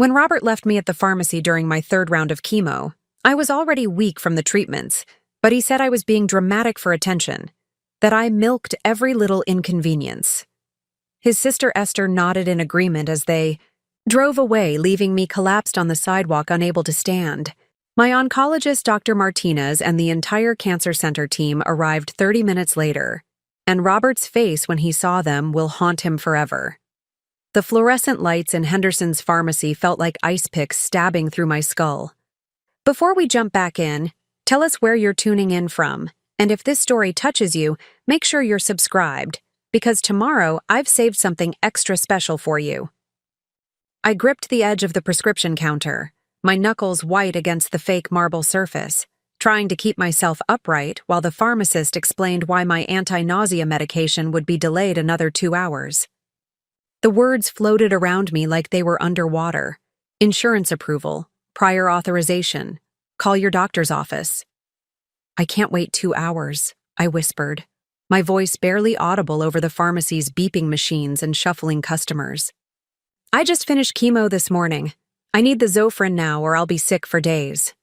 When Robert left me at the pharmacy during my third round of chemo, I was already weak from the treatments, but he said I was being dramatic for attention, that I milked every little inconvenience. His sister Esther nodded in agreement as they drove away, leaving me collapsed on the sidewalk, unable to stand. My oncologist, Dr. Martinez, and the entire cancer center team arrived 30 minutes later, and Robert's face when he saw them will haunt him forever. The fluorescent lights in Henderson's pharmacy felt like ice picks stabbing through my skull. Before we jump back in, tell us where you're tuning in from, and if this story touches you, make sure you're subscribed, because tomorrow I've saved something extra special for you. I gripped the edge of the prescription counter, my knuckles white against the fake marble surface, trying to keep myself upright while the pharmacist explained why my anti-nausea medication would be delayed another 2 hours. The words floated around me like they were underwater. Insurance approval, prior authorization, call your doctor's office. I can't wait 2 hours, I whispered, my voice barely audible over the pharmacy's beeping machines and shuffling customers. I just finished chemo this morning. I need the Zofran now or I'll be sick for days.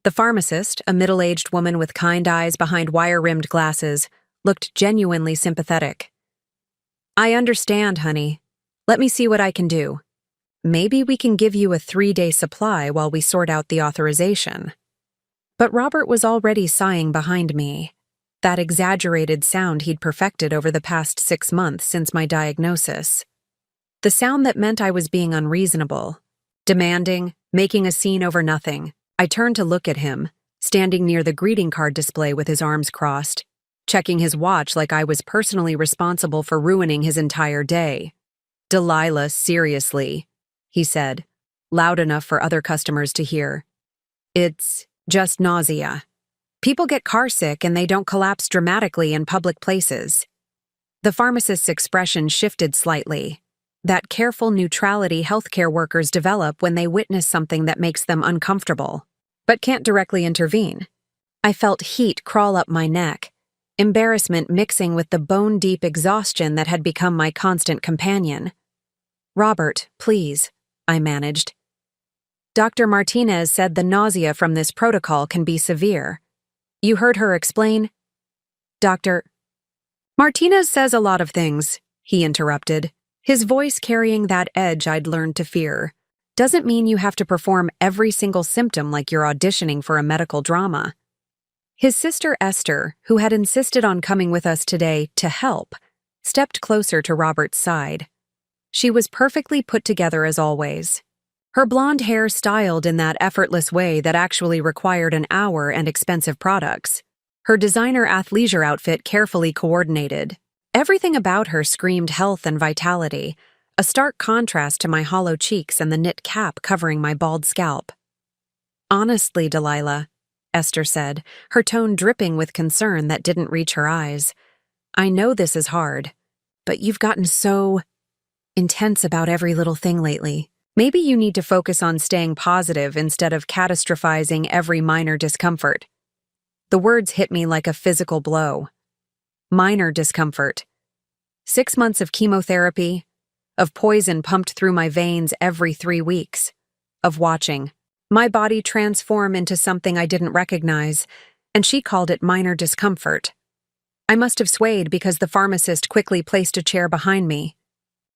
The pharmacist, a middle-aged woman with kind eyes behind wire-rimmed glasses, looked genuinely sympathetic. I understand, honey. Let me see what I can do. Maybe we can give you a 3-day supply while we sort out the authorization. But Robert was already sighing behind me, that exaggerated sound he'd perfected over the past 6 months since my diagnosis. The sound that meant I was being unreasonable, demanding, making a scene over nothing. I turned to look at him, standing near the greeting card display with his arms crossed, checking his watch like I was personally responsible for ruining his entire day. Delilah, seriously, he said, loud enough for other customers to hear. It's just nausea. People get carsick and they don't collapse dramatically in public places. The pharmacist's expression shifted slightly. That careful neutrality healthcare workers develop when they witness something that makes them uncomfortable, but can't directly intervene. I felt heat crawl up my neck, embarrassment mixing with the bone-deep exhaustion that had become my constant companion. Robert, please, I managed. Dr. Martinez said the nausea from this protocol can be severe. You heard her explain? Dr. Martinez says a lot of things, he interrupted, his voice carrying that edge I'd learned to fear. Doesn't mean you have to perform every single symptom like you're auditioning for a medical drama. His sister Esther, who had insisted on coming with us today to help, stepped closer to Robert's side. She was perfectly put together as always. Her blonde hair styled in that effortless way that actually required an hour and expensive products. Her designer athleisure outfit carefully coordinated. Everything about her screamed health and vitality, a stark contrast to my hollow cheeks and the knit cap covering my bald scalp. Honestly, Delilah, Esther said, her tone dripping with concern that didn't reach her eyes. I know this is hard, but you've gotten so intense about every little thing lately. Maybe you need to focus on staying positive instead of catastrophizing every minor discomfort. The words hit me like a physical blow. Minor discomfort. 6 months of chemotherapy, of poison pumped through my veins every 3 weeks, of watching my body transform into something I didn't recognize, and she called it minor discomfort. I must have swayed because the pharmacist quickly placed a chair behind me.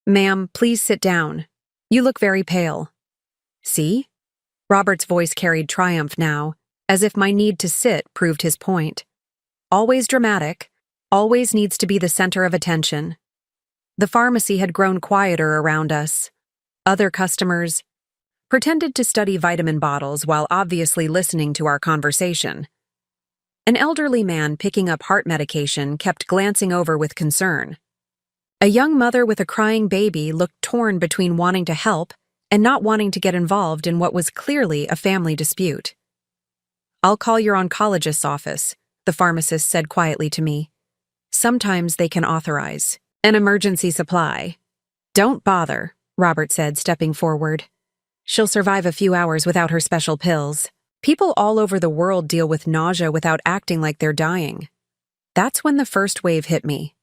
Ma'am, please sit down. You look very pale. See? Robert's voice carried triumph now, as if my need to sit proved his point. Always dramatic, always needs to be the center of attention. The pharmacy had grown quieter around us. Other customers pretended to study vitamin bottles while obviously listening to our conversation. An elderly man picking up heart medication kept glancing over with concern. A young mother with a crying baby looked torn between wanting to help and not wanting to get involved in what was clearly a family dispute. I'll call your oncologist's office, the pharmacist said quietly to me. Sometimes they can authorize an emergency supply. Don't bother, Robert said, stepping forward. She'll survive a few hours without her special pills. People all over the world deal with nausea without acting like they're dying. That's when the first wave hit me.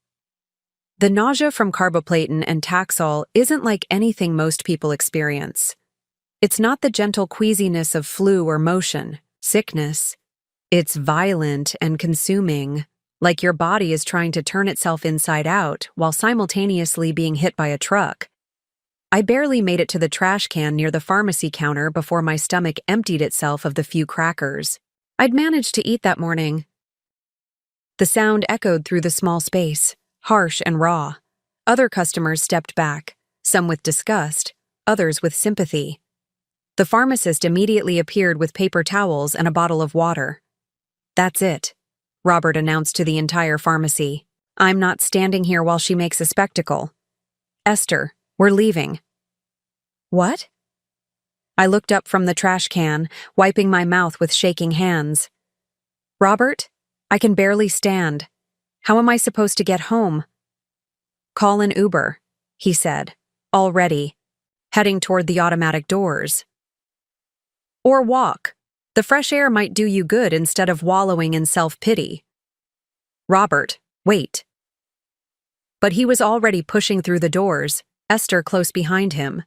The nausea from carboplatin and Taxol isn't like anything most people experience. It's not the gentle queasiness of flu or motion sickness. It's violent and consuming, like your body is trying to turn itself inside out while simultaneously being hit by a truck. I barely made it to the trash can near the pharmacy counter before my stomach emptied itself of the few crackers I'd managed to eat that morning. The sound echoed through the small space, harsh and raw. Other customers stepped back, some with disgust, others with sympathy. The pharmacist immediately appeared with paper towels and a bottle of water. "That's it," Robert announced to the entire pharmacy. "I'm not standing here while she makes a spectacle. Esther, we're leaving." "What?" I looked up from the trash can, wiping my mouth with shaking hands. "Robert, I can barely stand. How am I supposed to get home?" "Call an Uber," he said, already, heading toward the automatic doors. "Or walk. The fresh air might do you good instead of wallowing in self-pity." "Robert, wait." But he was already pushing through the doors, Esther close behind him.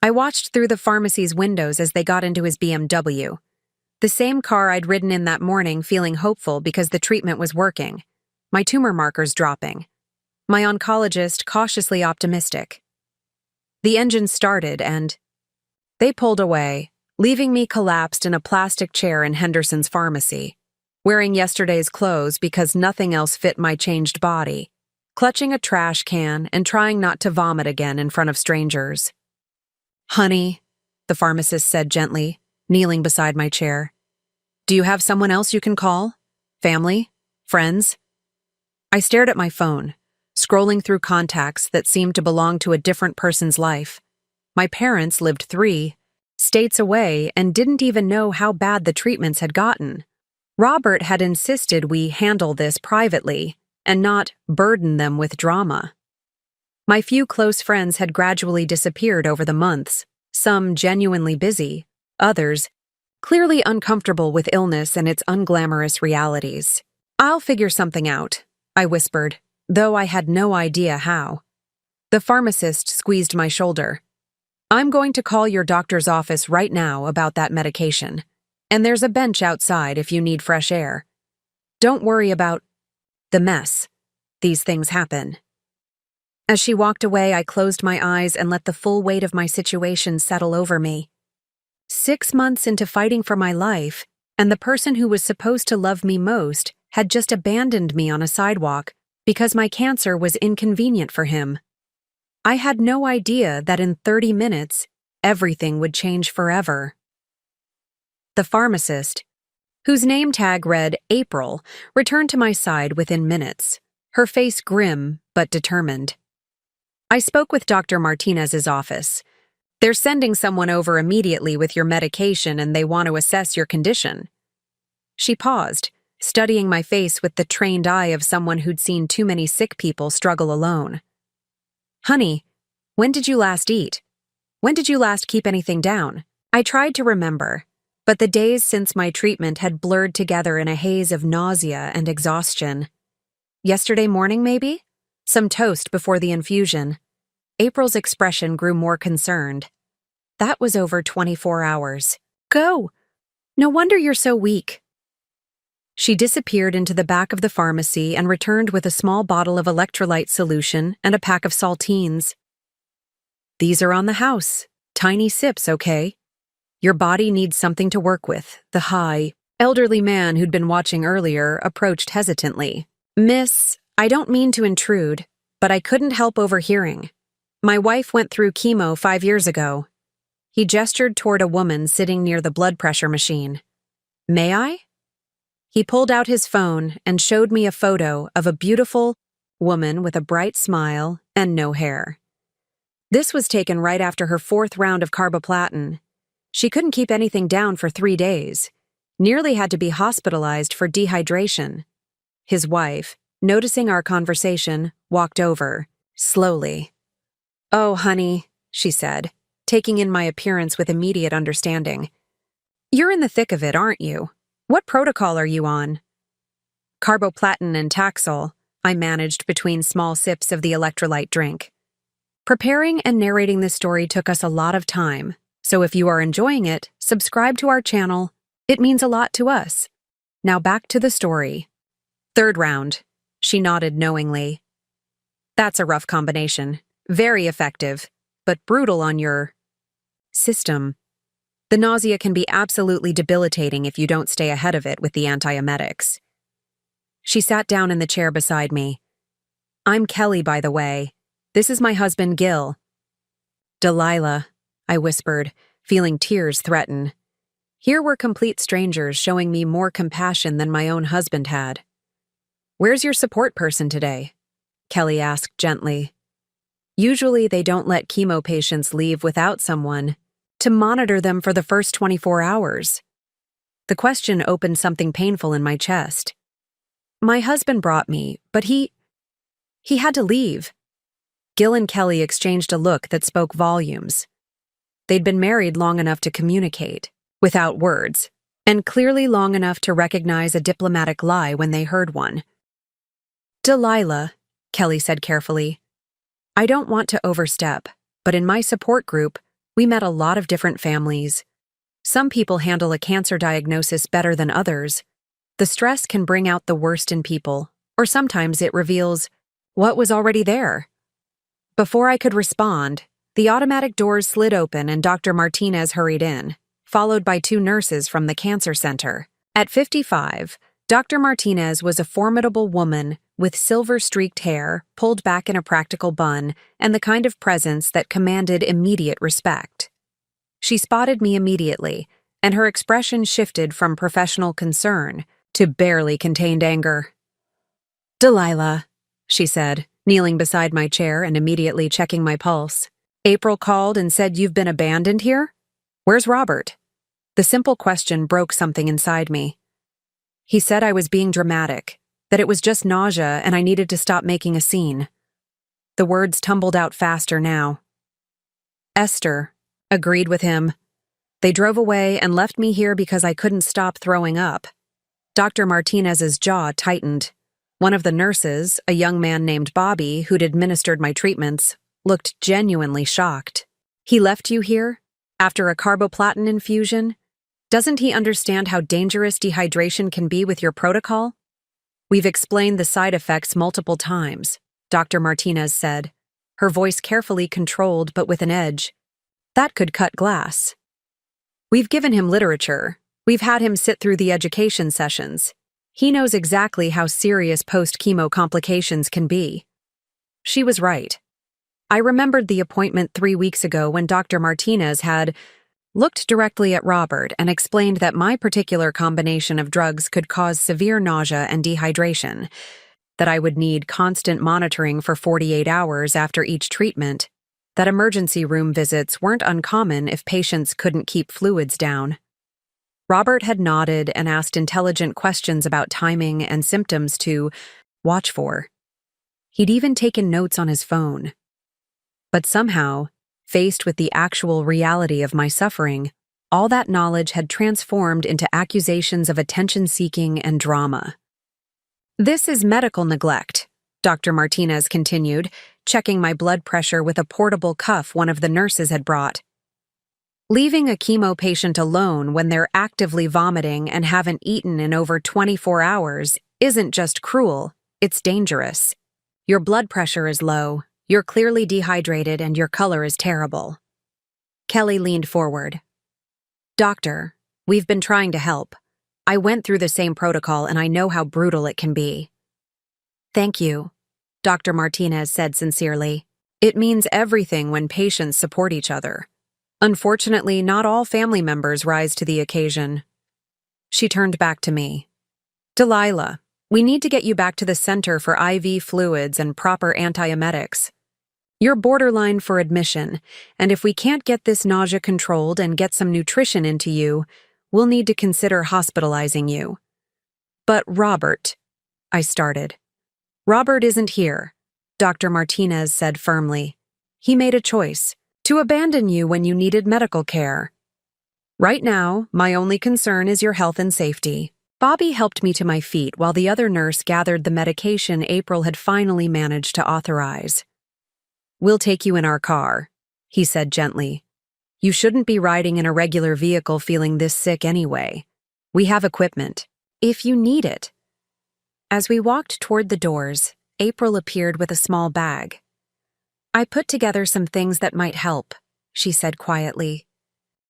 I watched through the pharmacy's windows as they got into his BMW. The same car I'd ridden in that morning, feeling hopeful because the treatment was working. My tumor markers dropping. My oncologist cautiously optimistic. The engine started and they pulled away, leaving me collapsed in a plastic chair in Henderson's pharmacy, wearing yesterday's clothes because nothing else fit my changed body, clutching a trash can and trying not to vomit again in front of strangers. "Honey," the pharmacist said gently, kneeling beside my chair. "Do you have someone else you can call? Family? Friends?" I stared at my phone, scrolling through contacts that seemed to belong to a different person's life. My parents lived 3 states away and didn't even know how bad the treatments had gotten. Robert had insisted we handle this privately and not burden them with drama. My few close friends had gradually disappeared over the months, some genuinely busy, others clearly uncomfortable with illness and its unglamorous realities. "I'll figure something out," I whispered, though I had no idea how. The pharmacist squeezed my shoulder. "I'm going to call your doctor's office right now about that medication, and there's a bench outside if you need fresh air. Don't worry about the mess. These things happen." As she walked away, I closed my eyes and let the full weight of my situation settle over me. 6 months into fighting for my life, and the person who was supposed to love me most had just abandoned me on a sidewalk because my cancer was inconvenient for him. I had no idea that in 30 minutes, everything would change forever. The pharmacist, whose name tag read April, returned to my side within minutes, her face grim but determined. "I spoke with Dr. Martinez's office. They're sending someone over immediately with your medication and they want to assess your condition." She paused, studying my face with the trained eye of someone who'd seen too many sick people struggle alone. "Honey, when did you last eat? When did you last keep anything down?" I tried to remember, but the days since my treatment had blurred together in a haze of nausea and exhaustion. "Yesterday morning, maybe? Some toast before the infusion." April's expression grew more concerned. "That was over 24 hours. Go! No wonder you're so weak." She disappeared into the back of the pharmacy and returned with a small bottle of electrolyte solution and a pack of saltines. "These are on the house. Tiny sips, okay? Your body needs something to work with." The high, elderly man who'd been watching earlier approached hesitantly. "Miss, I don't mean to intrude, but I couldn't help overhearing. My wife went through chemo 5 years ago." He gestured toward a woman sitting near the blood pressure machine. "May I?" He pulled out his phone and showed me a photo of a beautiful woman with a bright smile and no hair. This was taken right after her 4th round of carboplatin. She couldn't keep anything down for 3 days, nearly had to be hospitalized for dehydration. His wife, noticing our conversation, walked over, slowly. "Oh, honey," she said, taking in my appearance with immediate understanding. "You're in the thick of it, aren't you? What protocol are you on?" "Carboplatin and Taxol," I managed between small sips of the electrolyte drink. Preparing and narrating this story took us a lot of time, So if you are enjoying it, subscribe to our channel. It means a lot to us. Now back to the story. Third round. She nodded knowingly. That's a rough combination. Very effective, but brutal on your system. The nausea can be absolutely debilitating if you don't stay ahead of it with the antiemetics. She sat down in the chair beside me. I'm Kelly, by the way. This is my husband, Gil. Delilah, I whispered, feeling tears threaten. Here were complete strangers showing me more compassion than my own husband had. Where's your support person today? Kelly asked gently. Usually they don't let chemo patients leave without someone to monitor them for the first 24 hours. The question opened something painful in my chest. My husband brought me, but he had to leave. Gil and Kelly exchanged a look that spoke volumes. They'd been married long enough to communicate, without words, and clearly long enough to recognize a diplomatic lie when they heard one. Delilah, Kelly said carefully, I don't want to overstep, but in my support group, we met a lot of different families. Some people handle a cancer diagnosis better than others. The stress can bring out the worst in people, or sometimes it reveals what was already there. Before I could respond, the automatic doors slid open and Dr. Martinez hurried in, followed by 2 nurses from the cancer center. At 55, Dr. Martinez was a formidable woman with silver-streaked hair, pulled back in a practical bun, and the kind of presence that commanded immediate respect. She spotted me immediately, and her expression shifted from professional concern to barely contained anger. Delilah, she said, kneeling beside my chair and immediately checking my pulse. April called and said you've been abandoned here? Where's Robert? The simple question broke something inside me. He said I was being dramatic, that it was just nausea and I needed to stop making a scene. The words tumbled out faster now. Esther agreed with him. They drove away and left me here because I couldn't stop throwing up. Dr. Martinez's jaw tightened. One of the nurses, a young man named Bobby, who'd administered my treatments, looked genuinely shocked. He left you here? After a carboplatin infusion? Doesn't he understand how dangerous dehydration can be with your protocol? We've explained the side effects multiple times, Dr. Martinez said, her voice carefully controlled but with an edge. That could cut glass. We've given him literature. We've had him sit through the education sessions. He knows exactly how serious post-chemo complications can be. She was right. I remembered the appointment 3 weeks ago when Dr. Martinez had looked directly at Robert and explained that my particular combination of drugs could cause severe nausea and dehydration, that I would need constant monitoring for 48 hours after each treatment, that emergency room visits weren't uncommon if patients couldn't keep fluids down. Robert had nodded and asked intelligent questions about timing and symptoms to watch for. He'd even taken notes on his phone. But somehow, faced with the actual reality of my suffering, all that knowledge had transformed into accusations of attention-seeking and drama. This is medical neglect, Dr. Martinez continued, checking my blood pressure with a portable cuff one of the nurses had brought. Leaving a chemo patient alone when they're actively vomiting and haven't eaten in over 24 hours isn't just cruel, it's dangerous. Your blood pressure is low, you're clearly dehydrated, and your color is terrible. Kelly leaned forward. Doctor, we've been trying to help. I went through the same protocol and I know how brutal it can be. Thank you, Dr. Martinez said sincerely. It means everything when patients support each other. Unfortunately, not all family members rise to the occasion. She turned back to me. Delilah, we need to get you back to the center for IV fluids and proper antiemetics. You're borderline for admission, and if we can't get this nausea controlled and get some nutrition into you, we'll need to consider hospitalizing you. But Robert, I started. Robert isn't here, Dr. Martinez said firmly. He made a choice to abandon you when you needed medical care. Right now, my only concern is your health and safety. Bobby helped me to my feet while the other nurse gathered the medication April had finally managed to authorize. We'll take you in our car, he said gently. You shouldn't be riding in a regular vehicle feeling this sick anyway. We have equipment, if you need it." As we walked toward the doors, April appeared with a small bag. "I put together some things that might help," she said quietly.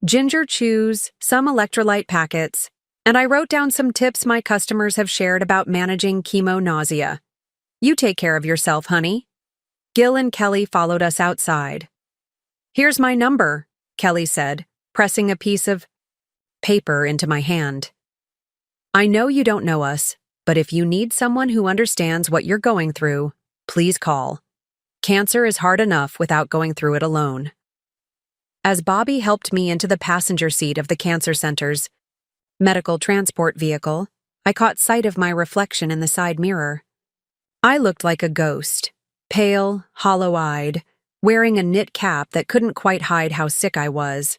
"Ginger chews, some electrolyte packets, and I wrote down some tips my customers have shared about managing chemo nausea. You take care of yourself, honey." Gil and Kelly followed us outside. "Here's my number," Kelly said, pressing a piece of paper into my hand. "I know you don't know us, but if you need someone who understands what you're going through, please call. Cancer is hard enough without going through it alone." As Bobby helped me into the passenger seat of the cancer center's medical transport vehicle, I caught sight of my reflection in the side mirror. I looked like a ghost, pale, hollow-eyed, wearing a knit cap that couldn't quite hide how sick I was.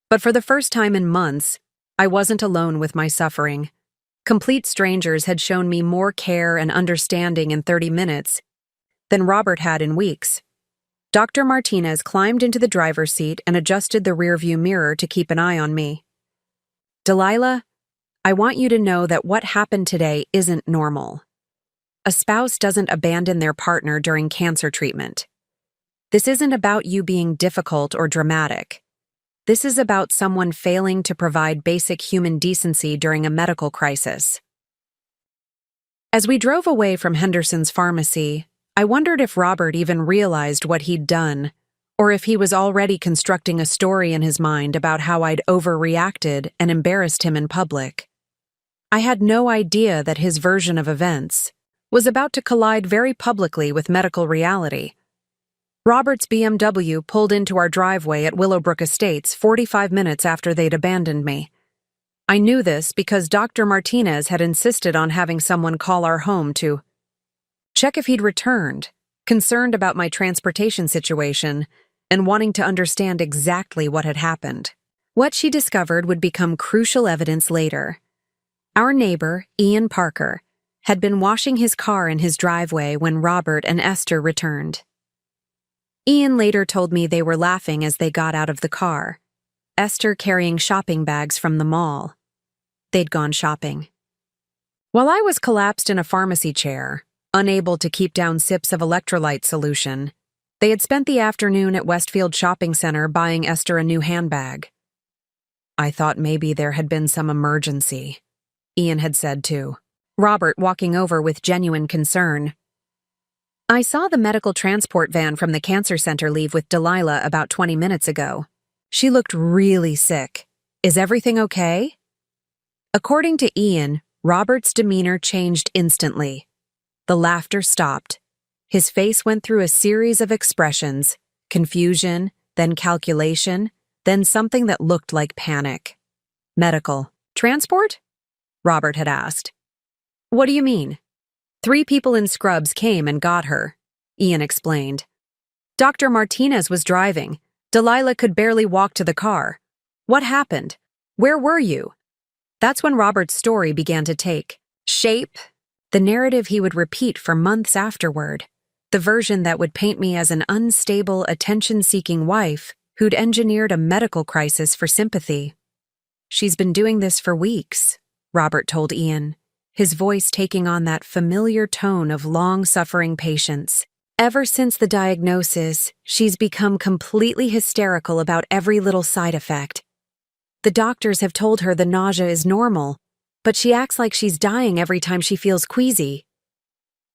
But for the first time in months, I wasn't alone with my suffering. Complete strangers had shown me more care and understanding in 30 minutes than Robert had in weeks. Dr. Martinez climbed into the driver's seat and adjusted the rearview mirror to keep an eye on me. "Delilah, I want you to know that what happened today isn't normal. A spouse doesn't abandon their partner during cancer treatment. This isn't about you being difficult or dramatic. This is about someone failing to provide basic human decency during a medical crisis." As we drove away from Henderson's pharmacy, I wondered if Robert even realized what he'd done, or if he was already constructing a story in his mind about how I'd overreacted and embarrassed him in public. I had no idea that his version of events was about to collide very publicly with medical reality. Robert's BMW pulled into our driveway at Willowbrook Estates 45 minutes after they'd abandoned me. I knew this because Dr. Martinez had insisted on having someone call our home to check if he'd returned, concerned about my transportation situation and wanting to understand exactly what had happened. What she discovered would become crucial evidence later. Our neighbor, Ian Parker, had been washing his car in his driveway when Robert and Esther returned. Ian later told me they were laughing as they got out of the car, Esther carrying shopping bags from the mall. They'd gone shopping. While I was collapsed in a pharmacy chair, unable to keep down sips of electrolyte solution, they had spent the afternoon at Westfield Shopping Center buying Esther a new handbag. "I thought maybe there had been some emergency," Ian had said too, Robert walking over with genuine concern. "I saw the medical transport van from the cancer center leave with Delilah about 20 minutes ago. She looked really sick. Is everything okay?" According to Ian, Robert's demeanor changed instantly. The laughter stopped. His face went through a series of expressions, confusion, then calculation, then something that looked like panic. "Medical transport?" Robert had asked. "What do you mean?" "3 people in scrubs came and got her," Ian explained. "Dr. Martinez was driving. Delilah could barely walk to the car. What happened? Where were you?" That's when Robert's story began to take shape, the narrative he would repeat for months afterward, the version that would paint me as an unstable, attention-seeking wife who'd engineered a medical crisis for sympathy. "She's been doing this for weeks," Robert told Ian, his voice taking on that familiar tone of long-suffering patience. "Ever since the diagnosis, she's become completely hysterical about every little side effect. The doctors have told her the nausea is normal, but she acts like she's dying every time she feels queasy."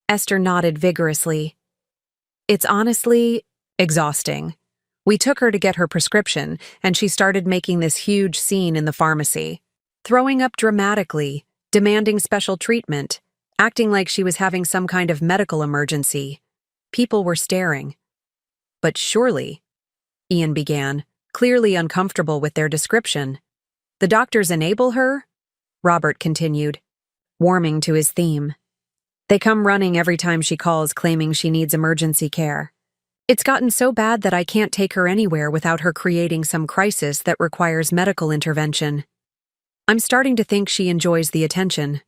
Esther nodded vigorously. "It's honestly exhausting. We took her to get her prescription, and she started making this huge scene in the pharmacy, throwing up dramatically, demanding special treatment, acting like she was having some kind of medical emergency. People were staring. But surely, Ian began, clearly uncomfortable with their description. The doctors enable her? Robert continued, warming to his theme. They come running every time she calls claiming she needs emergency care. It's gotten so bad that I can't take her anywhere without her creating some crisis that requires medical intervention. I'm starting to think she enjoys the attention.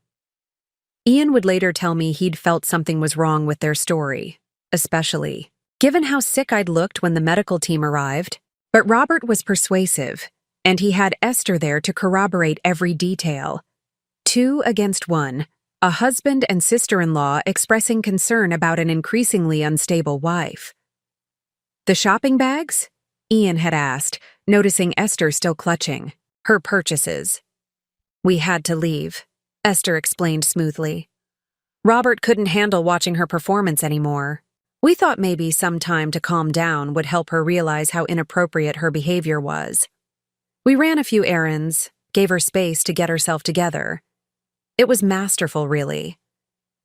Ian would later tell me he'd felt something was wrong with their story, especially given how sick I'd looked when the medical team arrived. But Robert was persuasive, and he had Esther there to corroborate every detail. 2 against 1, a husband and sister-in-law expressing concern about an increasingly unstable wife. "The shopping bags?" Ian had asked, noticing Esther still clutching. "Her purchases." "We had to leave," Esther explained smoothly. "Robert couldn't handle watching her performance anymore. We thought maybe some time to calm down would help her realize how inappropriate her behavior was. We ran a few errands, gave her space to get herself together. It was masterful, really.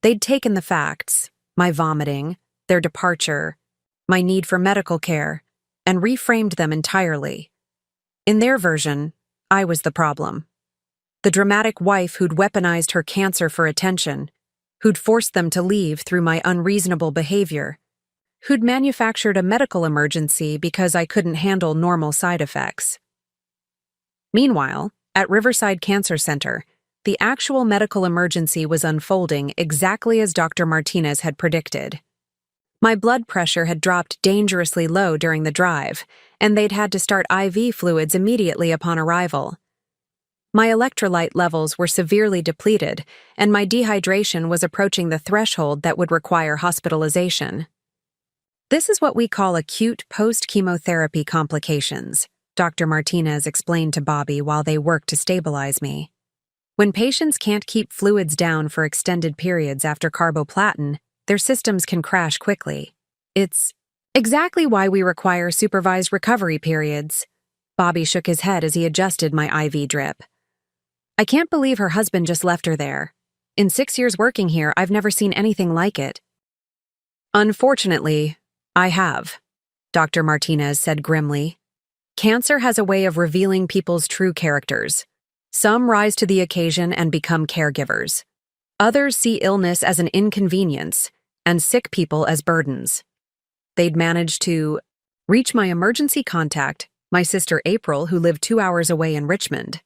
They'd taken the facts, my vomiting, their departure, my need for medical care, and reframed them entirely. In their version, I was the problem. The dramatic wife who'd weaponized her cancer for attention, who'd forced them to leave through my unreasonable behavior, who'd manufactured a medical emergency because I couldn't handle normal side effects. Meanwhile, at Riverside Cancer Center, the actual medical emergency was unfolding exactly as Dr. Martinez had predicted. My blood pressure had dropped dangerously low during the drive, and they'd had to start IV fluids immediately upon arrival. My electrolyte levels were severely depleted, and my dehydration was approaching the threshold that would require hospitalization. "This is what we call acute post-chemotherapy complications," Dr. Martinez explained to Bobby while they worked to stabilize me. "When patients can't keep fluids down for extended periods after carboplatin, their systems can crash quickly. It's exactly why we require supervised recovery periods." Bobby shook his head as he adjusted my IV drip. "I can't believe her husband just left her there. In 6 years working here, I've never seen anything like it." "Unfortunately, I have," Dr. Martinez said grimly. "Cancer has a way of revealing people's true characters. Some rise to the occasion and become caregivers. Others see illness as an inconvenience and sick people as burdens. They'd managed to reach my emergency contact, my sister April, who lived 2 hours away in Richmond.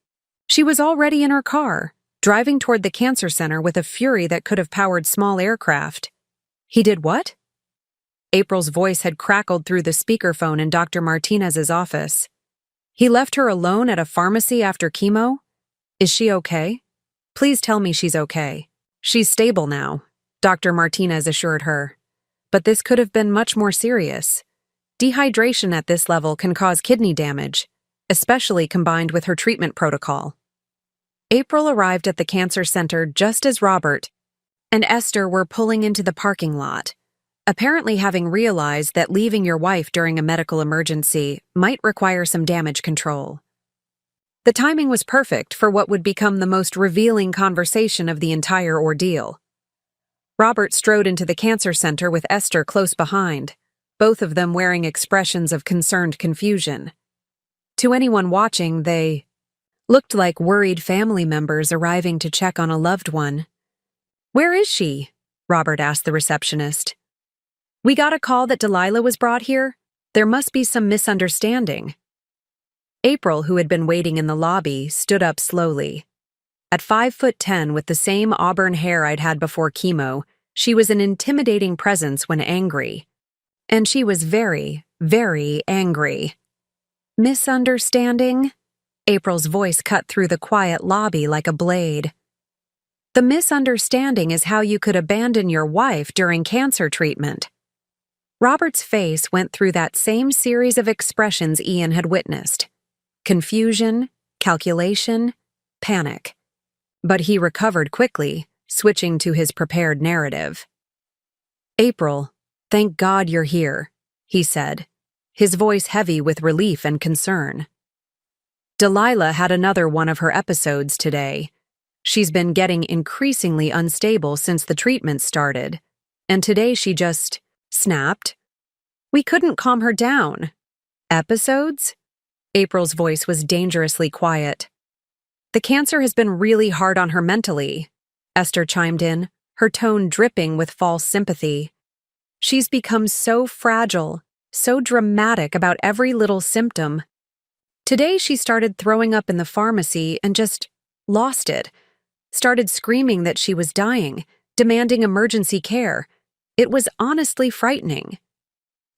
She was already in her car, driving toward the cancer center with a fury that could have powered small aircraft." "He did what?" April's voice had crackled through the speakerphone in Dr. Martinez's office. "He left her alone at a pharmacy after chemo? Is she okay? Please tell me she's okay." "She's stable now," Dr. Martinez assured her. "But this could have been much more serious. Dehydration at this level can cause kidney damage, especially combined with her treatment protocol." April arrived at the cancer center just as Robert and Esther were pulling into the parking lot, apparently having realized that leaving your wife during a medical emergency might require some damage control. The timing was perfect for what would become the most revealing conversation of the entire ordeal. Robert strode into the cancer center with Esther close behind, both of them wearing expressions of concerned confusion. To anyone watching, they looked like worried family members arriving to check on a loved one. "Where is she?" Robert asked the receptionist. "We got a call that Delilah was brought here. There must be some misunderstanding." April, who had been waiting in the lobby, stood up slowly. At 5'10", with the same auburn hair I'd had before chemo, she was an intimidating presence when angry. And she was very, very angry. "Misunderstanding?" April's voice cut through the quiet lobby like a blade. "The misunderstanding is how you could abandon your wife during cancer treatment." Robert's face went through that same series of expressions Ian had witnessed. Confusion, calculation, panic. But he recovered quickly, switching to his prepared narrative. "April, thank God you're here," he said, his voice heavy with relief and concern. "Delilah had another one of her episodes today. She's been getting increasingly unstable since the treatment started, and today she just snapped. We couldn't calm her down." "Episodes?" April's voice was dangerously quiet. "The cancer has been really hard on her mentally," Esther chimed in, her tone dripping with false sympathy. "She's become so fragile, so dramatic about every little symptom. Today she started throwing up in the pharmacy and just lost it. Started screaming that she was dying, demanding emergency care. It was honestly frightening."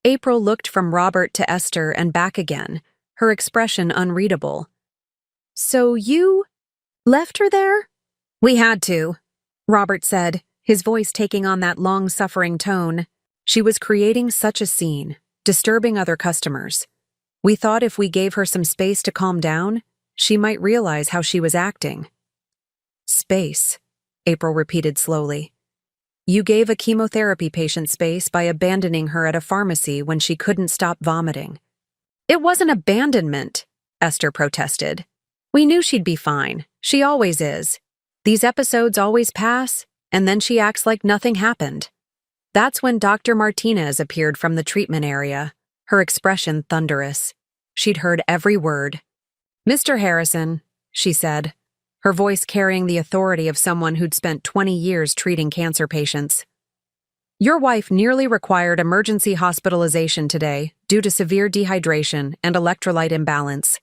April looked from Robert to Esther and back again, her expression unreadable. "So you left her there?" "We had to," Robert said, his voice taking on that long-suffering tone. She was creating such a scene, disturbing other customers. We thought if we gave her some space to calm down, she might realize how she was acting. "Space," April repeated slowly. "You gave a chemotherapy patient space by abandoning her at a pharmacy when she couldn't stop vomiting." "It wasn't abandonment," Esther protested. "We knew she'd be fine. She always is. These episodes always pass, and then she acts like nothing happened." That's when Dr. Martinez appeared from the treatment area, her expression thunderous. She'd heard every word. "Mr. Harrison," she said, her voice carrying the authority of someone who'd spent 20 years treating cancer patients. "Your wife nearly required emergency hospitalization today due to severe dehydration and electrolyte imbalance.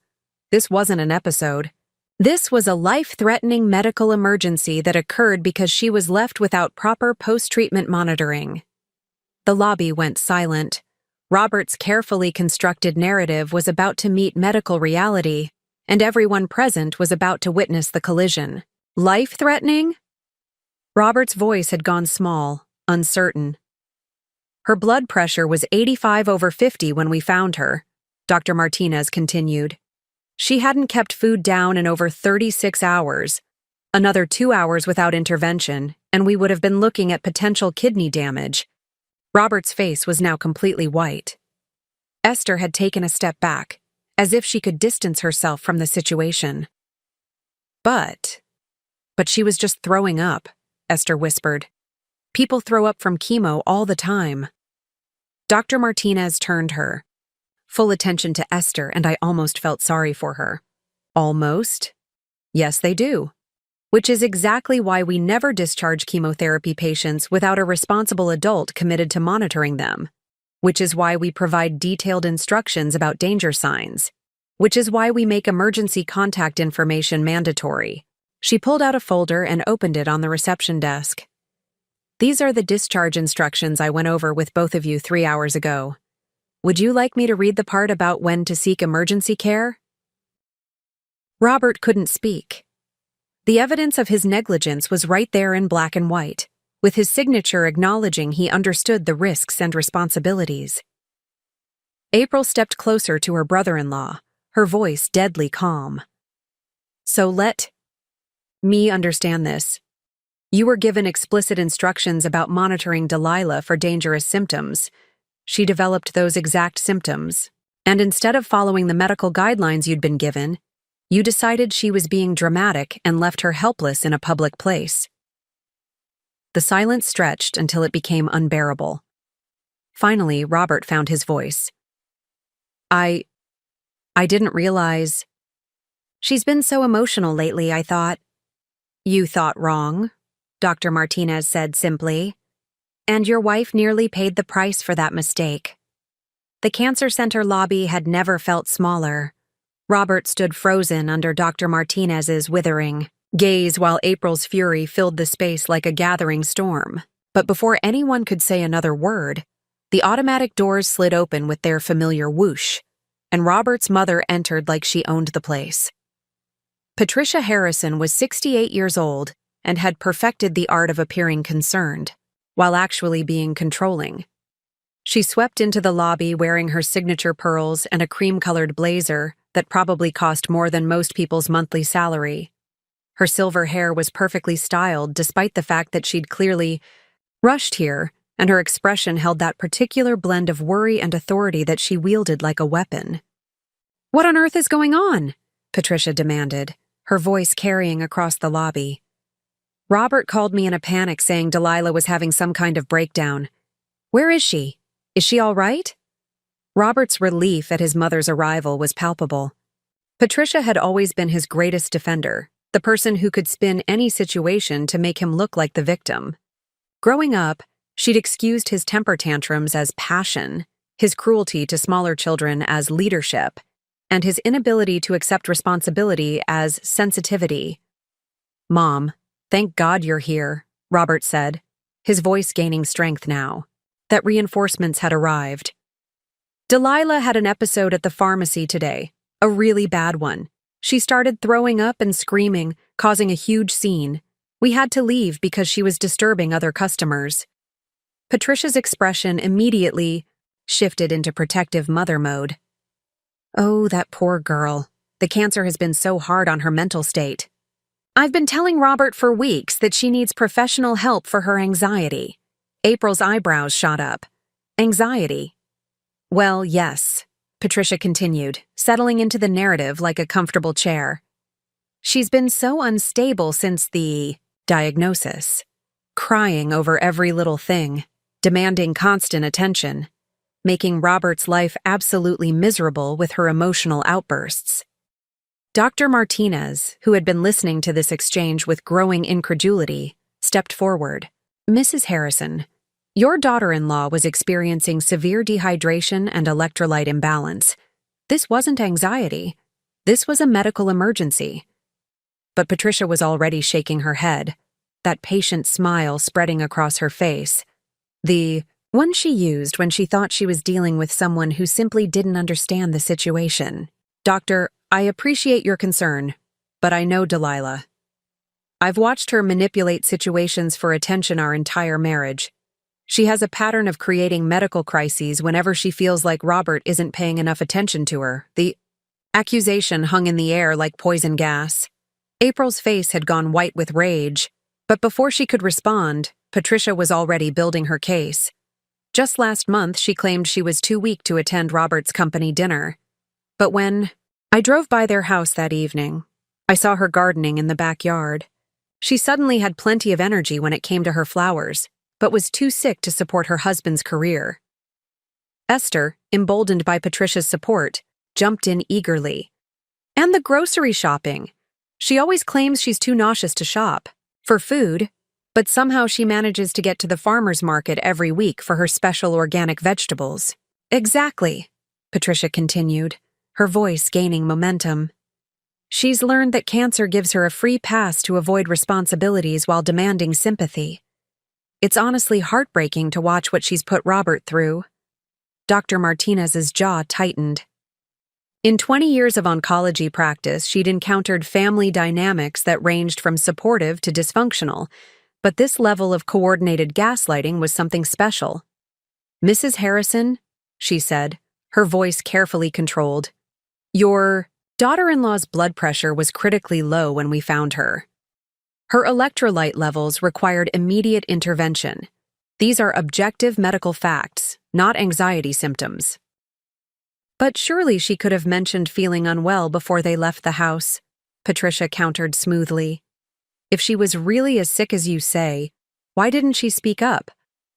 This wasn't an episode. This was a life-threatening medical emergency that occurred because she was left without proper post-treatment monitoring." The lobby went silent. Robert's carefully constructed narrative was about to meet medical reality, and everyone present was about to witness the collision. "Life-threatening?" Robert's voice had gone small, uncertain. "Her blood pressure was 85/50 when we found her," Dr. Martinez continued. "She hadn't kept food down in over 36 hours. Another 2 hours without intervention, and we would have been looking at potential kidney damage." Robert's face was now completely white. Esther had taken a step back, as if she could distance herself from the situation. But she was just throwing up," Esther whispered. "People throw up from chemo all the time." Dr. Martinez turned her. Full attention to Esther, and I almost felt sorry for her. "Almost? Yes, they do. Which is exactly why we never discharge chemotherapy patients without a responsible adult committed to monitoring them. Which is why we provide detailed instructions about danger signs. Which is why we make emergency contact information mandatory." She pulled out a folder and opened it on the reception desk. "These are the discharge instructions I went over with both of you 3 hours ago. Would you like me to read the part about when to seek emergency care?" Robert couldn't speak. The evidence of his negligence was right there in black and white, with his signature acknowledging he understood the risks and responsibilities. April stepped closer to her brother-in-law, her voice deadly calm. "So let me understand this. You were given explicit instructions about monitoring Delilah for dangerous symptoms. She developed those exact symptoms, and instead of following the medical guidelines you'd been given, you decided she was being dramatic and left her helpless in a public place." The silence stretched until it became unbearable. Finally, Robert found his voice. I didn't realize. She's been so emotional lately, I thought." "You thought wrong," Dr. Martinez said simply. "And your wife nearly paid the price for that mistake." The cancer center lobby had never felt smaller. Robert stood frozen under Dr. Martinez's withering gaze while April's fury filled the space like a gathering storm. But before anyone could say another word, the automatic doors slid open with their familiar whoosh, and Robert's mother entered like she owned the place. Patricia Harrison was 68 years old and had perfected the art of appearing concerned, while actually being controlling. She swept into the lobby wearing her signature pearls and a cream-colored blazer that probably cost more than most people's monthly salary. Her silver hair was perfectly styled despite the fact that she'd clearly rushed here, and her expression held that particular blend of worry and authority that she wielded like a weapon. "What on earth is going on?" Patricia demanded, her voice carrying across the lobby. "Robert called me in a panic saying Delilah was having some kind of breakdown. Where is she? Is she all right?" Robert's relief at his mother's arrival was palpable. Patricia had always been his greatest defender, the person who could spin any situation to make him look like the victim. Growing up, she'd excused his temper tantrums as passion, his cruelty to smaller children as leadership, and his inability to accept responsibility as sensitivity. "Mom, thank God you're here," Robert said, his voice gaining strength now. That reinforcements had arrived. "Delilah had an episode at the pharmacy today. A really bad one. She started throwing up and screaming, causing a huge scene. We had to leave because she was disturbing other customers. Patricia's expression immediately shifted into protective mother mode. Oh, that poor girl. The cancer has been so hard on her mental state. I've been telling Robert for weeks that she needs professional help for her anxiety. April's eyebrows shot up. Anxiety. Well, yes, Patricia continued, settling into the narrative like a comfortable chair. She's been so unstable since the diagnosis, crying over every little thing, demanding constant attention, making Robert's life absolutely miserable with her emotional outbursts. Dr. Martinez, who had been listening to this exchange with growing incredulity, stepped forward. Mrs. Harrison, your daughter-in-law was experiencing severe dehydration and electrolyte imbalance. This wasn't anxiety. This was a medical emergency. But Patricia was already shaking her head, that patient smile spreading across her face. The one she used when she thought she was dealing with someone who simply didn't understand the situation. Doctor, I appreciate your concern, but I know Delilah. I've watched her manipulate situations for attention our entire marriage. She has a pattern of creating medical crises whenever she feels like Robert isn't paying enough attention to her. The accusation hung in the air like poison gas. April's face had gone white with rage, but before she could respond, Patricia was already building her case. Just last month, she claimed she was too weak to attend Robert's company dinner. But when I drove by their house that evening, I saw her gardening in the backyard. She suddenly had plenty of energy when it came to her flowers, but was too sick to support her husband's career. Esther, emboldened by Patricia's support, jumped in eagerly. And the grocery shopping. She always claims she's too nauseous to shop for food, but somehow she manages to get to the farmer's market every week for her special organic vegetables. Exactly, Patricia continued, her voice gaining momentum. She's learned that cancer gives her a free pass to avoid responsibilities while demanding sympathy. It's honestly heartbreaking to watch what she's put Robert through. Dr. Martinez's jaw tightened. In 20 years of oncology practice, she'd encountered family dynamics that ranged from supportive to dysfunctional, but this level of coordinated gaslighting was something special. Mrs. Harrison, she said, her voice carefully controlled, your daughter-in-law's blood pressure was critically low when we found her. Her electrolyte levels required immediate intervention. These are objective medical facts, not anxiety symptoms. But surely she could have mentioned feeling unwell before they left the house, Patricia countered smoothly. If she was really as sick as you say, why didn't she speak up?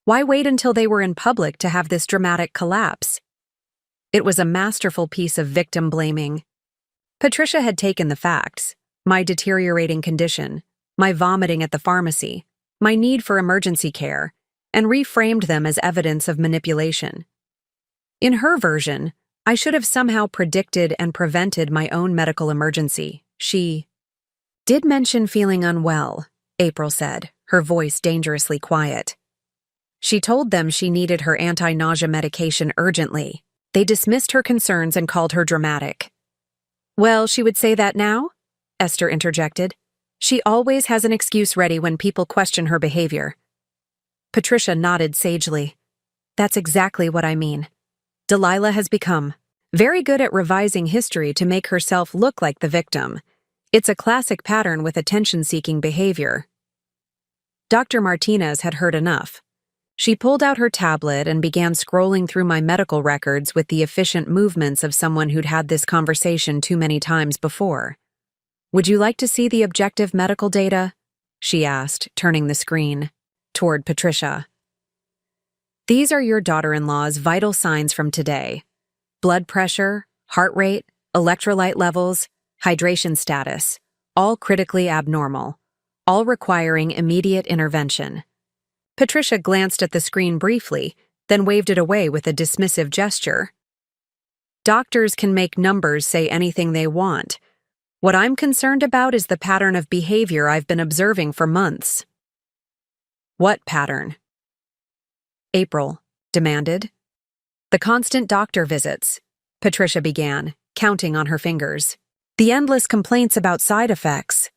Why wait until they were in public to have this dramatic collapse? It was a masterful piece of victim blaming. Patricia had taken the facts, my deteriorating condition, my vomiting at the pharmacy, my need for emergency care, and reframed them as evidence of manipulation. In her version, I should have somehow predicted and prevented my own medical emergency. She did mention feeling unwell, April said, her voice dangerously quiet. She told them she needed her anti-nausea medication urgently. They dismissed her concerns and called her dramatic. Well, she would say that now? Esther interjected. She always has an excuse ready when people question her behavior. Patricia nodded sagely. That's exactly what I mean. Delilah has become very good at revising history to make herself look like the victim. It's a classic pattern with attention-seeking behavior. Dr. Martinez had heard enough. She pulled out her tablet and began scrolling through my medical records with the efficient movements of someone who'd had this conversation too many times before. Would you like to see the objective medical data? She asked, turning the screen toward Patricia. These are your daughter-in-law's vital signs from today. Blood pressure, heart rate, electrolyte levels, hydration status, all critically abnormal, all requiring immediate intervention. Patricia glanced at the screen briefly, then waved it away with a dismissive gesture. Doctors can make numbers say anything they want. What I'm concerned about is the pattern of behavior I've been observing for months. What pattern? April demanded. The constant doctor visits, Patricia began, counting on her fingers. The endless complaints about side effects.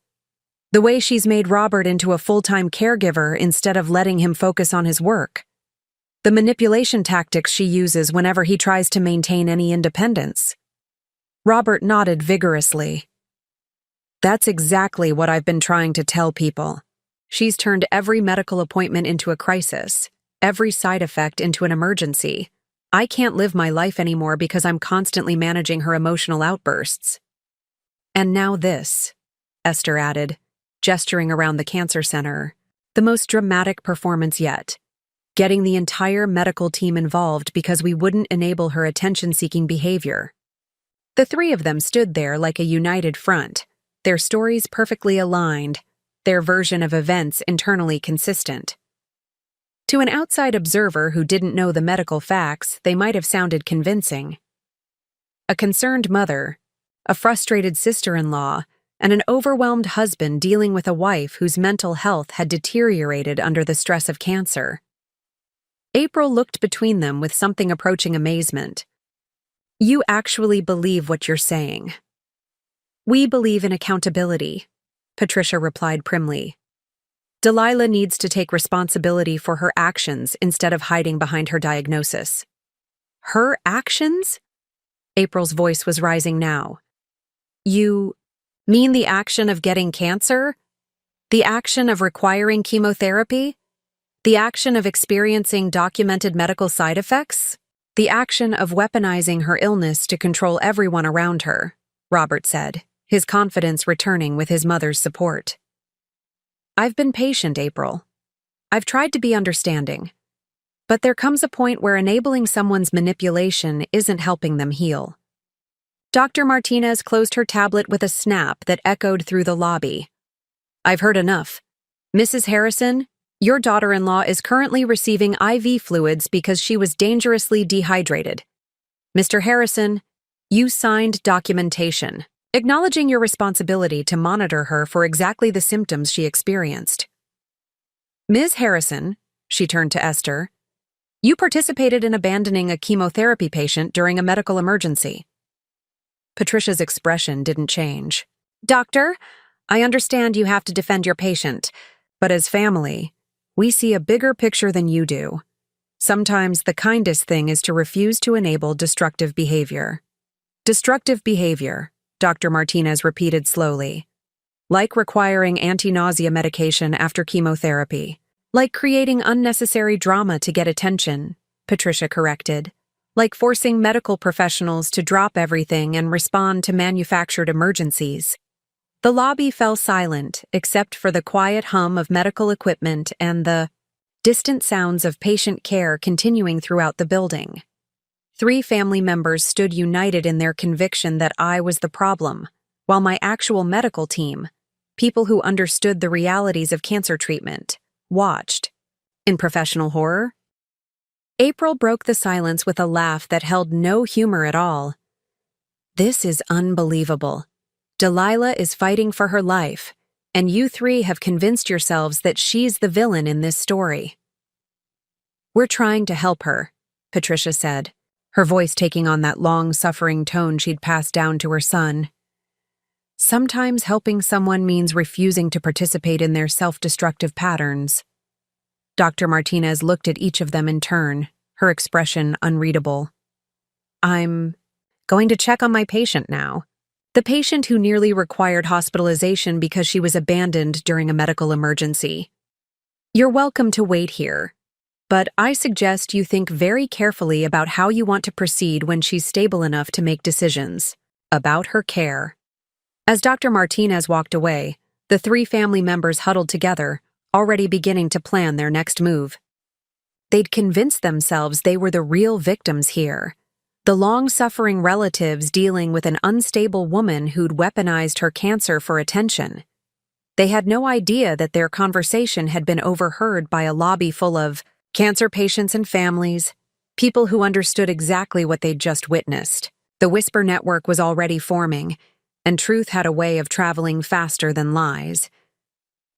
The way she's made Robert into a full-time caregiver instead of letting him focus on his work. The manipulation tactics she uses whenever he tries to maintain any independence. Robert nodded vigorously. That's exactly what I've been trying to tell people. She's turned every medical appointment into a crisis, every side effect into an emergency. I can't live my life anymore because I'm constantly managing her emotional outbursts. And now this, Esther added, gesturing around the cancer center. The most dramatic performance yet. Getting the entire medical team involved because we wouldn't enable her attention-seeking behavior. The three of them stood there like a united front, their stories perfectly aligned, their version of events internally consistent. To an outside observer who didn't know the medical facts, they might have sounded convincing. A concerned mother, a frustrated sister-in-law, and an overwhelmed husband dealing with a wife whose mental health had deteriorated under the stress of cancer. April looked between them with something approaching amazement. You actually believe what you're saying. We believe in accountability, Patricia replied primly. Delilah needs to take responsibility for her actions instead of hiding behind her diagnosis. Her actions? April's voice was rising now. You mean the action of getting cancer? The action of requiring chemotherapy? The action of experiencing documented medical side effects? The action of weaponizing her illness to control everyone around her, Robert said, his confidence returning with his mother's support. I've been patient, April. I've tried to be understanding. But there comes a point where enabling someone's manipulation isn't helping them heal. Dr. Martinez closed her tablet with a snap that echoed through the lobby. I've heard enough. Mrs. Harrison, your daughter-in-law is currently receiving IV fluids because she was dangerously dehydrated. Mr. Harrison, you signed documentation, acknowledging your responsibility to monitor her for exactly the symptoms she experienced. Ms. Harrison, she turned to Esther, you participated in abandoning a chemotherapy patient during a medical emergency. Patricia's expression didn't change. Doctor, I understand you have to defend your patient, but as family, we see a bigger picture than you do. Sometimes the kindest thing is to refuse to enable destructive behavior. Destructive behavior, Dr. Martinez repeated slowly. Like requiring anti-nausea medication after chemotherapy. Like creating unnecessary drama to get attention, Patricia corrected. Like forcing medical professionals to drop everything and respond to manufactured emergencies. The lobby fell silent except for the quiet hum of medical equipment and the distant sounds of patient care continuing throughout the building. Three family members stood united in their conviction that I was the problem, while my actual medical team, people who understood the realities of cancer treatment, watched. In professional horror? April broke the silence with a laugh that held no humor at all. This is unbelievable. Delilah is fighting for her life, and you three have convinced yourselves that she's the villain in this story. We're trying to help her, Patricia said, her voice taking on that long-suffering tone she'd passed down to her son. Sometimes helping someone means refusing to participate in their self-destructive patterns. Dr. Martinez looked at each of them in turn, her expression unreadable. I'm going to check on my patient now. The patient who nearly required hospitalization because she was abandoned during a medical emergency. You're welcome to wait here, but I suggest you think very carefully about how you want to proceed when she's stable enough to make decisions about her care. As Dr. Martinez walked away, the three family members huddled together, already beginning to plan their next move. They'd convinced themselves they were the real victims here. The long-suffering relatives dealing with an unstable woman who'd weaponized her cancer for attention. They had no idea that their conversation had been overheard by a lobby full of cancer patients and families, people who understood exactly what they'd just witnessed. The whisper network was already forming, and truth had a way of traveling faster than lies.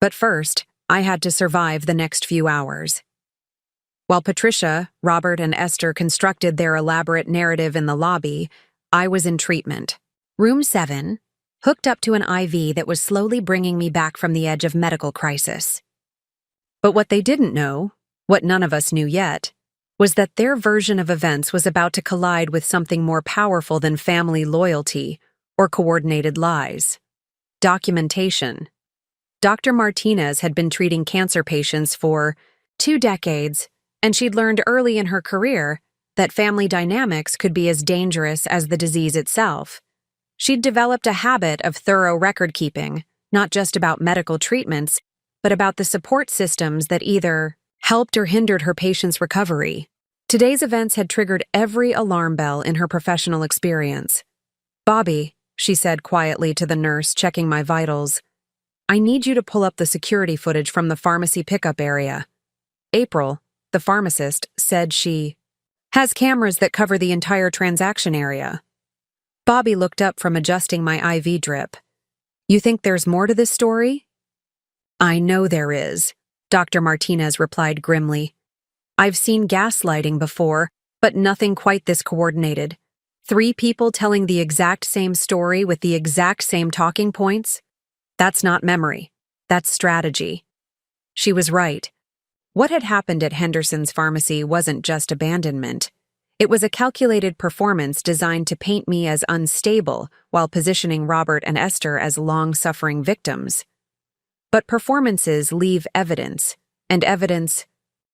But first, I had to survive the next few hours. While Patricia, Robert, and Esther constructed their elaborate narrative in the lobby, I was in treatment. Room 7, hooked up to an IV that was slowly bringing me back from the edge of medical crisis. But what they didn't know, what none of us knew yet, was that their version of events was about to collide with something more powerful than family loyalty or coordinated lies. Documentation. Dr. Martinez had been treating cancer patients for 2 decades, and she'd learned early in her career that family dynamics could be as dangerous as the disease itself. She'd developed a habit of thorough record-keeping, not just about medical treatments, but about the support systems that either helped or hindered her patients' recovery. Today's events had triggered every alarm bell in her professional experience. "Bobby," she said quietly to the nurse checking my vitals, "I need you to pull up the security footage from the pharmacy pickup area." April, the pharmacist, said she has cameras that cover the entire transaction area. Bobby looked up from adjusting my IV drip. "You think there's more to this story?" "I know there is," Dr. Martinez replied grimly. "I've seen gaslighting before, but nothing quite this coordinated. 3 people telling the exact same story with the exact same talking points? That's not memory. That's strategy." She was right. What had happened at Henderson's pharmacy wasn't just abandonment. It was a calculated performance designed to paint me as unstable while positioning Robert and Esther as long-suffering victims. But performances leave evidence, and evidence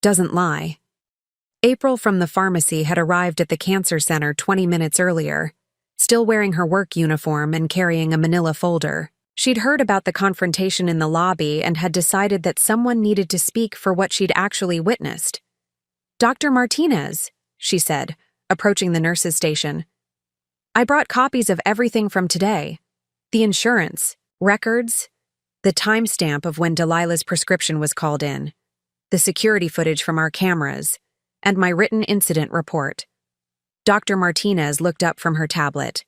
doesn't lie. April from the pharmacy had arrived at the cancer center 20 minutes earlier, still wearing her work uniform and carrying a manila folder. She'd heard about the confrontation in the lobby and had decided that someone needed to speak for what she'd actually witnessed. "Dr. Martinez," she said, approaching the nurse's station. "I brought copies of everything from today. The insurance, records, the timestamp of when Delilah's prescription was called in, the security footage from our cameras, and my written incident report." Dr. Martinez looked up from her tablet.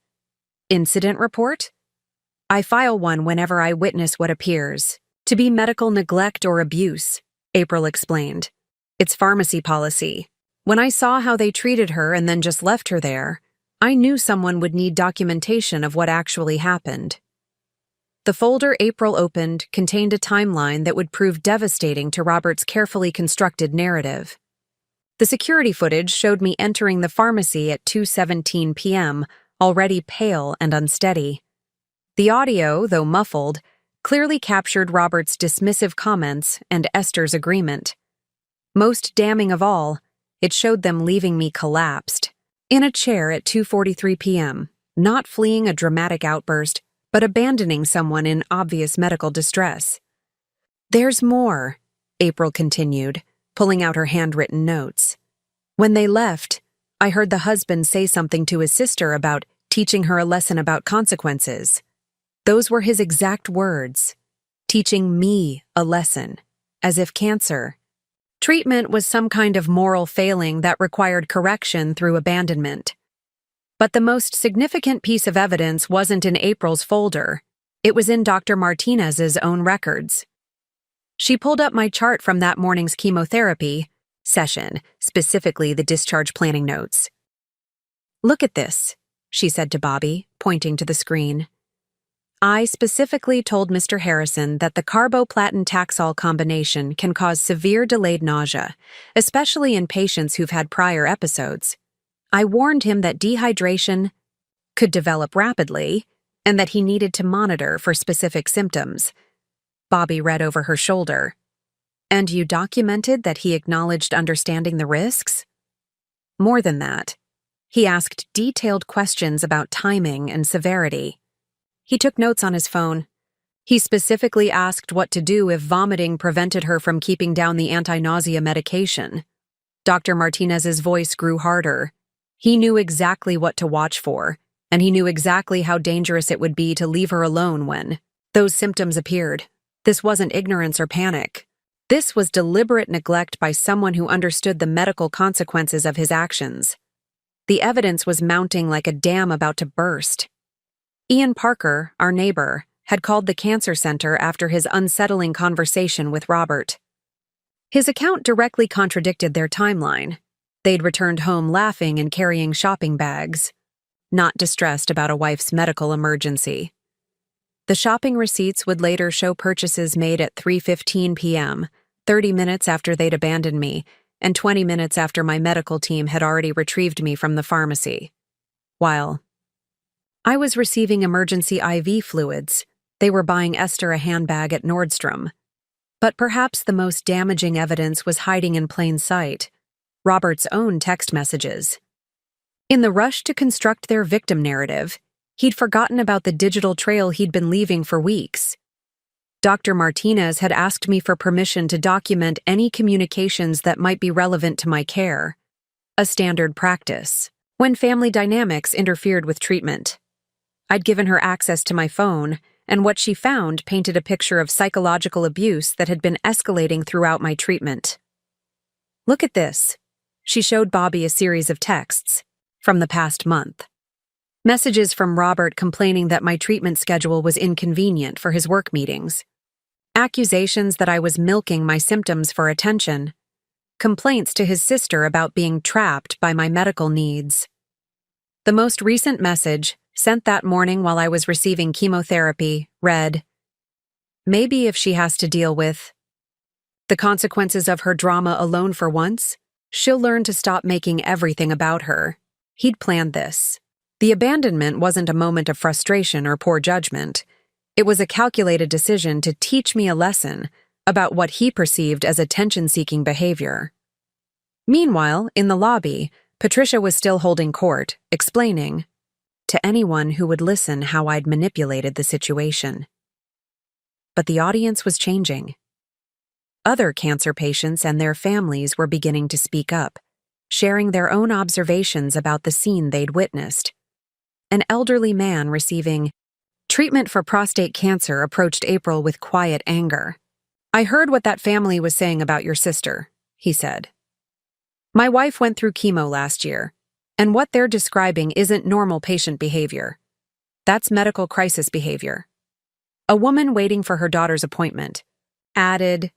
"Incident report? I file one whenever I witness what appears to be medical neglect or abuse," April explained. "It's pharmacy policy. When I saw how they treated her and then just left her there, I knew someone would need documentation of what actually happened." The folder April opened contained a timeline that would prove devastating to Robert's carefully constructed narrative. The security footage showed me entering the pharmacy at 2:17 p.m., already pale and unsteady. The audio, though muffled, clearly captured Robert's dismissive comments and Esther's agreement. Most damning of all, it showed them leaving me collapsed, in a chair at 2:43 p.m., not fleeing a dramatic outburst, but abandoning someone in obvious medical distress. "There's more," April continued, pulling out her handwritten notes. "When they left, I heard the husband say something to his sister about teaching her a lesson about consequences. Those were his exact words, teaching me a lesson, as if cancer treatment was some kind of moral failing that required correction through abandonment. But the most significant piece of evidence wasn't in April's folder. It was in Dr. Martinez's own records. She pulled up my chart from that morning's chemotherapy session, specifically the discharge planning notes. "Look at this," she said to Bobby, pointing to the screen. "I specifically told Mr. Harrison that the carboplatin-taxol combination can cause severe delayed nausea, especially in patients who've had prior episodes. I warned him that dehydration could develop rapidly and that he needed to monitor for specific symptoms." Bobby read over her shoulder. "And you documented that he acknowledged understanding the risks?" "More than that. He asked detailed questions about timing and severity. He took notes on his phone. He specifically asked what to do if vomiting prevented her from keeping down the anti-nausea medication." Dr. Martinez's voice grew harder. He knew exactly what to watch for, and he knew exactly how dangerous it would be to leave her alone when those symptoms appeared. This wasn't ignorance or panic. This was deliberate neglect by someone who understood the medical consequences of his actions. The evidence was mounting like a dam about to burst. Ian Parker, our neighbor, had called the cancer center after his unsettling conversation with Robert. His account directly contradicted their timeline. They'd returned home laughing and carrying shopping bags. not distressed about a wife's medical emergency. The shopping receipts would later show purchases made at 3:15 p.m., 30 minutes after they'd abandoned me, and 20 minutes after my medical team had already retrieved me from the pharmacy. While I was receiving emergency IV fluids, they were buying Esther a handbag at Nordstrom. But perhaps the most damaging evidence was hiding in plain sight: Robert's own text messages. In the rush to construct their victim narrative, he'd forgotten about the digital trail he'd been leaving for weeks. Dr. Martinez had asked me for permission to document any communications that might be relevant to my care, a standard practice, when family dynamics interfered with treatment. I'd given her access to my phone, and what she found painted a picture of psychological abuse that had been escalating throughout my treatment. "Look at this." She showed Bobby a series of texts from the past month. Messages from Robert complaining that my treatment schedule was inconvenient for his work meetings. Accusations that I was milking my symptoms for attention. Complaints to his sister about being trapped by my medical needs. The most recent message, sent that morning while I was receiving chemotherapy, read, "Maybe if she has to deal with the consequences of her drama alone for once, she'll learn to stop making everything about her." He'd planned this. The abandonment wasn't a moment of frustration or poor judgment. It was a calculated decision to teach me a lesson about what he perceived as attention-seeking behavior. Meanwhile, in the lobby, Patricia was still holding court, explaining to anyone who would listen how I'd manipulated the situation. But the audience was changing. Other cancer patients and their families were beginning to speak up, sharing their own observations about the scene they'd witnessed. An elderly man receiving treatment for prostate cancer approached April with quiet anger. "I heard what that family was saying about your sister," he said. "My wife went through chemo last year, and what they're describing isn't normal patient behavior. That's medical crisis behavior." A woman waiting for her daughter's appointment added,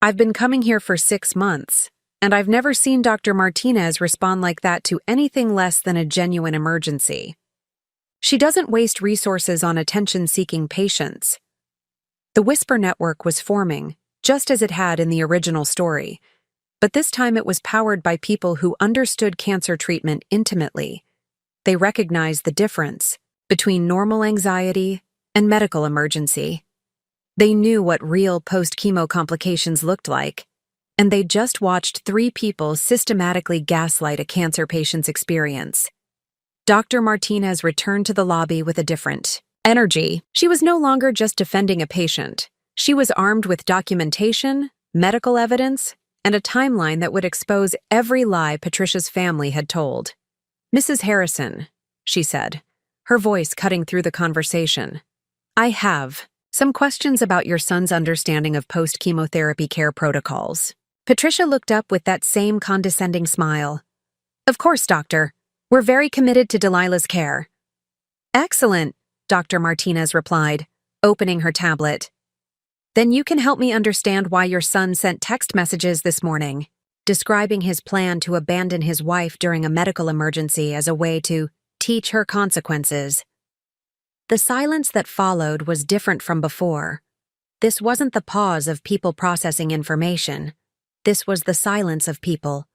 "I've been coming here for 6 months, and I've never seen Dr. Martinez respond like that to anything less than a genuine emergency. She doesn't waste resources on attention-seeking patients." The Whisper Network was forming, just as it had in the original story, but this time it was powered by people who understood cancer treatment intimately. They recognized the difference between normal anxiety and medical emergency. They knew what real post-chemo complications looked like, and they just watched 3 people systematically gaslight a cancer patient's experience. Dr. Martinez returned to the lobby with a different energy. She was no longer just defending a patient. She was armed with documentation, medical evidence, and a timeline that would expose every lie Patricia's family had told. "Mrs. Harrison," she said, her voice cutting through the conversation, "I have some questions about your son's understanding of post-chemotherapy care protocols." Patricia looked up with that same condescending smile. "Of course, doctor. We're very committed to Delilah's care." "Excellent," Dr. Martinez replied, opening her tablet. "Then you can help me understand why your son sent text messages this morning, describing his plan to abandon his wife during a medical emergency as a way to teach her consequences." The silence that followed was different from before. This wasn't the pause of people processing information. This was the silence of people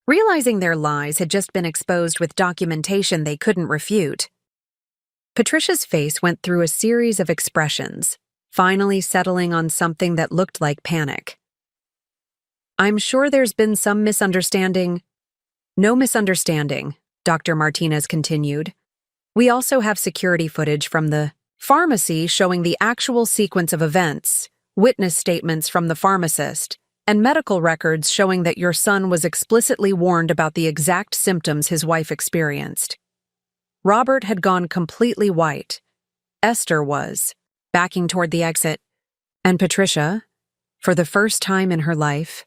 realizing their lies had just been exposed with documentation they couldn't refute. Patricia's face went through a series of expressions, finally settling on something that looked like panic. "I'm sure there's been some misunderstanding." "No misunderstanding," Dr. Martinez continued. "We also have security footage from the pharmacy showing the actual sequence of events, witness statements from the pharmacist, and medical records showing that your son was explicitly warned about the exact symptoms his wife experienced." Robert had gone completely white. Esther was, backing toward the exit, and Patricia, for the first time in her life,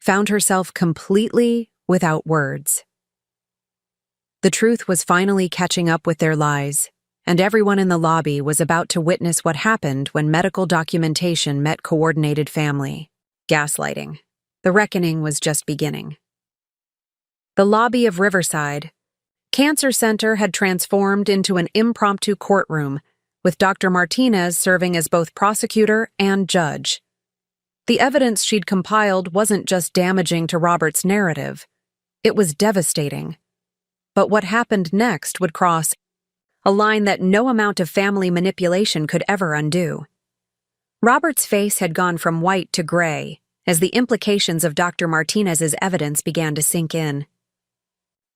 found herself completely without words. The truth was finally catching up with their lies, and everyone in the lobby was about to witness what happened when medical documentation met coordinated family gaslighting. The reckoning was just beginning. The lobby of Riverside, Cancer Center had transformed into an impromptu courtroom, with Dr. Martinez serving as both prosecutor and judge. The evidence she'd compiled wasn't just damaging to Robert's narrative, it was devastating. But what happened next would cross a line that no amount of family manipulation could ever undo. Robert's face had gone from white to gray as the implications of Dr. Martinez's evidence began to sink in.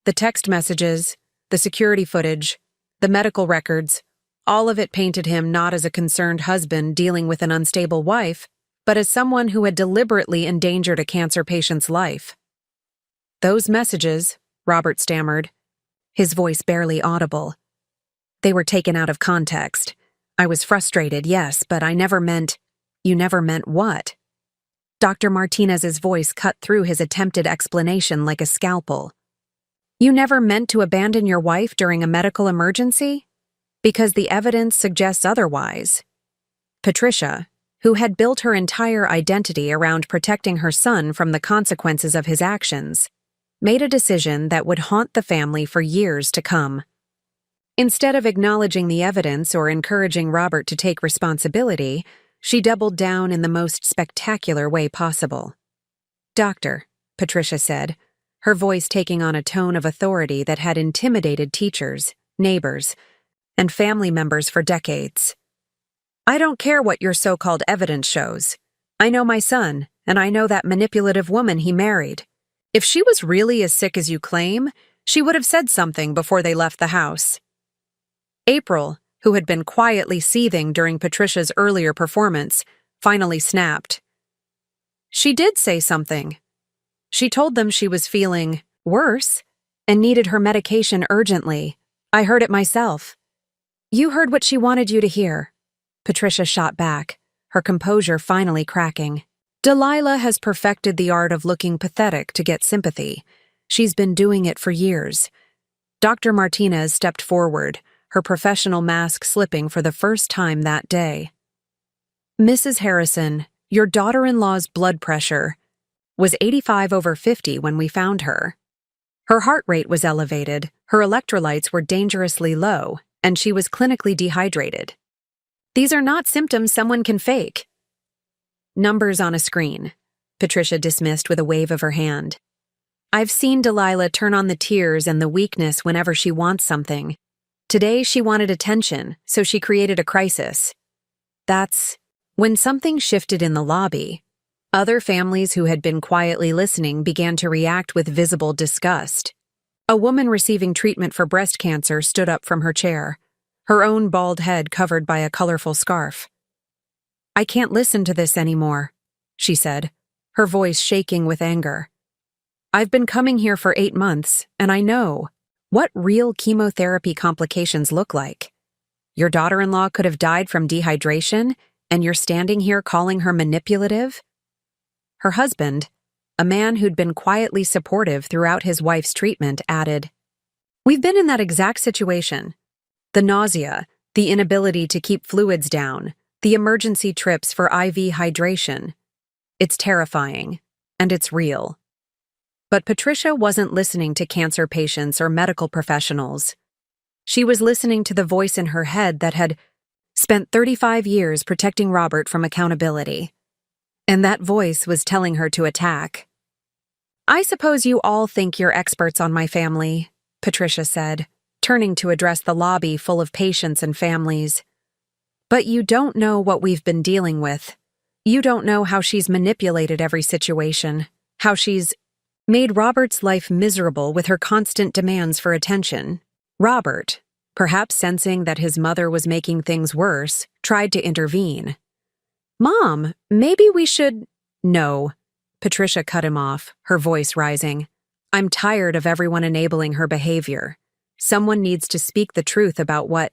The text messages, the security footage, the medical records, all of it painted him not as a concerned husband dealing with an unstable wife, but as someone who had deliberately endangered a cancer patient's life. "Those messages," Robert stammered, his voice barely audible. "They were taken out of context. I was frustrated, yes, but I never meant—" "You never meant what?" Dr. Martinez's voice cut through his attempted explanation like a scalpel. "You never meant to abandon your wife during a medical emergency? Because the evidence suggests otherwise." Patricia, who had built her entire identity around protecting her son from the consequences of his actions, made a decision that would haunt the family for years to come. Instead of acknowledging the evidence or encouraging Robert to take responsibility, she doubled down in the most spectacular way possible. "Doctor," Patricia said, her voice taking on a tone of authority that had intimidated teachers, neighbors, and family members for decades. "I don't care what your so-called evidence shows. I know my son, and I know that manipulative woman he married. If she was really as sick as you claim, she would have said something before they left the house." April, who had been quietly seething during Patricia's earlier performance, finally snapped. "She did say something. She told them she was feeling worse and needed her medication urgently. I heard it myself." "You heard what she wanted you to hear," Patricia shot back, her composure finally cracking. "Delilah has perfected the art of looking pathetic to get sympathy. She's been doing it for years." Dr. Martinez stepped forward, her professional mask slipping for the first time that day. "Mrs. Harrison, your daughter-in-law's blood pressure was 85/50 when we found her. Her heart rate was elevated, her electrolytes were dangerously low, and she was clinically dehydrated. These are not symptoms someone can fake." "Numbers on a screen," Patricia dismissed with a wave of her hand. "I've seen Delilah turn on the tears and the weakness whenever she wants something. Today she wanted attention, so she created a crisis." That's when something shifted in the lobby. Other families who had been quietly listening began to react with visible disgust. A woman receiving treatment for breast cancer stood up from her chair, her own bald head covered by a colorful scarf. "I can't listen to this anymore," she said, her voice shaking with anger. "I've been coming here for 8 months, and I know what real chemotherapy complications look like. Your daughter-in-law could have died from dehydration, and you're standing here calling her manipulative?" Her husband, a man who'd been quietly supportive throughout his wife's treatment, added, "We've been in that exact situation. The nausea, the inability to keep fluids down, the emergency trips for IV hydration. It's terrifying, and it's real." But Patricia wasn't listening to cancer patients or medical professionals. She was listening to the voice in her head that had spent 35 years protecting Robert from accountability. And that voice was telling her to attack. "I suppose you all think you're experts on my family," Patricia said, turning to address the lobby full of patients and families. "But you don't know what we've been dealing with. You don't know how she's manipulated every situation, how she's made Robert's life miserable with her constant demands for attention." Robert, perhaps sensing that his mother was making things worse, tried to intervene. "Mom, maybe we should—" "No," Patricia cut him off, her voice rising. "I'm tired of everyone enabling her behavior. Someone needs to speak the truth about what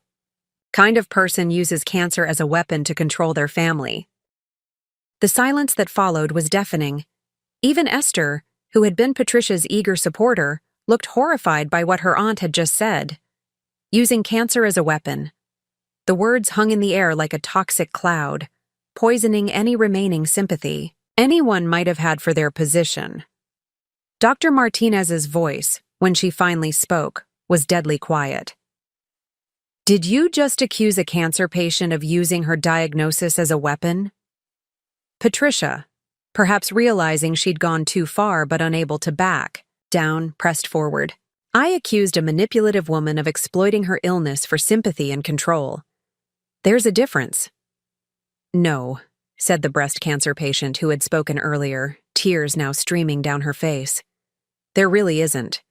kind of person uses cancer as a weapon to control their family." The silence that followed was deafening. Even Esther, who had been Patricia's eager supporter, looked horrified by what her aunt had just said. Using cancer as a weapon. The words hung in the air like a toxic cloud, poisoning any remaining sympathy anyone might have had for their position. Dr. Martinez's voice, when she finally spoke, was deadly quiet. "Did you just accuse a cancer patient of using her diagnosis as a weapon?" Patricia, perhaps realizing she'd gone too far but unable to back down, pressed forward. "I accused a manipulative woman of exploiting her illness for sympathy and control. There's a difference." "No," said the breast cancer patient who had spoken earlier, tears now streaming down her face. "There really isn't.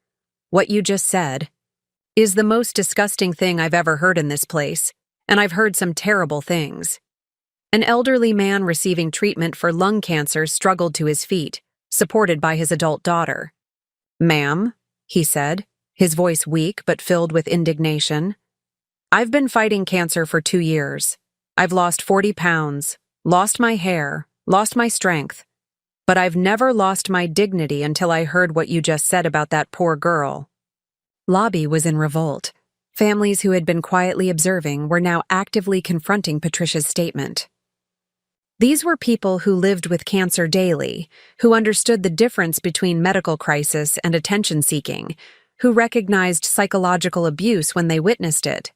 What you just said is the most disgusting thing I've ever heard in this place, and I've heard some terrible things." An elderly man receiving treatment for lung cancer struggled to his feet, supported by his adult daughter. "Ma'am," he said, his voice weak but filled with indignation, "I've been fighting cancer for 2 years. I've lost 40 pounds, lost my hair, lost my strength, but I've never lost my dignity until I heard what you just said about that poor girl." Lobby was in revolt. Families who had been quietly observing were now actively confronting Patricia's statement. These were people who lived with cancer daily, who understood the difference between medical crisis and attention-seeking, who recognized psychological abuse when they witnessed it.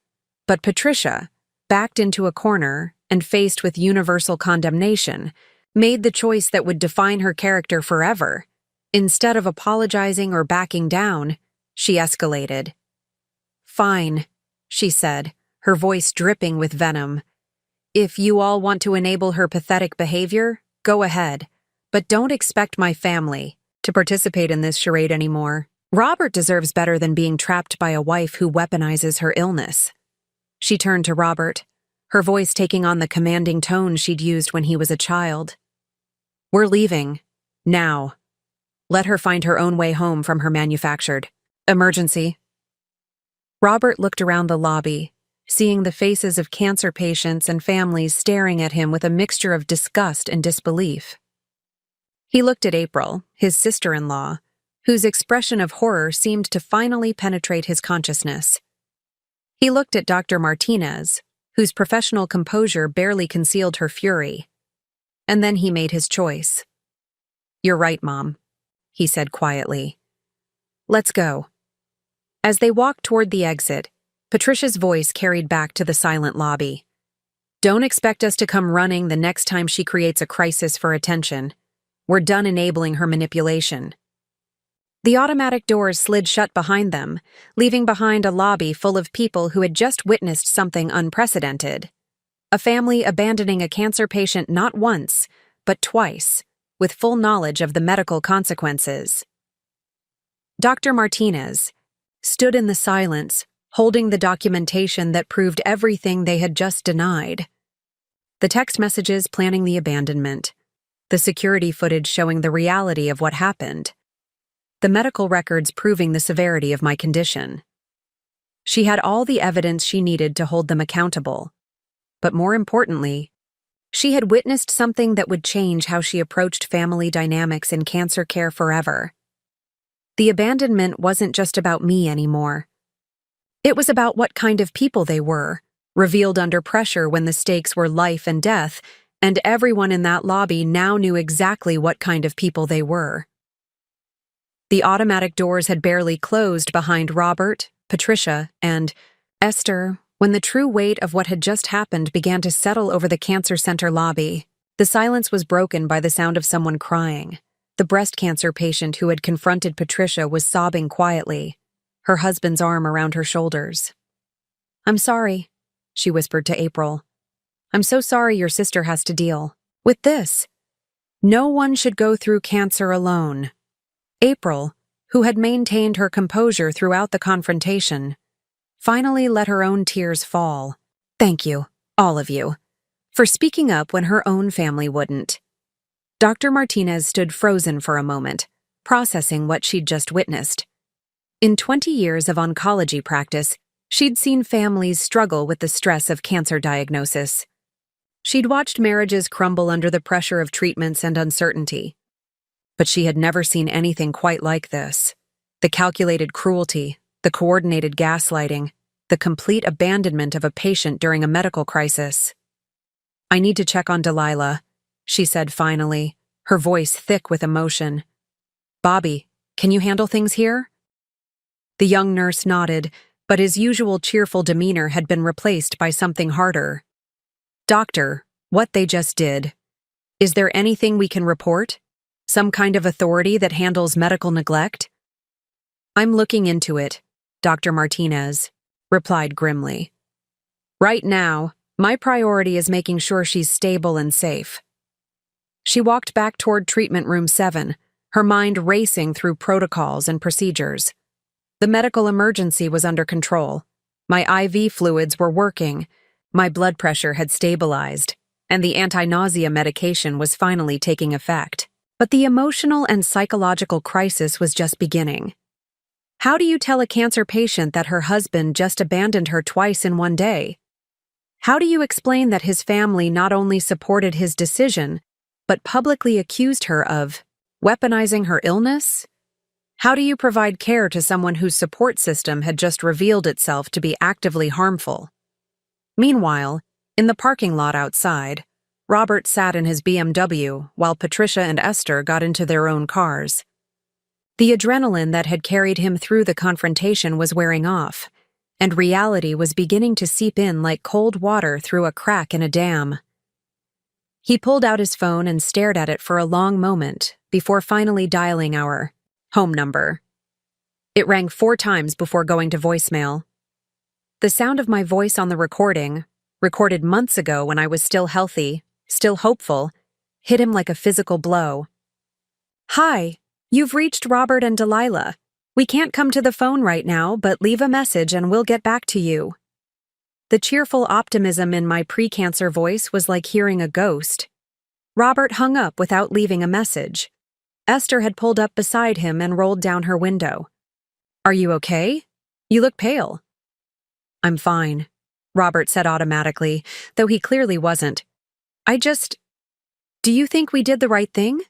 But Patricia, backed into a corner and faced with universal condemnation, made the choice that would define her character forever. Instead of apologizing or backing down, she escalated. "Fine," she said, her voice dripping with venom. "If you all want to enable her pathetic behavior, go ahead. But don't expect my family to participate in this charade anymore. Robert deserves better than being trapped by a wife who weaponizes her illness." She turned to Robert, her voice taking on the commanding tone she'd used when he was a child. "We're leaving. Now. Let her find her own way home from her manufactured emergency." Robert looked around the lobby, seeing the faces of cancer patients and families staring at him with a mixture of disgust and disbelief. He looked at April, his sister-in-law, whose expression of horror seemed to finally penetrate his consciousness. He looked at Dr. Martinez, whose professional composure barely concealed her fury. And then he made his choice. "You're right, Mom," he said quietly. "Let's go." As they walked toward the exit, Patricia's voice carried back to the silent lobby. "Don't expect us to come running the next time she creates a crisis for attention. We're done enabling her manipulation." The automatic doors slid shut behind them, leaving behind a lobby full of people who had just witnessed something unprecedented. A family abandoning a cancer patient not once, but twice, with full knowledge of the medical consequences. Dr. Martinez stood in the silence, holding the documentation that proved everything they had just denied. The text messages planning the abandonment, the security footage showing the reality of what happened, the medical records proving the severity of my condition. She had all the evidence she needed to hold them accountable. But more importantly, she had witnessed something that would change how she approached family dynamics in cancer care forever. The abandonment wasn't just about me anymore. It was about what kind of people they were, revealed under pressure when the stakes were life and death, and everyone in that lobby now knew exactly what kind of people they were. The automatic doors had barely closed behind Robert, Patricia, and Esther when the true weight of what had just happened began to settle over the cancer center lobby. The silence was broken by the sound of someone crying. The breast cancer patient who had confronted Patricia was sobbing quietly, her husband's arm around her shoulders. "I'm sorry," she whispered to April. "I'm so sorry your sister has to deal with this. No one should go through cancer alone." April, who had maintained her composure throughout the confrontation, finally let her own tears fall. "Thank you, all of you, for speaking up when her own family wouldn't." Dr. Martinez stood frozen for a moment, processing what she'd just witnessed. In 20 years of oncology practice, she'd seen families struggle with the stress of cancer diagnosis. She'd watched marriages crumble under the pressure of treatments and uncertainty. But she had never seen anything quite like this. The calculated cruelty, the coordinated gaslighting, the complete abandonment of a patient during a medical crisis. "I need to check on Delilah," she said finally, her voice thick with emotion. "Bobby, can you handle things here?" The young nurse nodded, but his usual cheerful demeanor had been replaced by something harder. "Doctor, what they just did. Is there anything we can report? Some kind of authority that handles medical neglect?" "I'm looking into it," Dr. Martinez replied grimly. "Right now, my priority is making sure she's stable and safe." She walked back toward treatment room 7, her mind racing through protocols and procedures. The medical emergency was under control. My IV fluids were working, my blood pressure had stabilized, and the anti-nausea medication was finally taking effect. But the emotional and psychological crisis was just beginning. How do you tell a cancer patient that her husband just abandoned her twice in one day? How do you explain that his family not only supported his decision, but publicly accused her of weaponizing her illness? How do you provide care to someone whose support system had just revealed itself to be actively harmful? Meanwhile, in the parking lot outside, Robert sat in his BMW while Patricia and Esther got into their own cars. The adrenaline that had carried him through the confrontation was wearing off, and reality was beginning to seep in like cold water through a crack in a dam. He pulled out his phone and stared at it for a long moment before finally dialing our home number. It rang 4 times before going to voicemail. The sound of my voice on the recording, recorded months ago when I was still healthy, still hopeful, hit him like a physical blow. "Hi, you've reached Robert and Delilah. We can't come to the phone right now, but leave a message and we'll get back to you." The cheerful optimism in my pre-cancer voice was like hearing a ghost. Robert hung up without leaving a message. Esther had pulled up beside him and rolled down her window. "Are you okay? You look pale." "I'm fine," Robert said automatically, though he clearly wasn't. Do you think we did the right thing?"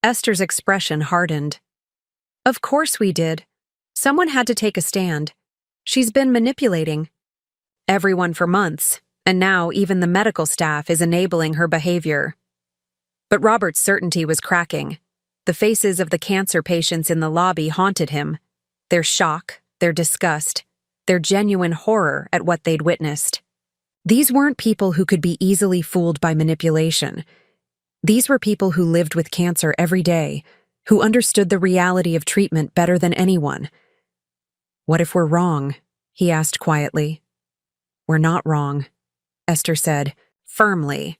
Esther's expression hardened. "Of course we did. Someone had to take a stand. She's been manipulating everyone for months, and now even the medical staff is enabling her behavior." But Robert's certainty was cracking. The faces of the cancer patients in the lobby haunted him. Their shock, their disgust, their genuine horror at what they'd witnessed. These weren't people who could be easily fooled by manipulation. These were people who lived with cancer every day, who understood the reality of treatment better than anyone. "What if we're wrong?" he asked quietly. "We're not wrong," Esther said, firmly.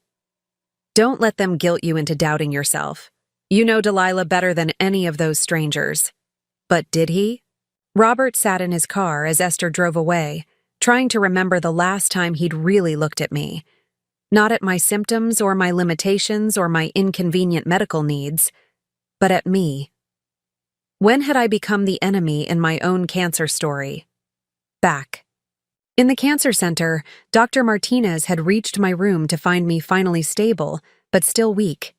"Don't let them guilt you into doubting yourself. You know Delilah better than any of those strangers." But did he? Robert sat in his car as Esther drove away, trying to remember the last time he'd really looked at me. Not at my symptoms or my limitations or my inconvenient medical needs, but at me. When had I become the enemy in my own cancer story? Back. In the cancer center, Dr. Martinez had reached my room to find me finally stable, but still weak.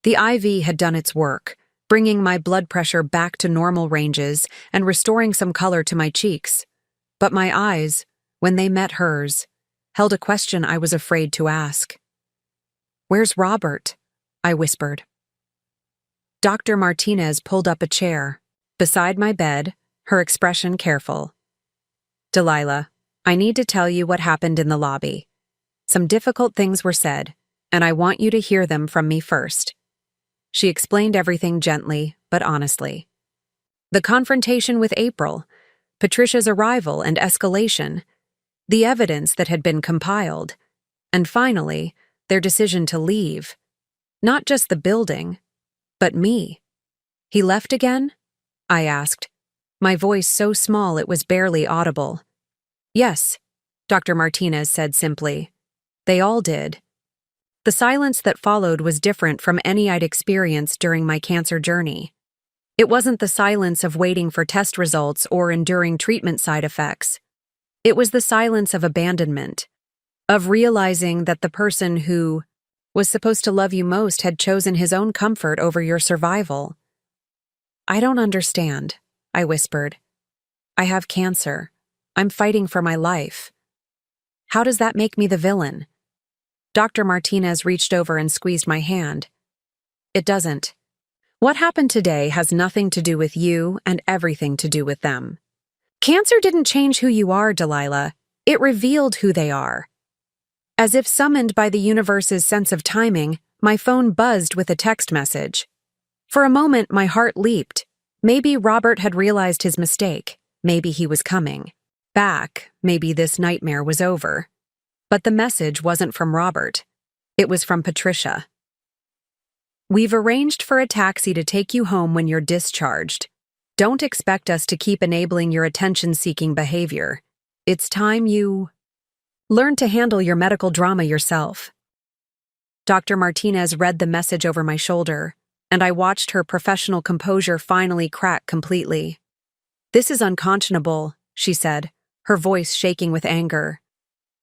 The IV had done its work, bringing my blood pressure back to normal ranges and restoring some color to my cheeks. But my eyes, when they met hers, held a question I was afraid to ask. "Where's Robert?" I whispered. Dr. Martinez pulled up a chair, beside my bed, her expression careful. "Delilah, I need to tell you what happened in the lobby. Some difficult things were said, and I want you to hear them from me first." She explained everything gently, but honestly. The confrontation with April, Patricia's arrival and escalation, the evidence that had been compiled, and finally, their decision to leave. Not just the building, but me. "He left again?" I asked, my voice so small it was barely audible. "Yes," Dr. Martinez said simply. "They all did." The silence that followed was different from any I'd experienced during my cancer journey. It wasn't the silence of waiting for test results or enduring treatment side effects. It was the silence of abandonment, of realizing that the person who was supposed to love you most had chosen his own comfort over your survival. "I don't understand," I whispered. "I have cancer. I'm fighting for my life. How does that make me the villain?" Dr. Martinez reached over and squeezed my hand. "It doesn't. What happened today has nothing to do with you and everything to do with them. Cancer didn't change who you are, Delilah. It revealed who they are. As if summoned by the universe's sense of timing, my phone buzzed with a text message. For a moment, my heart leaped. Maybe Robert had realized his mistake. Maybe he was coming back. Maybe this nightmare was over. But the message wasn't from Robert. It was from Patricia. We've arranged for a taxi to take you home when you're discharged. Don't expect us to keep enabling your attention-seeking behavior. It's time you learn to handle your medical drama yourself. Dr. Martinez read the message over my shoulder, and I watched her professional composure finally crack completely. This is unconscionable, she said, her voice shaking with anger.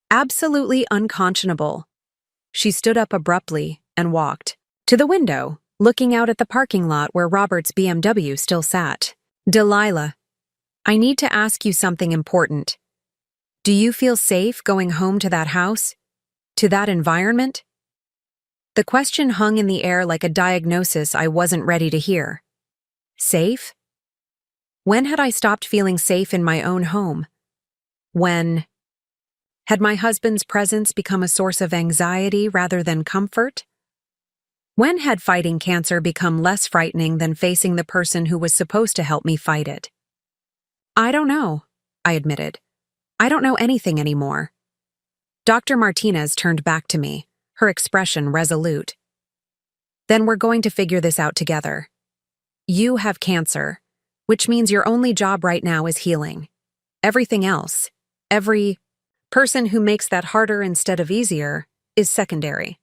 Absolutely unconscionable. She stood up abruptly and walked to the window, looking out at the parking lot where Robert's BMW still sat. Delilah, I need to ask you something important. Do you feel safe going home to that house? To that environment? The question hung in the air like a diagnosis I wasn't ready to hear. Safe? When had I stopped feeling safe in my own home? When had my husband's presence become a source of anxiety rather than comfort? When had fighting cancer become less frightening than facing the person who was supposed to help me fight it? I don't know, I admitted. I don't know anything anymore. Dr. Martinez turned back to me, her expression resolute. Then we're going to figure this out together. You have cancer, which means your only job right now is healing. Everything else, every person who makes that harder instead of easier, is secondary.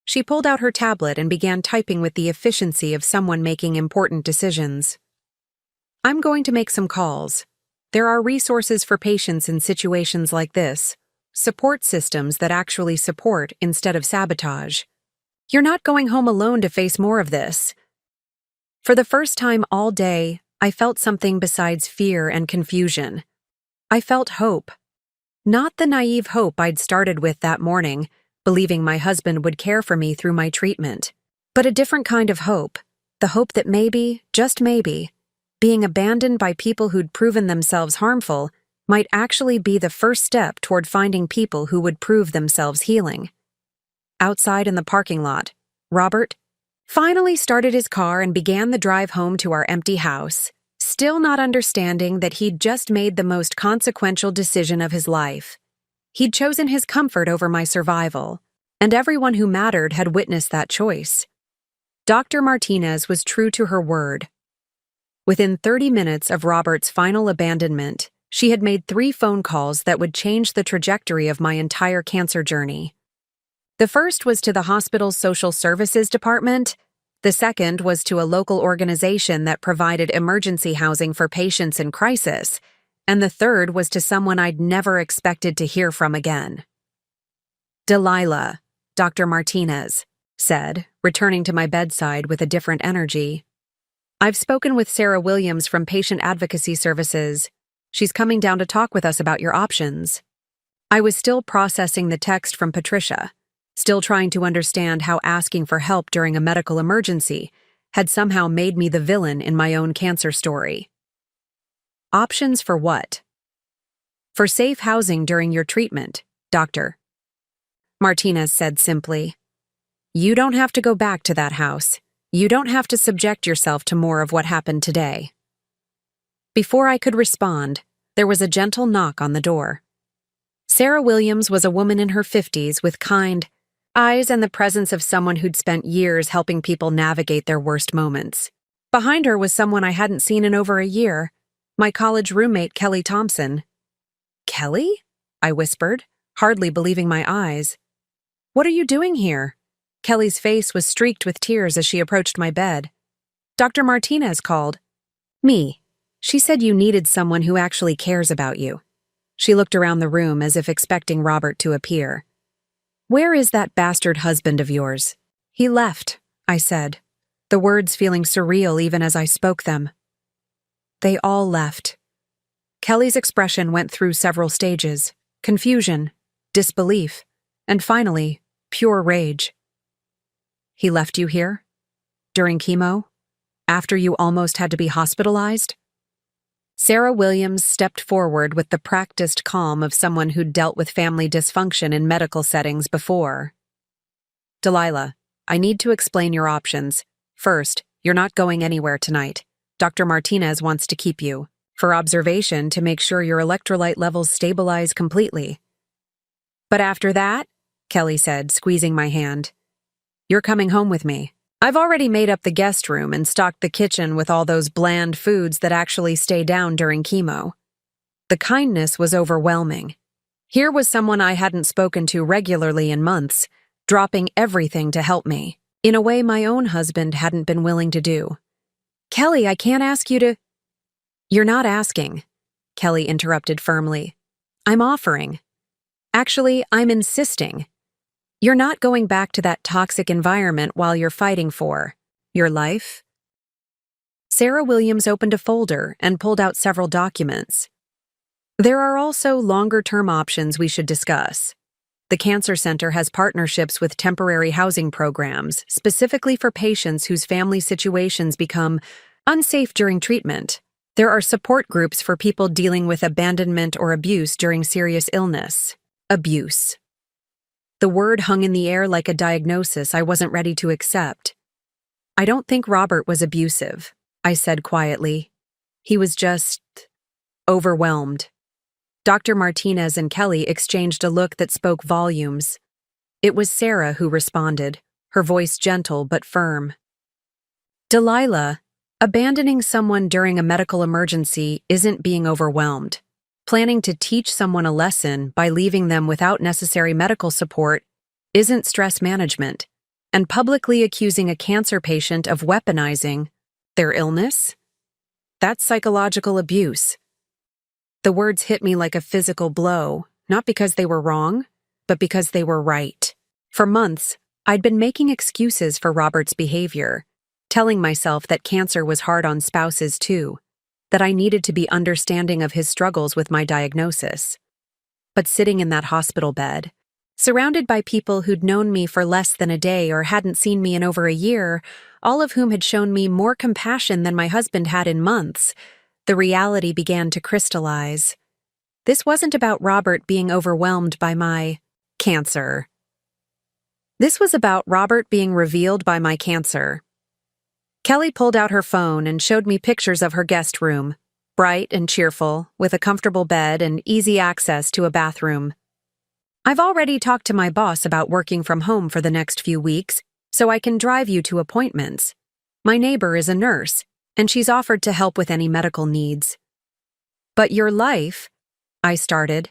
She pulled out her tablet and began typing with the efficiency of someone making important decisions. I'm going to make some calls. There are resources for patients in situations like this, support systems that actually support instead of sabotage. You're not going home alone to face more of this. For the first time all day, I felt something besides fear and confusion. I felt hope. Not the naive hope I'd started with that morning, believing my husband would care for me through my treatment, but a different kind of hope, the hope that maybe, just maybe, being abandoned by people who'd proven themselves harmful might actually be the first step toward finding people who would prove themselves healing. Outside in the parking lot, Robert finally started his car and began the drive home to our empty house, still not understanding that he'd just made the most consequential decision of his life. He'd chosen his comfort over my survival, and everyone who mattered had witnessed that choice. Dr. Martinez was true to her word. Within 30 minutes of Robert's final abandonment, she had made 3 phone calls that would change the trajectory of my entire cancer journey. The first was to the hospital's social services department. The second was to a local organization that provided emergency housing for patients in crisis. And the third was to someone I'd never expected to hear from again. Delilah, Dr. Martinez said, returning to my bedside with a different energy. I've spoken with Sarah Williams from Patient Advocacy Services. She's coming down to talk with us about your options. I was still processing the text from Patricia, still trying to understand how asking for help during a medical emergency had somehow made me the villain in my own cancer story. Options for what? For safe housing during your treatment, Doctor. Martinez said simply. You don't have to go back to that house. You don't have to subject yourself to more of what happened today. Before I could respond, there was a gentle knock on the door. Sarah Williams was a woman in her 50s with kind eyes and the presence of someone who'd spent years helping people navigate their worst moments. Behind her was someone I hadn't seen in over a year, my college roommate Kelly Thompson. Kelly? I whispered, hardly believing my eyes. What are you doing here? Kelly's face was streaked with tears as she approached my bed. Dr. Martinez called. Me. She said you needed someone who actually cares about you. She looked around the room as if expecting Robert to appear. Where is that bastard husband of yours? He left, I said, the words feeling surreal even as I spoke them. They all left. Kelly's expression went through several stages: confusion, disbelief, and finally, pure rage. He left you here? During chemo? After you almost had to be hospitalized? Sarah Williams stepped forward with the practiced calm of someone who'd dealt with family dysfunction in medical settings before. Delilah, I need to explain your options. First, you're not going anywhere tonight. Dr. Martinez wants to keep you for observation to make sure your electrolyte levels stabilize completely. But after that, Kelly said, squeezing my hand, you're coming home with me. I've already made up the guest room and stocked the kitchen with all those bland foods that actually stay down during chemo. The kindness was overwhelming. Here was someone I hadn't spoken to regularly in months, dropping everything to help me, in a way my own husband hadn't been willing to do. Kelly, I can't ask you to— You're not asking, Kelly interrupted firmly. I'm offering. Actually, I'm insisting. You're not going back to that toxic environment while you're fighting for your life. Sarah Williams opened a folder and pulled out several documents. There are also longer-term options we should discuss. The Cancer Center has partnerships with temporary housing programs, specifically for patients whose family situations become unsafe during treatment. There are support groups for people dealing with abandonment or abuse during serious illness. Abuse. The word hung in the air like a diagnosis I wasn't ready to accept. I don't think Robert was abusive, I said quietly. He was just overwhelmed. Dr. Martinez and Kelly exchanged a look that spoke volumes. It was Sarah who responded, her voice gentle but firm. Delilah, abandoning someone during a medical emergency isn't being overwhelmed. Planning to teach someone a lesson by leaving them without necessary medical support isn't stress management, and publicly accusing a cancer patient of weaponizing their illness? That's psychological abuse. The words hit me like a physical blow, not because they were wrong, but because they were right. For months, I'd been making excuses for Robert's behavior, telling myself that cancer was hard on spouses too, that I needed to be understanding of his struggles with my diagnosis. But sitting in that hospital bed, surrounded by people who'd known me for less than a day or hadn't seen me in over a year, all of whom had shown me more compassion than my husband had in months, the reality began to crystallize. This wasn't about Robert being overwhelmed by my cancer. This was about Robert being revealed by my cancer. Kelly pulled out her phone and showed me pictures of her guest room, bright and cheerful, with a comfortable bed and easy access to a bathroom. I've already talked to my boss about working from home for the next few weeks, so I can drive you to appointments. My neighbor is a nurse, and she's offered to help with any medical needs. But your life, I started.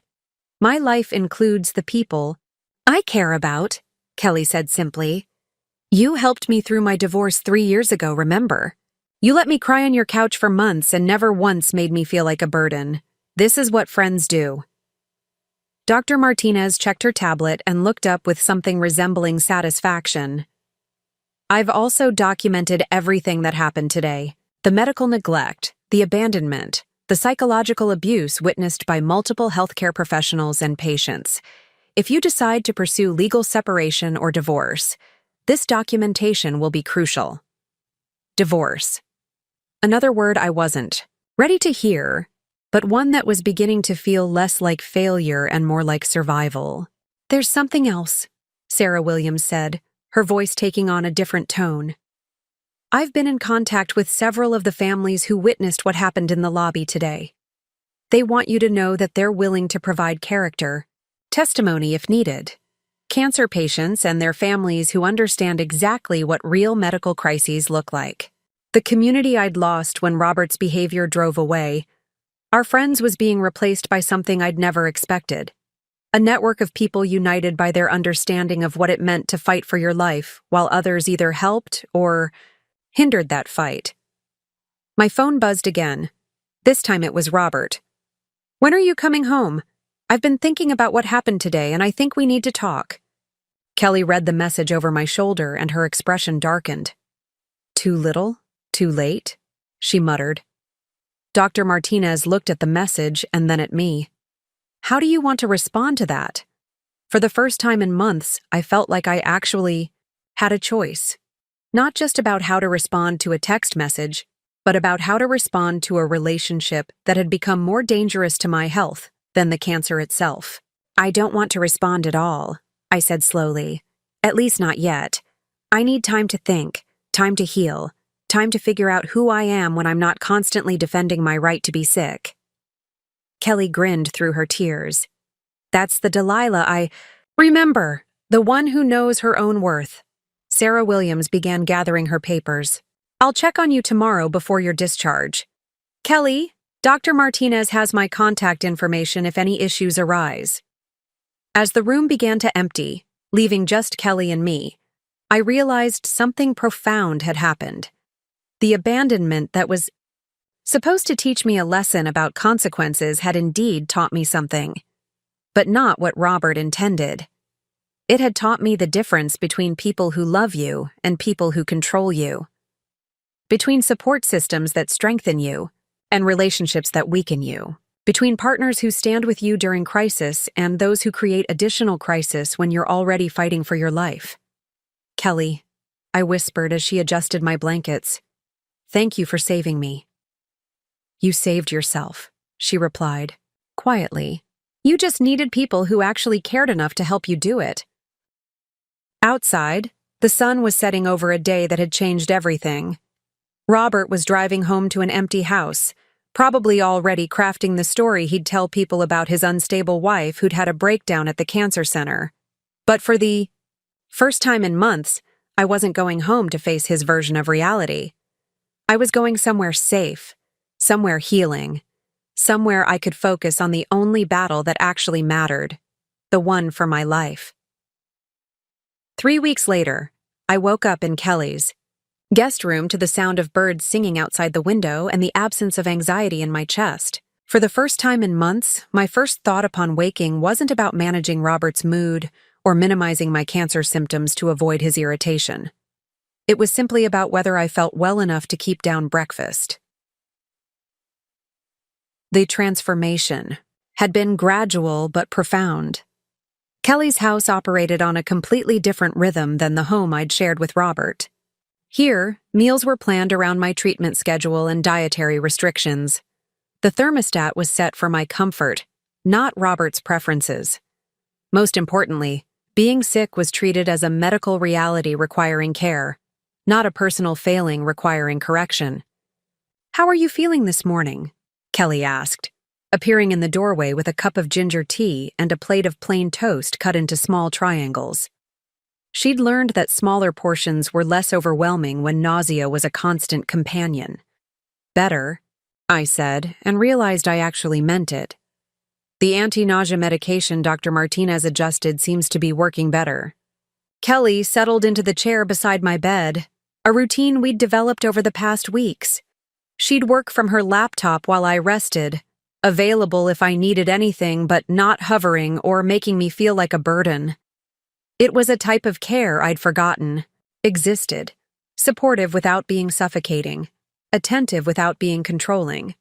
My life includes the people I care about, Kelly said simply. You helped me through my divorce 3 years ago, remember? You let me cry on your couch for months and never once made me feel like a burden. This is what friends do. Dr. Martinez checked her tablet and looked up with something resembling satisfaction. I've also documented everything that happened today. The medical neglect, the abandonment, the psychological abuse witnessed by multiple healthcare professionals and patients. If you decide to pursue legal separation or divorce, this documentation will be crucial. Divorce. Another word I wasn't ready to hear, but one that was beginning to feel less like failure and more like survival. There's something else, Sarah Williams said, her voice taking on a different tone. I've been in contact with several of the families who witnessed what happened in the lobby today. They want you to know that they're willing to provide character, testimony if needed. Cancer patients and their families who understand exactly what real medical crises look like. The community I'd lost when Robert's behavior drove away, our friends was being replaced by something I'd never expected. A network of people united by their understanding of what it meant to fight for your life, while others either helped or hindered that fight. My phone buzzed again. This time it was Robert. When are you coming home? I've been thinking about what happened today, and I think we need to talk. Kelly read the message over my shoulder, and her expression darkened. Too little? Too late? She muttered. Dr. Martinez looked at the message and then at me. How do you want to respond to that? For the first time in months, I felt like I actually had a choice. Not just about how to respond to a text message, but about how to respond to a relationship that had become more dangerous to my health than the cancer itself. "I don't want to respond at all," I said slowly. "At least not yet. I need time to think, time to heal, time to figure out who I am when I'm not constantly defending my right to be sick." Kelly grinned through her tears. "That's the Delilah I remember, the one who knows her own worth." Sarah Williams began gathering her papers. "I'll check on you tomorrow before your discharge. Kelly, Dr. Martinez has my contact information if any issues arise." As the room began to empty, leaving just Kelly and me, I realized something profound had happened. The abandonment that was supposed to teach me a lesson about consequences had indeed taught me something, but not what Robert intended. It had taught me the difference between people who love you and people who control you, between support systems that strengthen you and relationships that weaken you, between partners who stand with you during crisis and those who create additional crisis when you're already fighting for your life. "Kelly," I whispered as she adjusted my blankets, "thank you for saving me." "You saved yourself," she replied, quietly. "You just needed people who actually cared enough to help you do it." Outside, the sun was setting over a day that had changed everything. Robert was driving home to an empty house, probably already crafting the story he'd tell people about his unstable wife who'd had a breakdown at the cancer center. But for the first time in months, I wasn't going home to face his version of reality. I was going somewhere safe, somewhere healing, somewhere I could focus on the only battle that actually mattered, the one for my life. 3 weeks later, I woke up in Kelly's guest room to the sound of birds singing outside the window and the absence of anxiety in my chest. For the first time in months, my first thought upon waking wasn't about managing Robert's mood or minimizing my cancer symptoms to avoid his irritation. It was simply about whether I felt well enough to keep down breakfast. The transformation had been gradual but profound. Kelly's house operated on a completely different rhythm than the home I'd shared with Robert. Here, meals were planned around my treatment schedule and dietary restrictions. The thermostat was set for my comfort, not Robert's preferences. Most importantly, being sick was treated as a medical reality requiring care, not a personal failing requiring correction. "How are you feeling this morning?" Kelly asked, appearing in the doorway with a cup of ginger tea and a plate of plain toast cut into small triangles. She'd learned that smaller portions were less overwhelming when nausea was a constant companion. "Better," I said, and realized I actually meant it. "The anti-nausea medication Dr. Martinez adjusted seems to be working better." Kelly settled into the chair beside my bed, a routine we'd developed over the past weeks. She'd work from her laptop while I rested, available if I needed anything but not hovering or making me feel like a burden. It was a type of care I'd forgotten, existed, supportive without being suffocating, attentive without being controlling.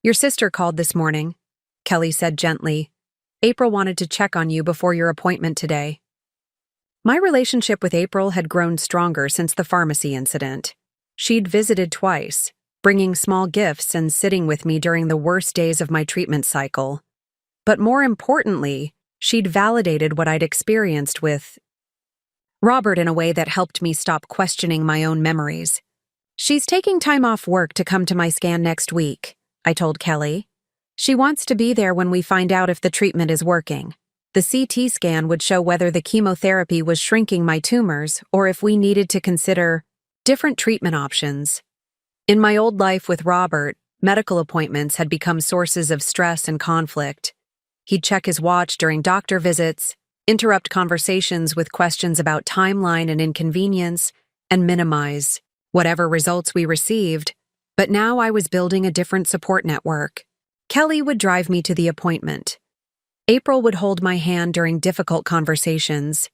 "Your sister called this morning," Kelly said gently. "April wanted to check on you before your appointment today." My relationship with April had grown stronger since the pharmacy incident. She'd visited twice, bringing small gifts and sitting with me during the worst days of my treatment cycle. But more importantly, she'd validated what I'd experienced with Robert in a way that helped me stop questioning my own memories. "She's taking time off work to come to my scan next week," I told Kelly. "She wants to be there when we find out if the treatment is working. The CT scan would show whether the chemotherapy was shrinking my tumors or if we needed to consider different treatment options." In my old life with Robert, medical appointments had become sources of stress and conflict. He'd check his watch during doctor visits, interrupt conversations with questions about timeline and inconvenience, and minimize whatever results we received. But now I was building a different support network. Kelly would drive me to the appointment. April would hold my hand during difficult conversations.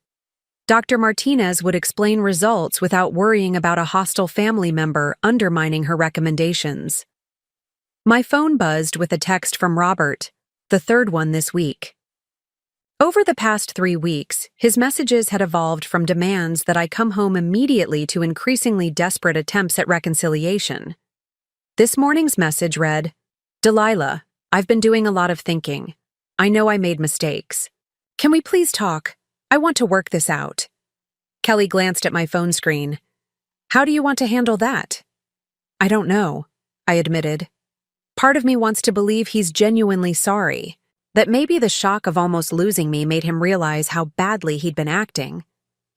Dr. Martinez would explain results without worrying about a hostile family member undermining her recommendations. My phone buzzed with a text from Robert, the third one this week. Over the past 3 weeks, his messages had evolved from demands that I come home immediately to increasingly desperate attempts at reconciliation. This morning's message read, "Delilah, I've been doing a lot of thinking. I know I made mistakes. Can we please talk? I want to work this out." Kelly glanced at my phone screen. "How do you want to handle that?" "I don't know," I admitted. Part of me wants to believe he's genuinely sorry, that maybe the shock of almost losing me made him realize how badly he'd been acting.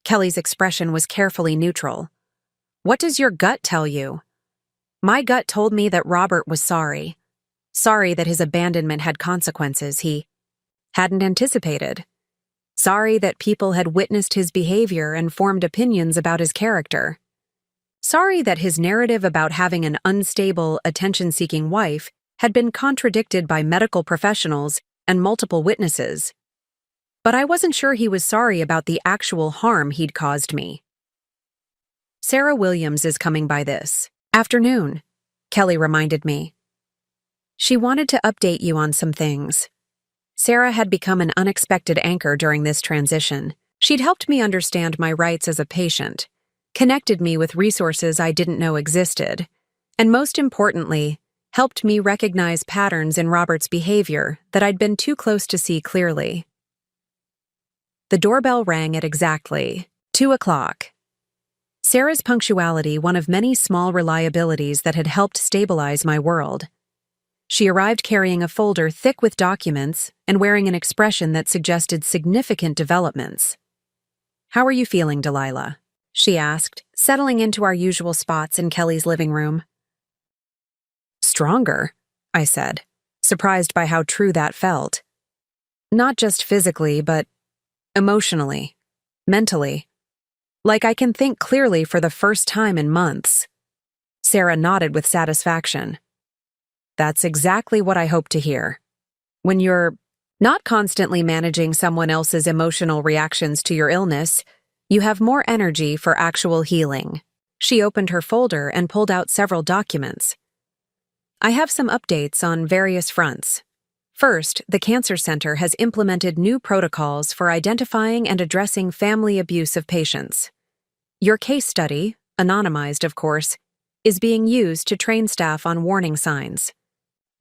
Kelly's expression was carefully neutral. "What does your gut tell you?" My gut told me that Robert was sorry. Sorry that his abandonment had consequences he hadn't anticipated. Sorry that people had witnessed his behavior and formed opinions about his character. Sorry that his narrative about having an unstable, attention-seeking wife had been contradicted by medical professionals and multiple witnesses. But I wasn't sure he was sorry about the actual harm he'd caused me. "Sarah Williams is coming by this afternoon," Kelly reminded me. "She wanted to update you on some things." Sarah had become an unexpected anchor during this transition. She'd helped me understand my rights as a patient, connected me with resources I didn't know existed, and most importantly, helped me recognize patterns in Robert's behavior that I'd been too close to see clearly. The doorbell rang at exactly 2:00. Sarah's punctuality, one of many small reliabilities that had helped stabilize my world. She arrived carrying a folder thick with documents and wearing an expression that suggested significant developments. "How are you feeling, Delilah?" she asked, settling into our usual spots in Kelly's living room. "Stronger," I said, surprised by how true that felt. Not just physically, but emotionally, mentally. Like I can think clearly for the first time in months. Sarah nodded with satisfaction. "That's exactly what I hope to hear. When you're not constantly managing someone else's emotional reactions to your illness, you have more energy for actual healing." She opened her folder and pulled out several documents. "I have some updates on various fronts. First, the Cancer Center has implemented new protocols for identifying and addressing family abuse of patients. Your case study, anonymized of course, is being used to train staff on warning signs.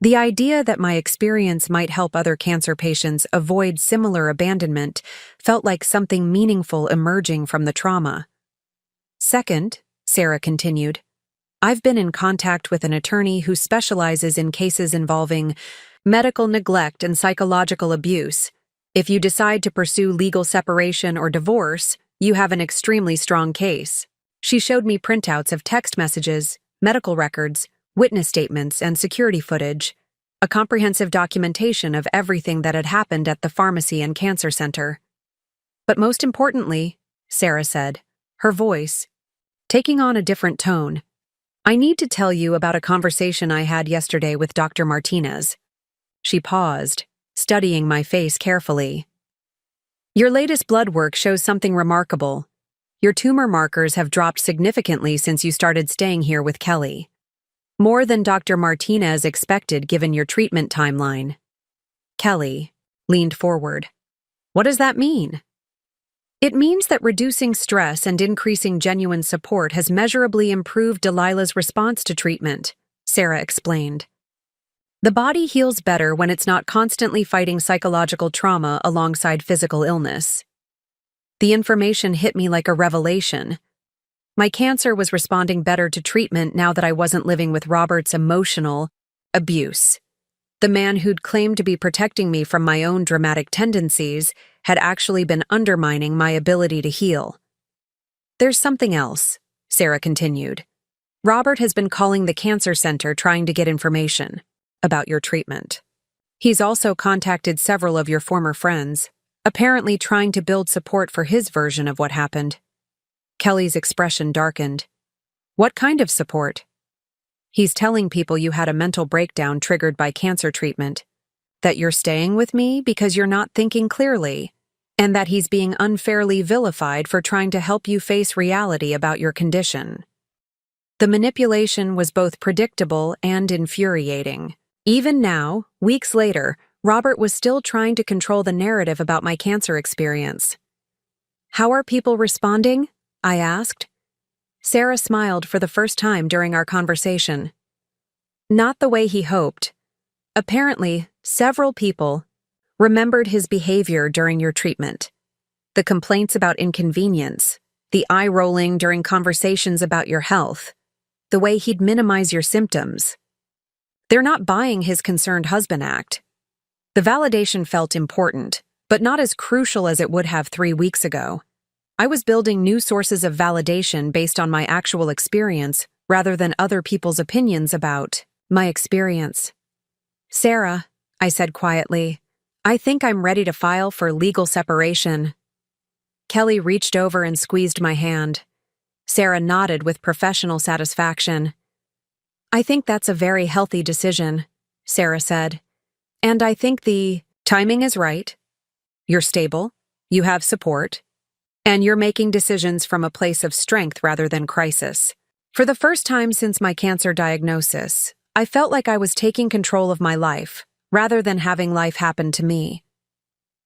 The idea that my experience might help other cancer patients avoid similar abandonment felt like something meaningful emerging from the trauma. Second," Sarah continued, "I've been in contact with an attorney who specializes in cases involving medical neglect and psychological abuse. If you decide to pursue legal separation or divorce, you have an extremely strong case." She showed me printouts of text messages, medical records, witness statements, and security footage, a comprehensive documentation of everything that had happened at the pharmacy and cancer center. "But most importantly," Sarah said, her voice taking on a different tone, "I need to tell you about a conversation I had yesterday with Dr. Martinez." She paused, studying my face carefully. "Your latest blood work shows something remarkable. Your tumor markers have dropped significantly since you started staying here with Kelly. More than Dr. Martinez expected given your treatment timeline." Kelly leaned forward. "What does that mean?" "It means that reducing stress and increasing genuine support has measurably improved Delilah's response to treatment," Sarah explained. "The body heals better when it's not constantly fighting psychological trauma alongside physical illness." The information hit me like a revelation. My cancer was responding better to treatment now that I wasn't living with Robert's emotional abuse. The man who'd claimed to be protecting me from my own dramatic tendencies had actually been undermining my ability to heal. "There's something else," Sarah continued. "Robert has been calling the cancer center trying to get information about your treatment. He's also contacted several of your former friends, apparently trying to build support for his version of what happened." Kelly's expression darkened. "What kind of support?" "He's telling people you had a mental breakdown triggered by cancer treatment, that you're staying with me because you're not thinking clearly, and that he's being unfairly vilified for trying to help you face reality about your condition." The manipulation was both predictable and infuriating. Even now, weeks later, Robert was still trying to control the narrative about my cancer experience. "How are people responding?" I asked. Sarah smiled for the first time during our conversation. Not the way he hoped. Apparently, several people remembered his behavior during your treatment. The complaints about inconvenience, the eye-rolling during conversations about your health, the way he'd minimize your symptoms. They're not buying his concerned husband act. The validation felt important, but not as crucial as it would have 3 weeks ago. I was building new sources of validation based on my actual experience rather than other people's opinions about my experience. "Sarah," I said quietly, "I think I'm ready to file for legal separation." Kelly reached over and squeezed my hand. Sarah nodded with professional satisfaction. "I think that's a very healthy decision," Sarah said. "And I think the timing is right. You're stable, you have support, and you're making decisions from a place of strength rather than crisis. For the first time since my cancer diagnosis, I felt like I was taking control of my life, rather than having life happen to me.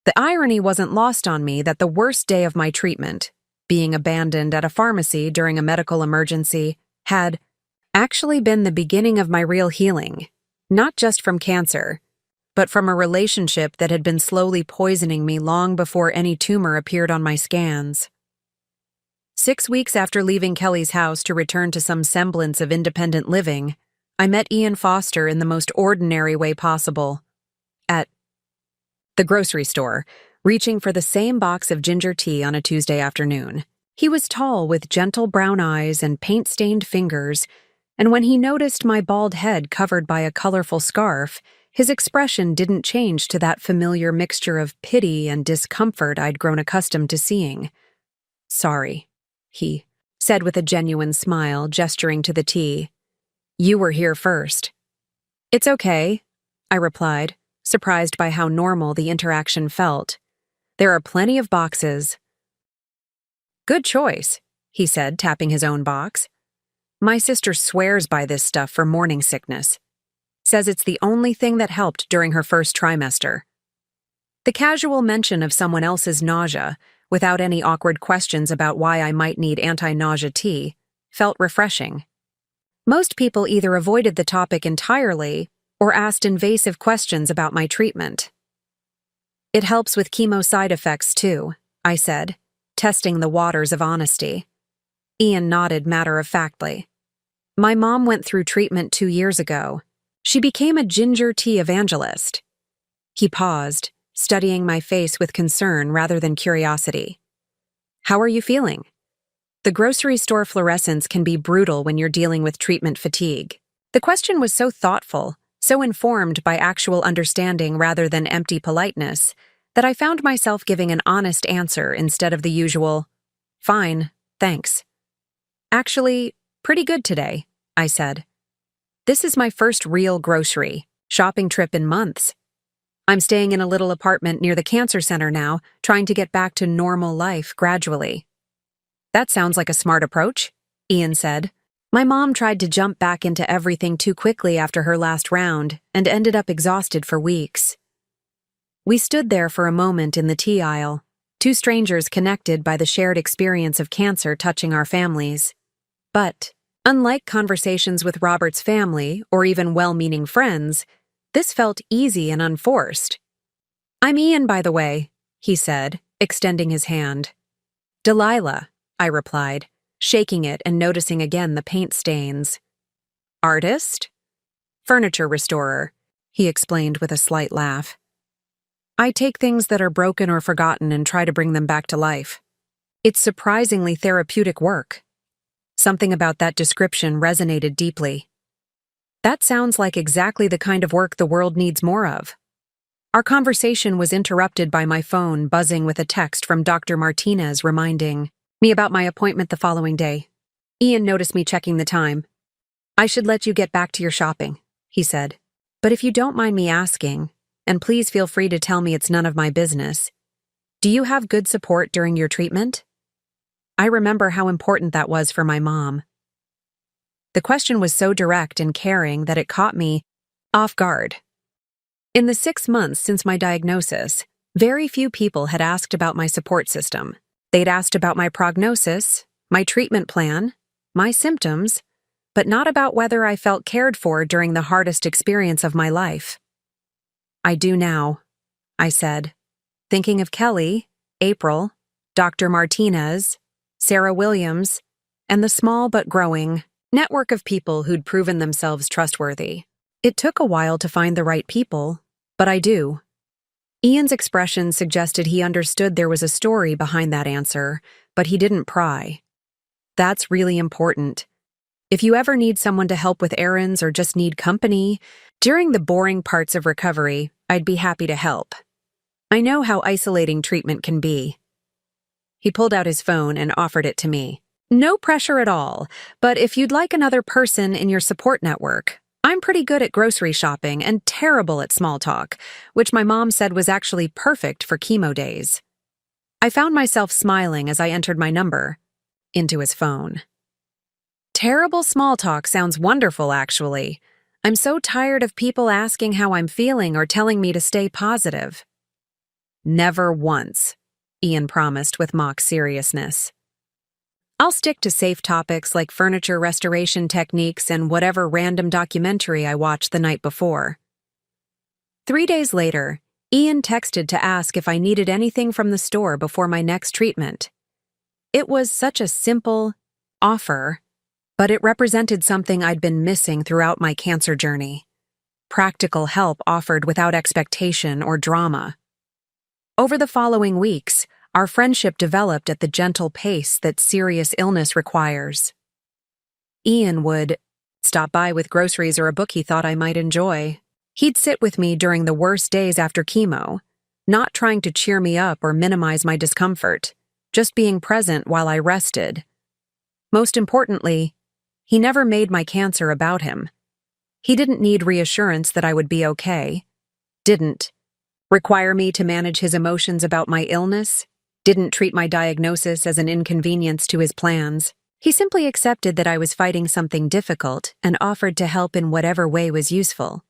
The irony wasn't lost on me that the worst day of my treatment, being abandoned at a pharmacy during a medical emergency, had actually been the beginning of my real healing, not just from cancer, but from a relationship that had been slowly poisoning me long before any tumor appeared on my scans. 6 weeks after leaving Kelly's house to return to some semblance of independent living, I met Ian Foster in the most ordinary way possible. At the grocery store, reaching for the same box of ginger tea on a Tuesday afternoon. He was tall with gentle brown eyes and paint-stained fingers, and when he noticed my bald head covered by a colorful scarf, his expression didn't change to that familiar mixture of pity and discomfort I'd grown accustomed to seeing. "Sorry," he said with a genuine smile, gesturing to the tea. "You were here first." "It's okay," I replied, surprised by how normal the interaction felt. "There are plenty of boxes." "Good choice," he said, tapping his own box. "My sister swears by this stuff for morning sickness. Says it's the only thing that helped during her first trimester." The casual mention of someone else's nausea, without any awkward questions about why I might need anti-nausea tea, felt refreshing. Most people either avoided the topic entirely or asked invasive questions about my treatment. "It helps with chemo side effects too," I said, testing the waters of honesty. Ian nodded matter-of-factly. "My mom went through treatment 2 years ago. She became a ginger tea evangelist." He paused, studying my face with concern rather than curiosity. "How are you feeling?" The grocery store fluorescence can be brutal when you're dealing with treatment fatigue. The question was so thoughtful, so informed by actual understanding rather than empty politeness, that I found myself giving an honest answer instead of the usual, "Fine, thanks." "Actually, pretty good today," I said. "This is my first real grocery shopping trip in months. I'm staying in a little apartment near the cancer center now, trying to get back to normal life gradually." "That sounds like a smart approach," Ian said. "My mom tried to jump back into everything too quickly after her last round and ended up exhausted for weeks." We stood there for a moment in the tea aisle, two strangers connected by the shared experience of cancer touching our families. But, unlike conversations with Robert's family or even well-meaning friends, this felt easy and unforced. "I'm Ian, by the way," he said, extending his hand. "Delilah," I replied, shaking it and noticing again the paint stains. "Artist?" "Furniture restorer," he explained with a slight laugh. "I take things that are broken or forgotten and try to bring them back to life. It's surprisingly therapeutic work." Something about that description resonated deeply. That sounds like exactly the kind of work the world needs more of. Our conversation was interrupted by my phone buzzing with a text from Dr. Martinez reminding me about my appointment the following day. Ian noticed me checking the time. "I should let you get back to your shopping," he said. "But if you don't mind me asking, and please feel free to tell me it's none of my business, do you have good support during your treatment?" I remember how important that was for my mom. The question was so direct and caring that it caught me off guard. In the 6 months since my diagnosis, very few people had asked about my support system. They'd asked about my prognosis, my treatment plan, my symptoms, but not about whether I felt cared for during the hardest experience of my life. I do now, I said, thinking of Kelly, April, Dr. Martinez, Sarah Williams, and the small but growing network of people who'd proven themselves trustworthy. It took a while to find the right people, but I do. Ian's expression suggested he understood there was a story behind that answer, but he didn't pry. That's really important. If you ever need someone to help with errands or just need company, during the boring parts of recovery, I'd be happy to help. I know how isolating treatment can be. He pulled out his phone and offered it to me. No pressure at all, but if you'd like another person in your support network, I'm pretty good at grocery shopping and terrible at small talk, which my mom said was actually perfect for chemo days. I found myself smiling as I entered my number into his phone. Terrible small talk sounds wonderful, actually. I'm so tired of people asking how I'm feeling or telling me to stay positive. Never once, Ian promised with mock seriousness. I'll stick to safe topics like furniture restoration techniques and whatever random documentary I watched the night before. 3 days later, Ian texted to ask if I needed anything from the store before my next treatment. It was such a simple offer, but it represented something I'd been missing throughout my cancer journey. Practical help offered without expectation or drama. Over the following weeks, our friendship developed at the gentle pace that serious illness requires. Ian would stop by with groceries or a book he thought I might enjoy. He'd sit with me during the worst days after chemo, not trying to cheer me up or minimize my discomfort, just being present while I rested. Most importantly, he never made my cancer about him. He didn't need reassurance that I would be okay. Didn't require me to manage his emotions about my illness. Didn't treat my diagnosis as an inconvenience to his plans. He simply accepted that I was fighting something difficult and offered to help in whatever way was useful.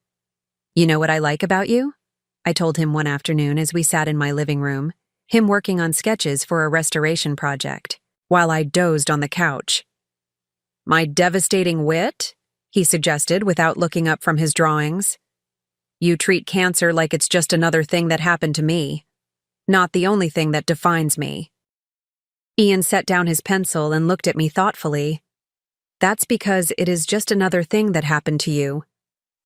You know what I like about you? I told him one afternoon as we sat in my living room, him working on sketches for a restoration project, while I dozed on the couch. My devastating wit? He suggested without looking up from his drawings. You treat cancer like it's just another thing that happened to me. Not the only thing that defines me. Ian set down his pencil and looked at me thoughtfully. That's because it is just another thing that happened to you.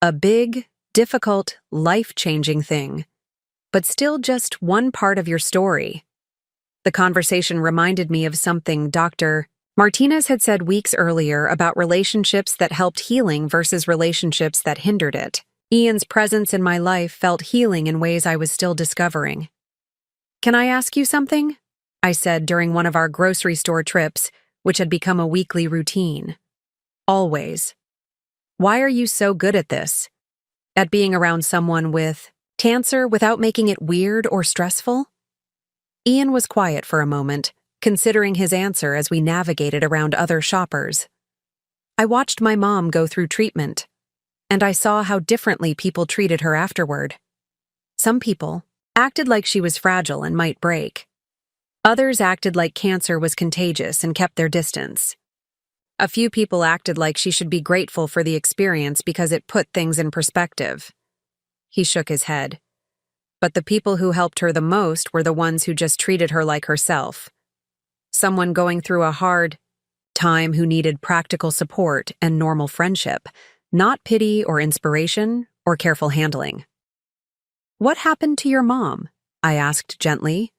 A big, difficult, life-changing thing. But still just one part of your story. The conversation reminded me of something Dr. Martinez had said weeks earlier about relationships that helped healing versus relationships that hindered it. Ian's presence in my life felt healing in ways I was still discovering. Can I ask you something? I said during one of our grocery store trips, which had become a weekly routine. Always. Why are you so good at this? At being around someone with cancer without making it weird or stressful? Ian was quiet for a moment, considering his answer as we navigated around other shoppers. I watched my mom go through treatment, and I saw how differently people treated her afterward. Some people acted like she was fragile and might break. Others acted like cancer was contagious and kept their distance. A few people acted like she should be grateful for the experience because it put things in perspective. He shook his head. But the people who helped her the most were the ones who just treated her like herself. Someone going through a hard time who needed practical support and normal friendship, not pity or inspiration or careful handling. What happened to your mom? I asked gently.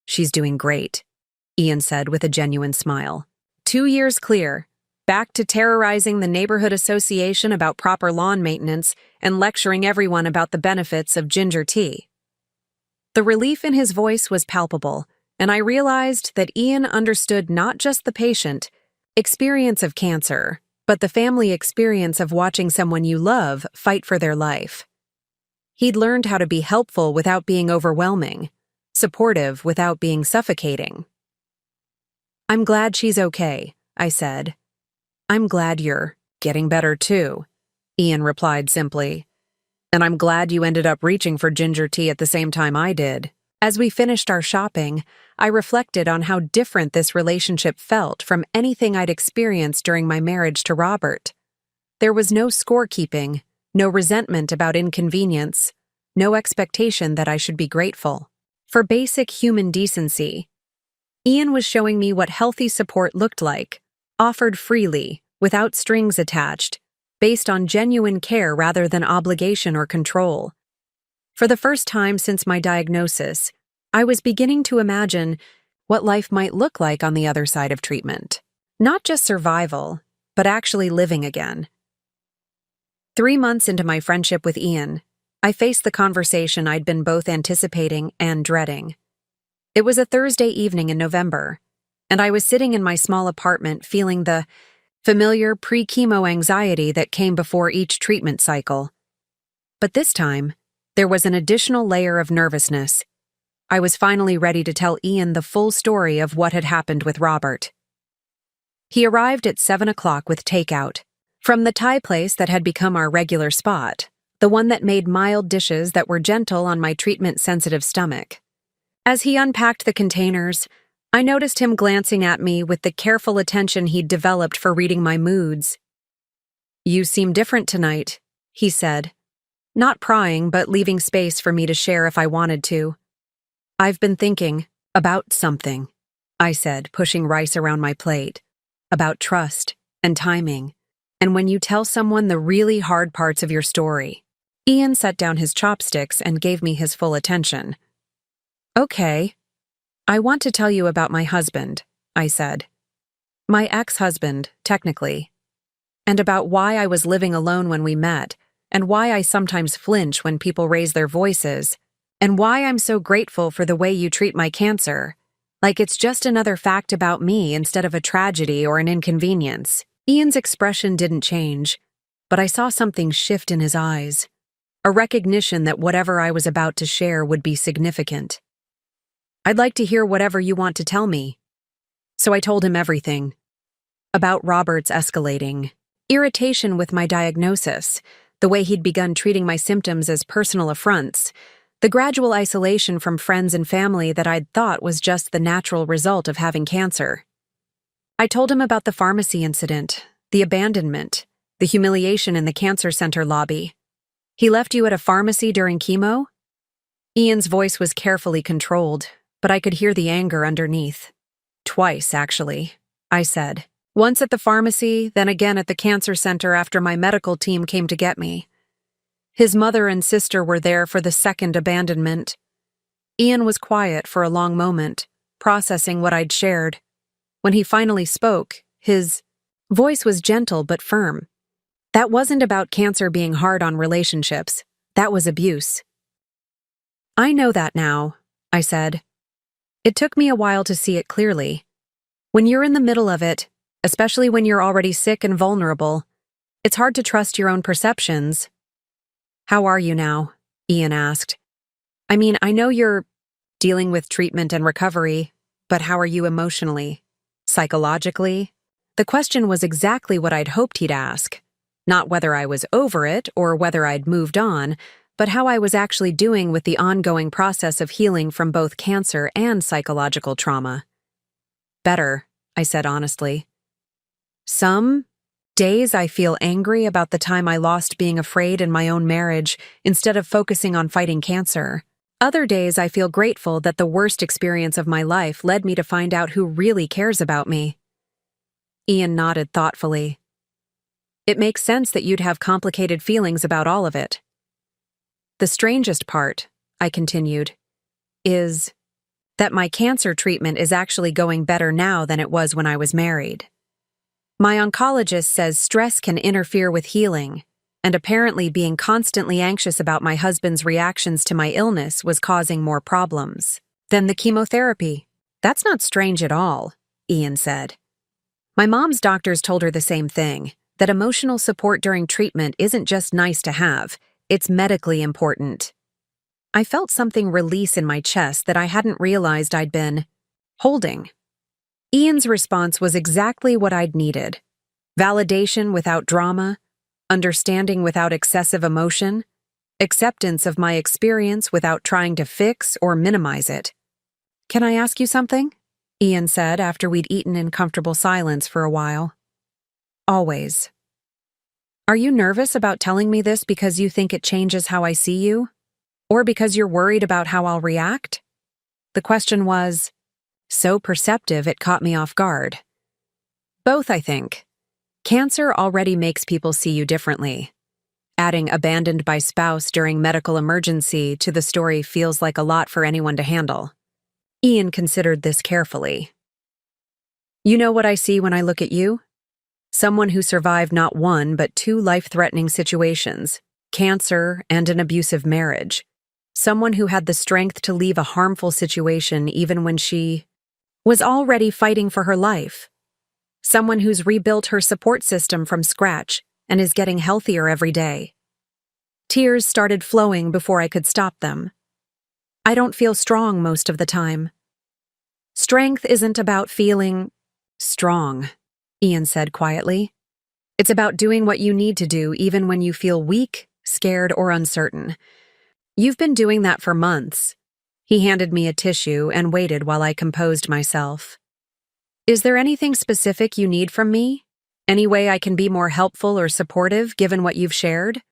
She's doing great, Ian said with a genuine smile. 2 years clear, back to terrorizing the neighborhood association about proper lawn maintenance and lecturing everyone about the benefits of ginger tea. The relief in his voice was palpable, and I realized that Ian understood not just the patient experience of cancer, but the family experience of watching someone you love fight for their life. He'd learned how to be helpful without being overwhelming, supportive without being suffocating. I'm glad she's okay, I said. I'm glad you're getting better too, Ian replied simply. And I'm glad you ended up reaching for ginger tea at the same time I did. As we finished our shopping, I reflected on how different this relationship felt from anything I'd experienced during my marriage to Robert. There was no scorekeeping, no resentment about inconvenience, no expectation that I should be grateful. For basic human decency, Ian was showing me what healthy support looked like, offered freely, without strings attached, based on genuine care rather than obligation or control. For the first time since my diagnosis, I was beginning to imagine what life might look like on the other side of treatment. Not just survival, but actually living again. 3 months into my friendship with Ian, I faced the conversation I'd been both anticipating and dreading. It was a Thursday evening in November, and I was sitting in my small apartment feeling the familiar pre-chemo anxiety that came before each treatment cycle. But this time, there was an additional layer of nervousness. I was finally ready to tell Ian the full story of what had happened with Robert. He arrived at 7 o'clock with takeout, from the Thai place that had become our regular spot, the one that made mild dishes that were gentle on my treatment-sensitive stomach. As he unpacked the containers, I noticed him glancing at me with the careful attention he'd developed for reading my moods. "You seem different tonight," he said, not prying but leaving space for me to share if I wanted to. "I've been thinking about something," I said, pushing rice around my plate, "about trust and timing, and when you tell someone the really hard parts of your story." Ian set down his chopsticks and gave me his full attention. "Okay. I want to tell you about my husband," I said. "My ex-husband, technically. And about why I was living alone when we met, and why I sometimes flinch when people raise their voices, and why I'm so grateful for the way you treat my cancer, like it's just another fact about me instead of a tragedy or an inconvenience." Ian's expression didn't change, but I saw something shift in his eyes, a recognition that whatever I was about to share would be significant. "I'd like to hear whatever you want to tell me." So I told him everything. About Robert's escalating irritation with my diagnosis, the way he'd begun treating my symptoms as personal affronts, the gradual isolation from friends and family that I'd thought was just the natural result of having cancer. I told him about the pharmacy incident, the abandonment, the humiliation in the cancer center lobby. "He left you at a pharmacy during chemo?" Ian's voice was carefully controlled, but I could hear the anger underneath. "Twice, actually," I said. "Once at the pharmacy, then again at the cancer center after my medical team came to get me. His mother and sister were there for the second abandonment." Ian was quiet for a long moment, processing what I'd shared. When he finally spoke, his voice was gentle but firm. "That wasn't about cancer being hard on relationships. That was abuse." "I know that now," I said. "It took me a while to see it clearly. When you're in the middle of it, especially when you're already sick and vulnerable, it's hard to trust your own perceptions." "How are you now?" Ian asked. "I mean, I know you're dealing with treatment and recovery, but how are you emotionally? Psychologically?" The question was exactly what I'd hoped he'd ask. Not whether I was over it or whether I'd moved on, but how I was actually doing with the ongoing process of healing from both cancer and psychological trauma. "Better," I said honestly. "Some days I feel angry about the time I lost being afraid in my own marriage instead of focusing on fighting cancer. Other days I feel grateful that the worst experience of my life led me to find out who really cares about me." Ian nodded thoughtfully. "It makes sense that you'd have complicated feelings about all of it." "The strangest part," I continued, "is that my cancer treatment is actually going better now than it was when I was married. My oncologist says stress can interfere with healing, and apparently being constantly anxious about my husband's reactions to my illness was causing more problems than the chemotherapy." "That's not strange at all," Ian said. "My mom's doctors told her the same thing, that emotional support during treatment isn't just nice to have, it's medically important." I felt something release in my chest that I hadn't realized I'd been holding. Ian's response was exactly what I'd needed. Validation without drama, understanding without excessive emotion, acceptance of my experience without trying to fix or minimize it. "Can I ask you something?" Ian said after we'd eaten in comfortable silence for a while. "Always." Are you nervous about telling me this because you think it changes how I see you? Or because you're worried about how I'll react? The question was so perceptive it caught me off guard. Both, I think. Cancer already makes people see you differently. Adding abandoned by spouse during medical emergency to the story feels like a lot for anyone to handle. Ian considered this carefully. You know what I see when I look at you? Someone who survived not one but two life-threatening situations, cancer and an abusive marriage. Someone who had the strength to leave a harmful situation even when she was already fighting for her life. Someone who's rebuilt her support system from scratch and is getting healthier every day. Tears started flowing before I could stop them. I don't feel strong most of the time. Strength isn't about feeling strong, Ian said quietly. It's about doing what you need to do even when you feel weak, scared, or uncertain. You've been doing that for months. He handed me a tissue and waited while I composed myself. Is there anything specific you need from me? Any way I can be more helpful or supportive given what you've shared?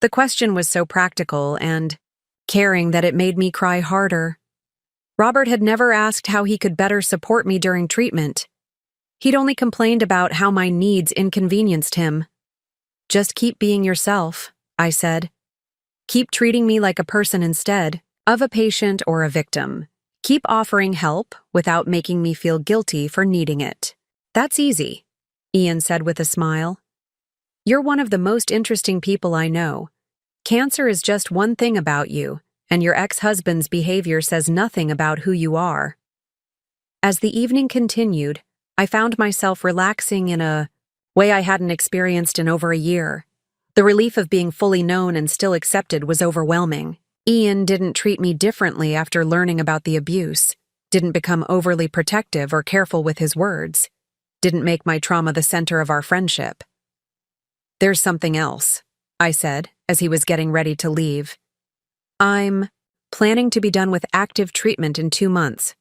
The question was so practical and caring that it made me cry harder. Robert had never asked how he could better support me during treatment. He'd only complained about how my needs inconvenienced him. Just keep being yourself, I said. Keep treating me like a person instead of a patient or a victim. Keep offering help without making me feel guilty for needing it. That's easy, Ian said with a smile. You're one of the most interesting people I know. Cancer is just one thing about you, and your ex-husband's behavior says nothing about who you are. As the evening continued, I found myself relaxing in a way I hadn't experienced in over a year. The relief of being fully known and still accepted was overwhelming. Ian didn't treat me differently after learning about the abuse, didn't become overly protective or careful with his words, didn't make my trauma the center of our friendship. There's something else, I said as he was getting ready to leave. I'm planning to be done with active treatment in 2 months.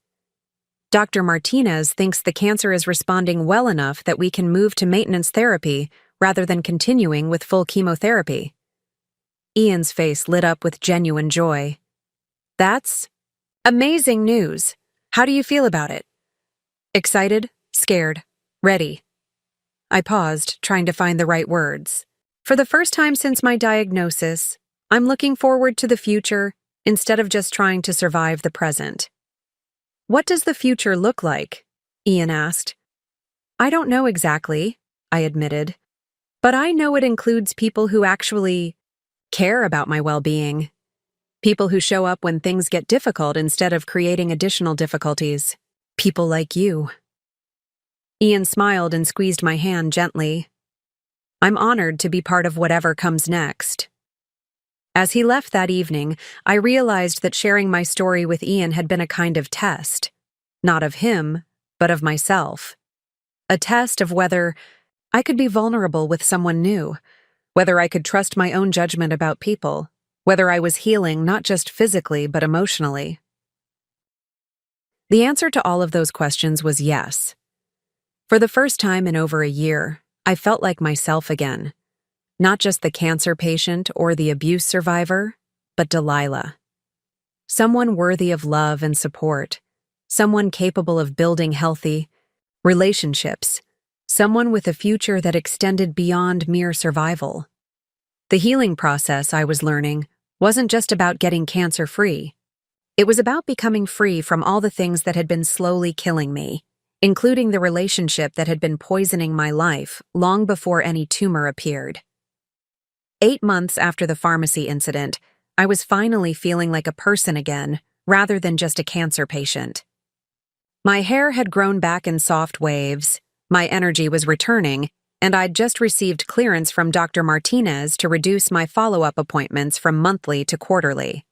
Dr. Martinez thinks the cancer is responding well enough that we can move to maintenance therapy rather than continuing with full chemotherapy. Ian's face lit up with genuine joy. That's amazing news. How do you feel about it? Excited, scared, ready. I paused, trying to find the right words. For the first time since my diagnosis, I'm looking forward to the future instead of just trying to survive the present. What does the future look like? Ian asked. I don't know exactly, I admitted. But I know it includes people who actually care about my well-being. People who show up when things get difficult instead of creating additional difficulties. People like you. Ian smiled and squeezed my hand gently. I'm honored to be part of whatever comes next. As he left that evening, I realized that sharing my story with Ian had been a kind of test. Not of him, but of myself. A test of whether I could be vulnerable with someone new, whether I could trust my own judgment about people, whether I was healing not just physically but emotionally. The answer to all of those questions was yes. For the first time in over a year, I felt like myself again. Not just the cancer patient or the abuse survivor, but Delilah. Someone worthy of love and support, someone capable of building healthy relationships, someone with a future that extended beyond mere survival. The healing process, I was learning, wasn't just about getting cancer-free. It was about becoming free from all the things that had been slowly killing me, including the relationship that had been poisoning my life long before any tumor appeared. 8 months after the pharmacy incident, I was finally feeling like a person again, rather than just a cancer patient. My hair had grown back in soft waves, my energy was returning, and I'd just received clearance from Dr. Martinez to reduce my follow-up appointments from monthly to quarterly.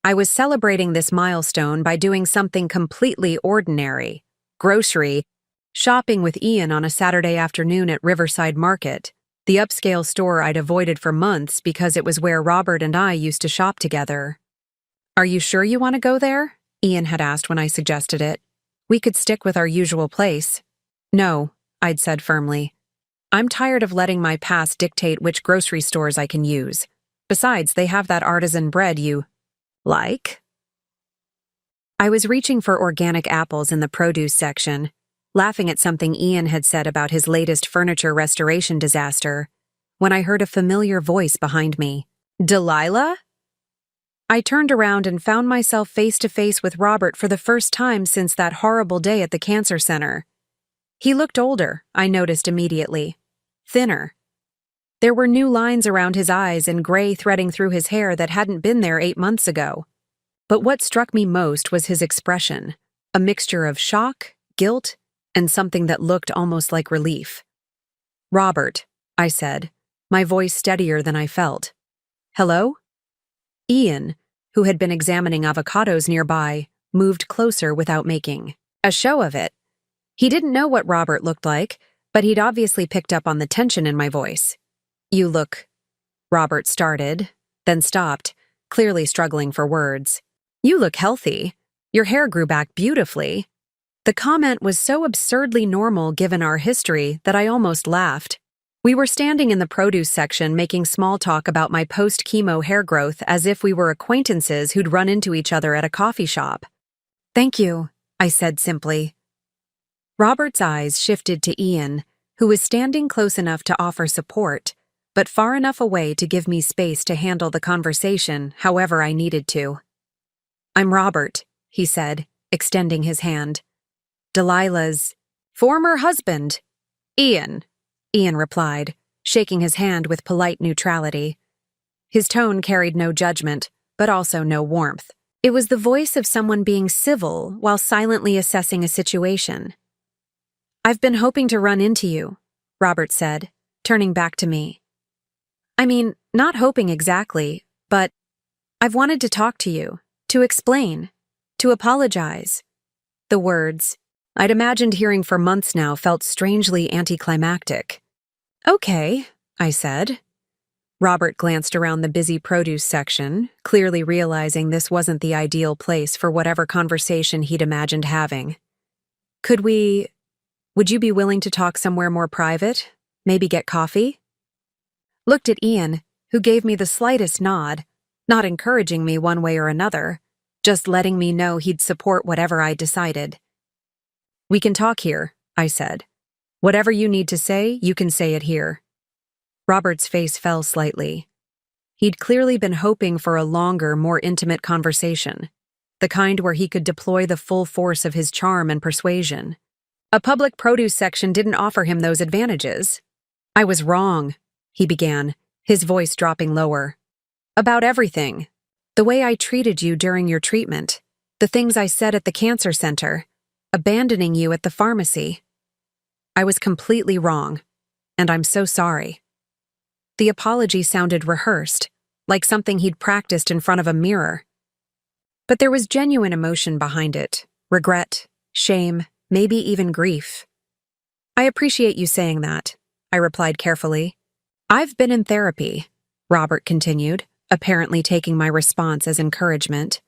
I was celebrating this milestone by doing something completely ordinary: grocery shopping with Ian on a Saturday afternoon at Riverside Market, the upscale store I'd avoided for months because it was where Robert and I used to shop together. Are you sure you want to go there? Ian had asked when I suggested it. We could stick with our usual place. No, I'd said firmly. I'm tired of letting my past dictate which grocery stores I can use. Besides, they have that artisan bread you like. I was reaching for organic apples in the produce section, laughing at something Ian had said about his latest furniture restoration disaster, when I heard a familiar voice behind me. Delilah? I turned around and found myself face to face with Robert for the first time since that horrible day at the cancer center. He looked older, I noticed immediately. Thinner. There were new lines around his eyes and gray threading through his hair that hadn't been there 8 months ago. But what struck me most was his expression, a mixture of shock, guilt, and something that looked almost like relief. Robert, I said, my voice steadier than I felt. Hello? Ian, who had been examining avocados nearby, moved closer without making a show of it. He didn't know what Robert looked like, but he'd obviously picked up on the tension in my voice. You look... Robert started, then stopped, clearly struggling for words. You look healthy. Your hair grew back beautifully. The comment was so absurdly normal given our history that I almost laughed. We were standing in the produce section making small talk about my post-chemo hair growth as if we were acquaintances who'd run into each other at a coffee shop. Thank you, I said simply. Robert's eyes shifted to Ian, who was standing close enough to offer support, but far enough away to give me space to handle the conversation however I needed to. I'm Robert, he said, extending his hand. Delilah's former husband. Ian replied, shaking his hand with polite neutrality. His tone carried no judgment, but also no warmth. It was the voice of someone being civil while silently assessing a situation. I've been hoping to run into you, Robert said, turning back to me. I mean, not hoping exactly, but I've wanted to talk to you, to explain, to apologize. The words, I'd imagined hearing for months now, felt strangely anticlimactic. Okay, I said. Robert glanced around the busy produce section, clearly realizing this wasn't the ideal place for whatever conversation he'd imagined having. Would you be willing to talk somewhere more private? Maybe get coffee? Looked at Ian, who gave me the slightest nod, not encouraging me one way or another, just letting me know he'd support whatever I decided. We can talk here, I said. Whatever you need to say, you can say it here. Robert's face fell slightly. He'd clearly been hoping for a longer, more intimate conversation, the kind where he could deploy the full force of his charm and persuasion. A public produce section didn't offer him those advantages. I was wrong, he began, his voice dropping lower. About everything. The way I treated you during your treatment, the things I said at the cancer center, abandoning you at the pharmacy. I was completely wrong, and I'm so sorry. The apology sounded rehearsed, like something he'd practiced in front of a mirror. But there was genuine emotion behind it, regret, shame, maybe even grief. I appreciate you saying that, I replied carefully. I've been in therapy, Robert continued, apparently taking my response as encouragement.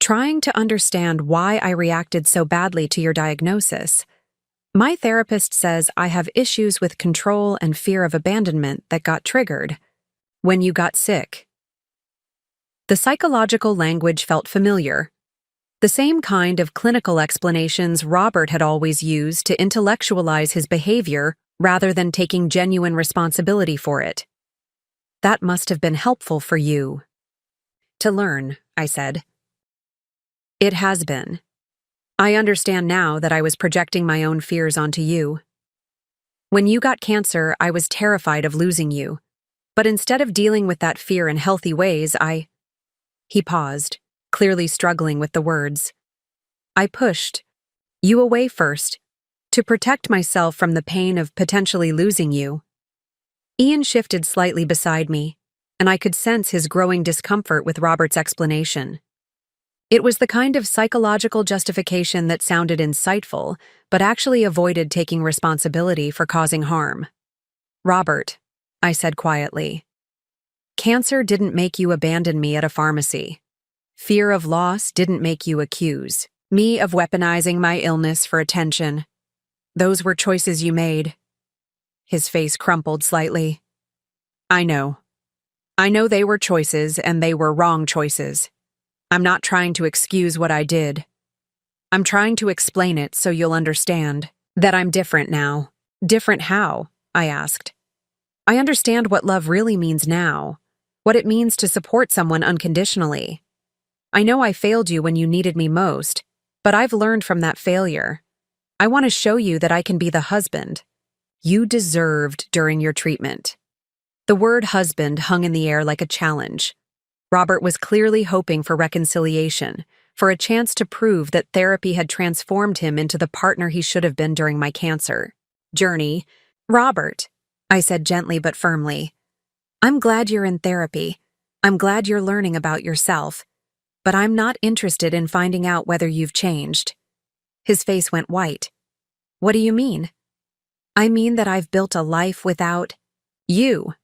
Trying to understand why I reacted so badly to your diagnosis. My therapist says I have issues with control and fear of abandonment that got triggered when you got sick. The psychological language felt familiar. The same kind of clinical explanations Robert had always used to intellectualize his behavior rather than taking genuine responsibility for it. That must have been helpful for you. To learn, I said. It has been. I understand now that I was projecting my own fears onto you. When you got cancer, I was terrified of losing you. But instead of dealing with that fear in healthy ways, He paused, clearly struggling with the words. I pushed you away first, to protect myself from the pain of potentially losing you. Ian shifted slightly beside me, and I could sense his growing discomfort with Robert's explanation. It was the kind of psychological justification that sounded insightful, but actually avoided taking responsibility for causing harm. Robert, I said quietly, cancer didn't make you abandon me at a pharmacy. Fear of loss didn't make you accuse me of weaponizing my illness for attention. Those were choices you made. His face crumpled slightly. I know. I know they were choices, and they were wrong choices. I'm not trying to excuse what I did. I'm trying to explain it so you'll understand that I'm different now. Different how? I asked. I understand what love really means now, what it means to support someone unconditionally. I know I failed you when you needed me most, but I've learned from that failure. I want to show you that I can be the husband you deserved during your treatment. The word husband hung in the air like a challenge. Robert was clearly hoping for reconciliation, for a chance to prove that therapy had transformed him into the partner he should have been during my cancer journey. Robert, I said gently but firmly, I'm glad you're in therapy. I'm glad you're learning about yourself. But I'm not interested in finding out whether you've changed. His face went white. What do you mean? I mean that I've built a life without you.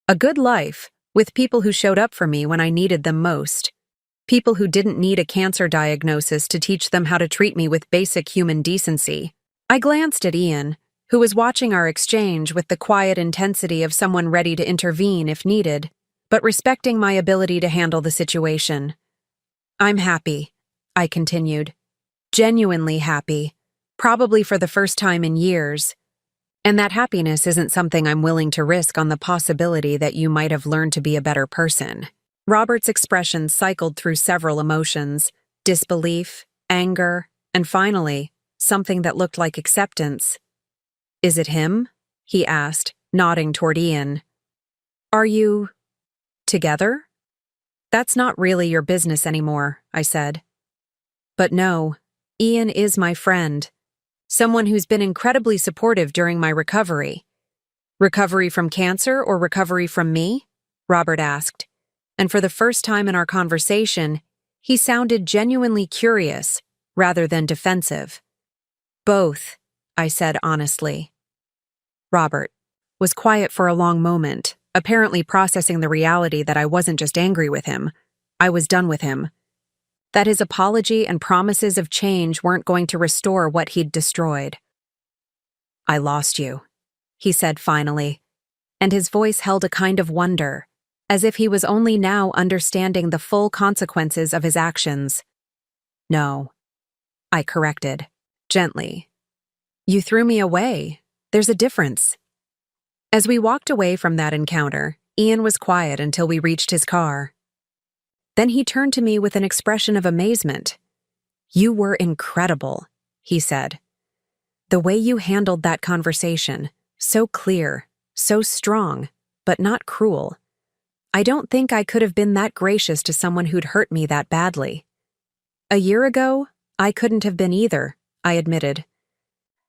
A good life, with people who showed up for me when I needed them most. People who didn't need a cancer diagnosis to teach them how to treat me with basic human decency. I glanced at Ian, who was watching our exchange with the quiet intensity of someone ready to intervene if needed, but respecting my ability to handle the situation. I'm happy, I continued. Genuinely happy, probably for the first time in years. And that happiness isn't something I'm willing to risk on the possibility that you might have learned to be a better person. Robert's expression cycled through several emotions: disbelief, anger, and finally, something that looked like acceptance. Is it him? He asked, nodding toward Ian. Are you together? That's not really your business anymore, I said. But no, Ian is my friend. Someone who's been incredibly supportive during my recovery. Recovery from cancer or recovery from me? Robert asked. And for the first time in our conversation, he sounded genuinely curious, rather than defensive. Both, I said honestly. Robert was quiet for a long moment, apparently processing the reality that I wasn't just angry with him, I was done with him. That his apology and promises of change weren't going to restore what he'd destroyed. I lost you, he said finally, and his voice held a kind of wonder, as if he was only now understanding the full consequences of his actions. No, I corrected, gently. You threw me away. There's a difference. As we walked away from that encounter, Ian was quiet until we reached his car. Then he turned to me with an expression of amazement. You were incredible, he said. The way you handled that conversation, so clear, so strong, but not cruel. I don't think I could have been that gracious to someone who'd hurt me that badly. A year ago, I couldn't have been either, I admitted.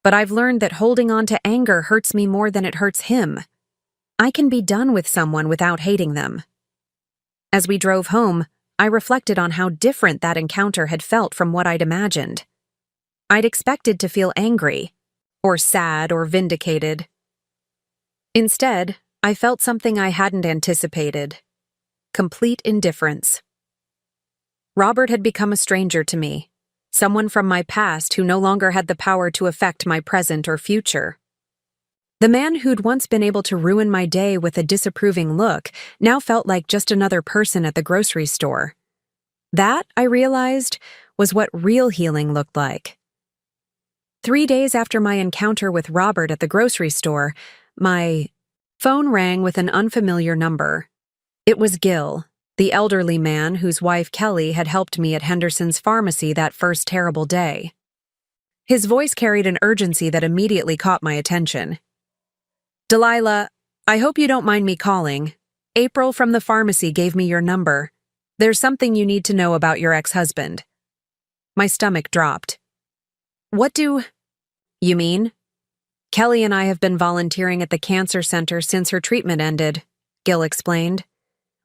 But I've learned that holding on to anger hurts me more than it hurts him. I can be done with someone without hating them. As we drove home, I reflected on how different that encounter had felt from what I'd imagined. I'd expected to feel angry, or sad, or vindicated. Instead, I felt something I hadn't anticipated: complete indifference. Robert had become a stranger to me, someone from my past who no longer had the power to affect my present or future. The man who'd once been able to ruin my day with a disapproving look now felt like just another person at the grocery store. That, I realized, was what real healing looked like. 3 days after my encounter with Robert at the grocery store, my phone rang with an unfamiliar number. It was Gil, the elderly man whose wife Kelly had helped me at Henderson's pharmacy that first terrible day. His voice carried an urgency that immediately caught my attention. Delilah, I hope you don't mind me calling. April from the pharmacy gave me your number. There's something you need to know about your ex-husband. My stomach dropped. What do you mean? Kelly and I have been volunteering at the cancer center since her treatment ended, Gil explained.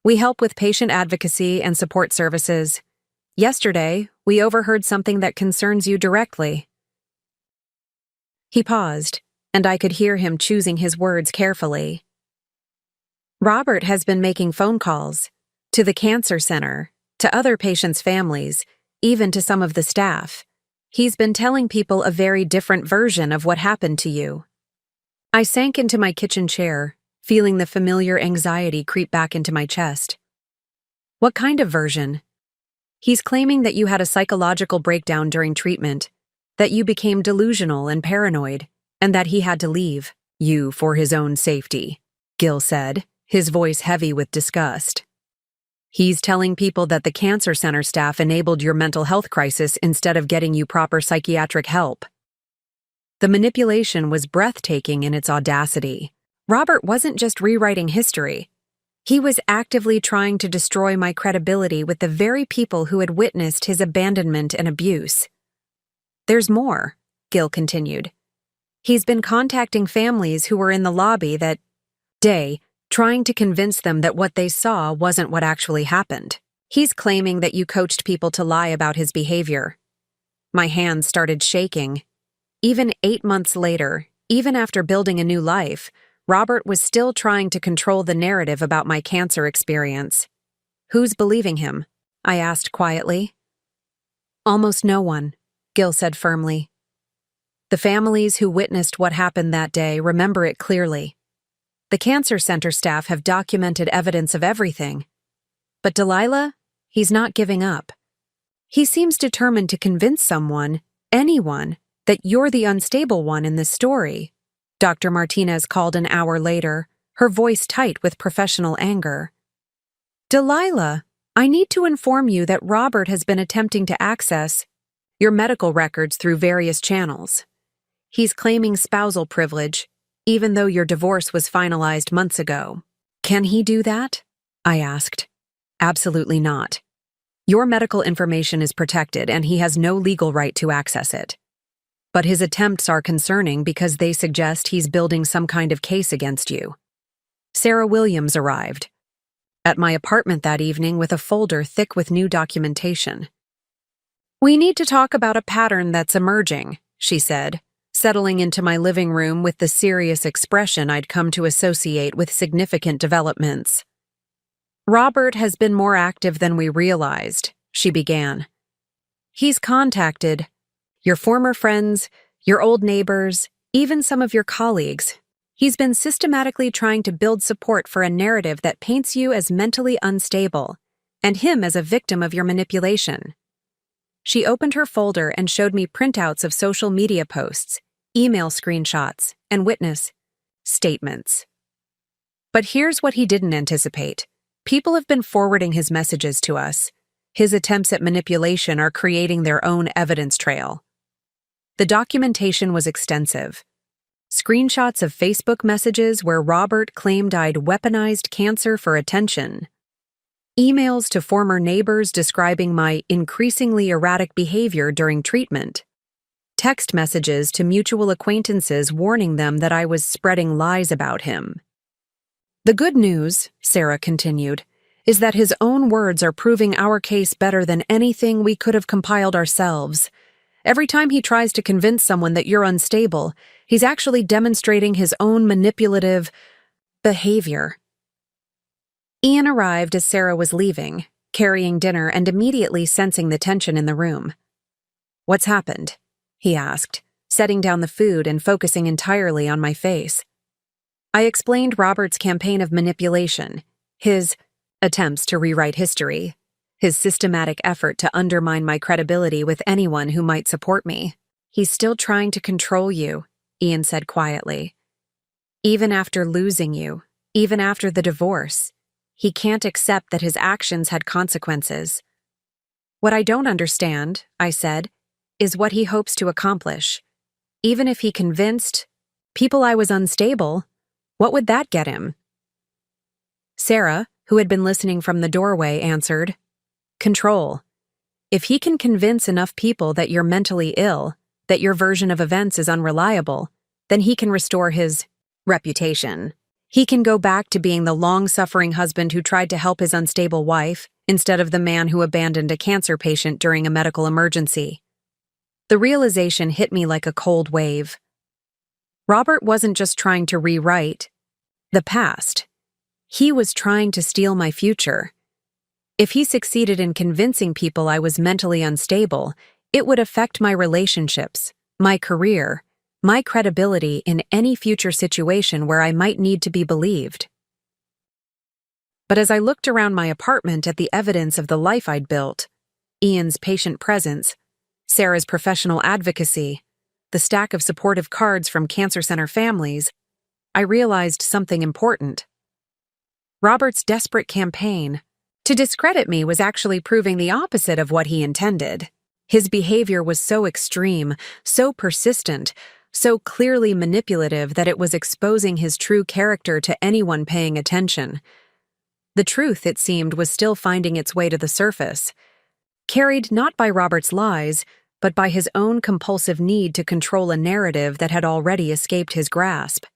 We help with patient advocacy and support services. Yesterday, we overheard something that concerns you directly. He paused, and I could hear him choosing his words carefully. Robert has been making phone calls to the cancer center, to other patients' families, even to some of the staff. He's been telling people a very different version of what happened to you. I sank into my kitchen chair, feeling the familiar anxiety creep back into my chest. What kind of version? He's claiming that you had a psychological breakdown during treatment, that you became delusional and paranoid, and that he had to leave you for his own safety, Gil said, his voice heavy with disgust. He's telling people that the cancer center staff enabled your mental health crisis instead of getting you proper psychiatric help. The manipulation was breathtaking in its audacity. Robert wasn't just rewriting history. He was actively trying to destroy my credibility with the very people who had witnessed his abandonment and abuse. There's more, Gil continued. He's been contacting families who were in the lobby that day, trying to convince them that what they saw wasn't what actually happened. He's claiming that you coached people to lie about his behavior. My hands started shaking. Even 8 months later, even after building a new life, Robert was still trying to control the narrative about my cancer experience. Who's believing him? I asked quietly. Almost no one, Gil said firmly. The families who witnessed what happened that day remember it clearly. The cancer center staff have documented evidence of everything. But Delilah, he's not giving up. He seems determined to convince someone, anyone, that you're the unstable one in this story, Dr. Martinez called an hour later, her voice tight with professional anger. Delilah, I need to inform you that Robert has been attempting to access your medical records through various channels. He's claiming spousal privilege, even though your divorce was finalized months ago. Can he do that? I asked. Absolutely not. Your medical information is protected and he has no legal right to access it. But his attempts are concerning because they suggest he's building some kind of case against you. Sarah Williams arrived at my apartment that evening with a folder thick with new documentation. We need to talk about a pattern that's emerging, she said, settling into my living room with the serious expression I'd come to associate with significant developments. Robert has been more active than we realized, she began. He's contacted your former friends, your old neighbors, even some of your colleagues. He's been systematically trying to build support for a narrative that paints you as mentally unstable, and him as a victim of your manipulation. She opened her folder and showed me printouts of social media posts, email screenshots, and witness statements. But here's what he didn't anticipate. People have been forwarding his messages to us. His attempts at manipulation are creating their own evidence trail. The documentation was extensive. Screenshots of Facebook messages where Robert claimed I'd weaponized cancer for attention. Emails to former neighbors describing my increasingly erratic behavior during treatment. Text messages to mutual acquaintances warning them that I was spreading lies about him. The good news, Sarah continued, is that his own words are proving our case better than anything we could have compiled ourselves. Every time he tries to convince someone that you're unstable, he's actually demonstrating his own manipulative behavior. Ian arrived as Sarah was leaving, carrying dinner and immediately sensing the tension in the room. What's happened? He asked, setting down the food and focusing entirely on my face. I explained Robert's campaign of manipulation, his attempts to rewrite history, his systematic effort to undermine my credibility with anyone who might support me. He's still trying to control you, Ian said quietly. Even after losing you, even after the divorce, he can't accept that his actions had consequences. What I don't understand, I said, is what he hopes to accomplish. Even if he convinced people I was unstable, what would that get him? Sarah, who had been listening from the doorway, answered, Control. If he can convince enough people that you're mentally ill, that your version of events is unreliable, then he can restore his reputation. He can go back to being the long-suffering husband who tried to help his unstable wife instead of the man who abandoned a cancer patient during a medical emergency. The realization hit me like a cold wave. Robert wasn't just trying to rewrite the past. He was trying to steal my future. If he succeeded in convincing people I was mentally unstable, it would affect my relationships, my career, my credibility in any future situation where I might need to be believed. But as I looked around my apartment at the evidence of the life I'd built, Ian's patient presence, Sarah's professional advocacy, the stack of supportive cards from cancer center families, I realized something important. Robert's desperate campaign to discredit me was actually proving the opposite of what he intended. His behavior was so extreme, so persistent, so clearly manipulative that it was exposing his true character to anyone paying attention. The truth, it seemed, was still finding its way to the surface, carried not by Robert's lies, but by his own compulsive need to control a narrative that had already escaped his grasp.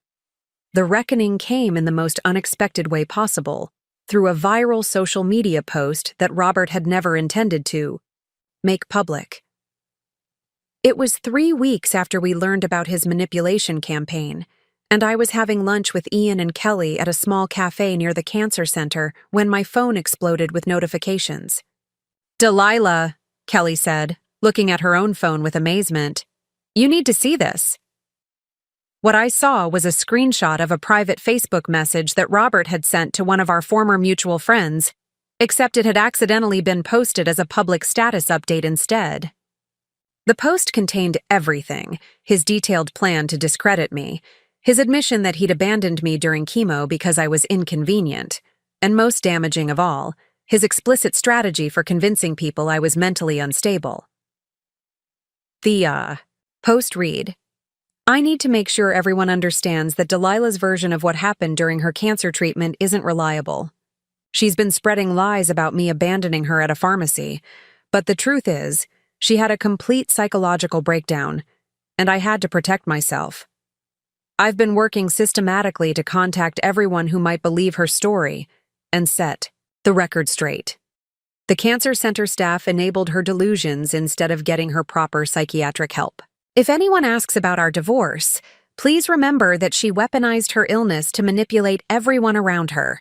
The reckoning came in the most unexpected way possible, through a viral social media post that Robert had never intended to make public. It was 3 weeks after we learned about his manipulation campaign, and I was having lunch with Ian and Kelly at a small cafe near the cancer center when my phone exploded with notifications. "Delilah," Kelly said, looking at her own phone with amazement, "you need to see this." What I saw was a screenshot of a private Facebook message that Robert had sent to one of our former mutual friends, except it had accidentally been posted as a public status update instead. The post contained everything: his detailed plan to discredit me, his admission that he'd abandoned me during chemo because I was inconvenient, and most damaging of all, his explicit strategy for convincing people I was mentally unstable. The post read, "I need to make sure everyone understands that Delilah's version of what happened during her cancer treatment isn't reliable. She's been spreading lies about me abandoning her at a pharmacy, but the truth is, she had a complete psychological breakdown, and I had to protect myself. I've been working systematically to contact everyone who might believe her story and set the record straight. The cancer center staff enabled her delusions instead of getting her proper psychiatric help. If anyone asks about our divorce, please remember that she weaponized her illness to manipulate everyone around her.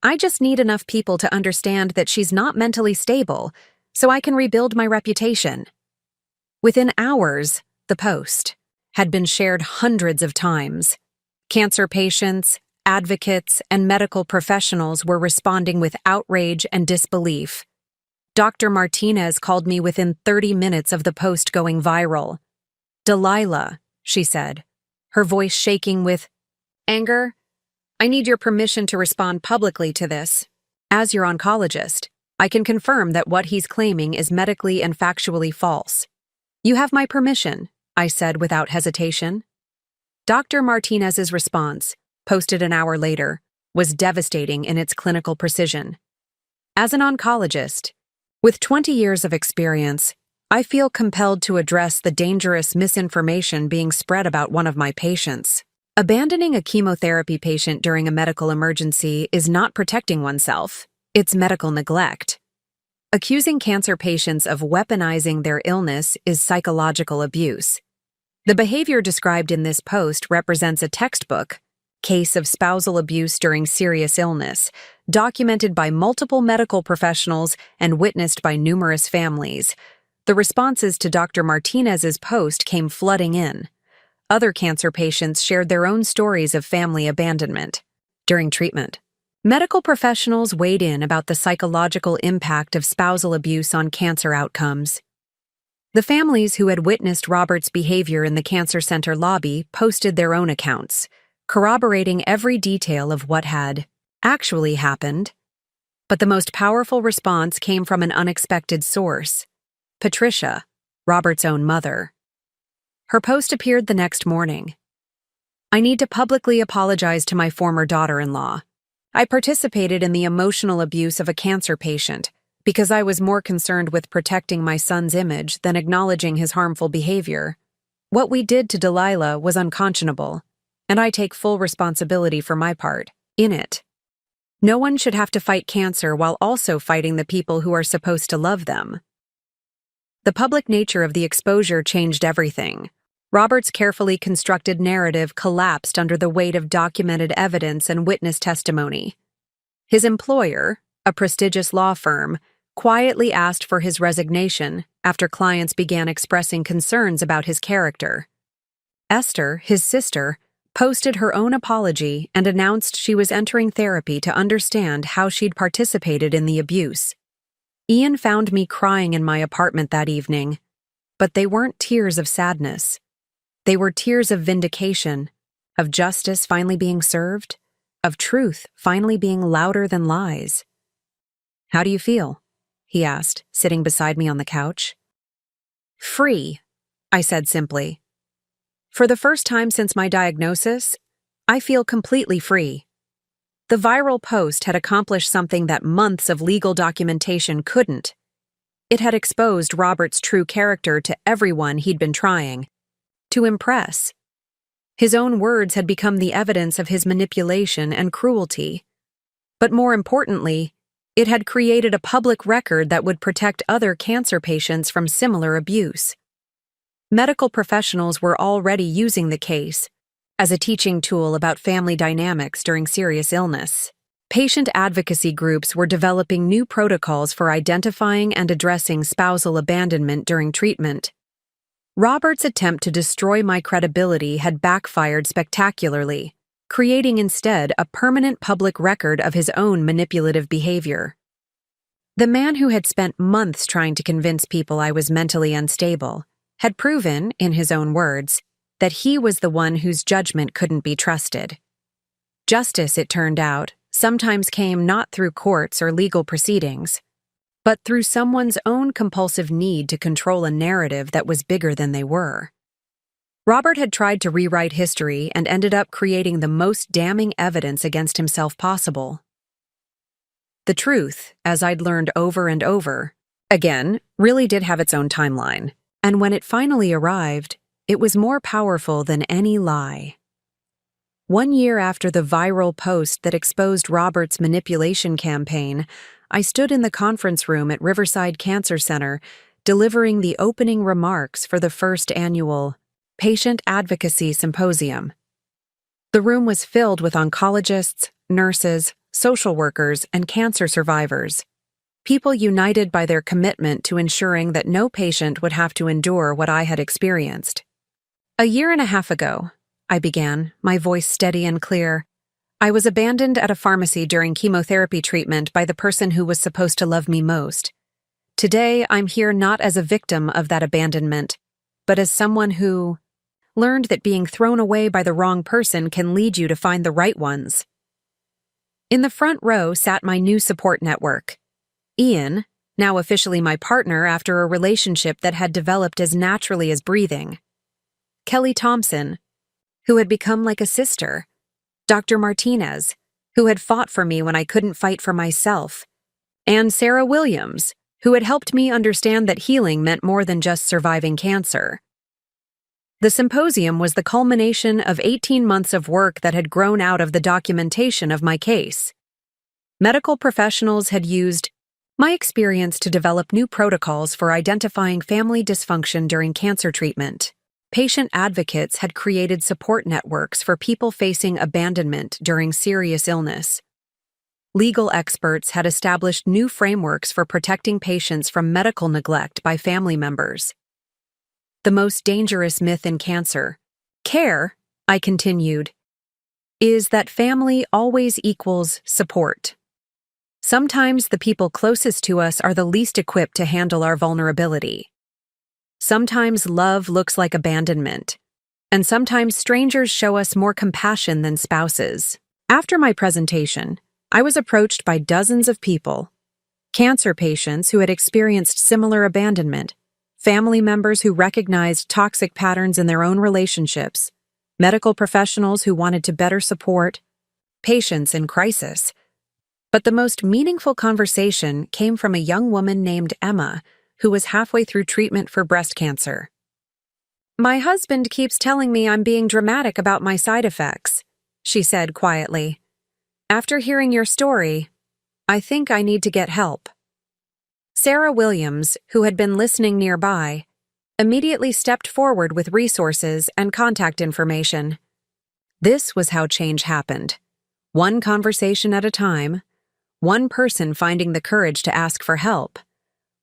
I just need enough people to understand that she's not mentally stable, so I can rebuild my reputation." Within hours, the post had been shared hundreds of times. Cancer patients, advocates, and medical professionals were responding with outrage and disbelief. Dr. Martinez called me within 30 minutes of the post going viral. "Delilah," she said, her voice shaking with anger, "I need your permission to respond publicly to this. As your oncologist, I can confirm that what he's claiming is medically and factually false. You have my permission," I said without hesitation. Dr. Martinez's response, posted an hour later, was devastating in its clinical precision. As an oncologist, with 20 years of experience, I feel compelled to address the dangerous misinformation being spread about one of my patients. Abandoning a chemotherapy patient during a medical emergency is not protecting oneself, it's medical neglect. Accusing cancer patients of weaponizing their illness is psychological abuse. The behavior described in this post represents a textbook case of spousal abuse during serious illness, documented by multiple medical professionals and witnessed by numerous families. The responses to Dr. Martinez's post came flooding in. Other cancer patients shared their own stories of family abandonment. During treatment, medical professionals weighed in about the psychological impact of spousal abuse on cancer outcomes. The families who had witnessed Robert's behavior in the cancer center lobby posted their own accounts, corroborating every detail of what had actually happened. But the most powerful response came from an unexpected source: Patricia, Robert's own mother. Her post appeared the next morning. "I need to publicly apologize to my former daughter-in-law. I participated in the emotional abuse of a cancer patient because I was more concerned with protecting my son's image than acknowledging his harmful behavior. What we did to Delilah was unconscionable, and I take full responsibility for my part in it. No one should have to fight cancer while also fighting the people who are supposed to love them." The public nature of the exposure changed everything. Robert's carefully constructed narrative collapsed under the weight of documented evidence and witness testimony. His employer, a prestigious law firm, quietly asked for his resignation after clients began expressing concerns about his character. Esther, his sister, posted her own apology and announced she was entering therapy to understand how she'd participated in the abuse. Ian found me crying in my apartment that evening, but they weren't tears of sadness. They were tears of vindication, of justice finally being served, of truth finally being louder than lies. "How do you feel?" he asked, sitting beside me on the couch. "Free," I said simply. "For the first time since my diagnosis, I feel completely free." The viral post had accomplished something that months of legal documentation couldn't. It had exposed Robert's true character to everyone he'd been trying to impress. His own words had become the evidence of his manipulation and cruelty. But more importantly, it had created a public record that would protect other cancer patients from similar abuse. Medical professionals were already using the case as a teaching tool about family dynamics during serious illness. Patient advocacy groups were developing new protocols for identifying and addressing spousal abandonment during treatment. Robert's attempt to destroy my credibility had backfired spectacularly, creating instead a permanent public record of his own manipulative behavior. The man who had spent months trying to convince people I was mentally unstable had proven, in his own words, that he was the one whose judgment couldn't be trusted. Justice, it turned out, sometimes came not through courts or legal proceedings, but through someone's own compulsive need to control a narrative that was bigger than they were. Robert had tried to rewrite history and ended up creating the most damning evidence against himself possible. The truth, as I'd learned over and over, again, really did have its own timeline. And when it finally arrived, it was more powerful than any lie. 1 year after the viral post that exposed Robert's manipulation campaign, I stood in the conference room at Riverside Cancer Center, delivering the opening remarks for the first annual Patient Advocacy Symposium. The room was filled with oncologists, nurses, social workers, and cancer survivors. People united by their commitment to ensuring that no patient would have to endure what I had experienced. "1.5 years ago, I began, my voice steady and clear, I was abandoned at a pharmacy during chemotherapy treatment by the person who was supposed to love me most. Today, I'm here not as a victim of that abandonment, but as someone who learned that being thrown away by the wrong person can lead you to find the right ones." In the front row sat my new support network. Ian, now officially my partner after a relationship that had developed as naturally as breathing. Kelly Thompson, who had become like a sister. Dr. Martinez, who had fought for me when I couldn't fight for myself. And Sarah Williams, who had helped me understand that healing meant more than just surviving cancer. The symposium was the culmination of 18 months of work that had grown out of the documentation of my case. Medical professionals had used my experience to develop new protocols for identifying family dysfunction during cancer treatment. Patient advocates had created support networks for people facing abandonment during serious illness. Legal experts had established new frameworks for protecting patients from medical neglect by family members. The most dangerous myth in cancer care, I continued, is that family always equals support. Sometimes the people closest to us are the least equipped to handle our vulnerability. Sometimes love looks like abandonment, and sometimes strangers show us more compassion than spouses. After my presentation, I was approached by dozens of people, cancer patients who had experienced similar abandonment, family members who recognized toxic patterns in their own relationships, medical professionals who wanted to better support, patients in crisis. But the most meaningful conversation came from a young woman named Emma, who was halfway through treatment for breast cancer. "My husband keeps telling me I'm being dramatic about my side effects," she said quietly. "After hearing your story, I think I need to get help." Sarah Williams, who had been listening nearby, immediately stepped forward with resources and contact information. This was how change happened. One conversation at a time, one person finding the courage to ask for help,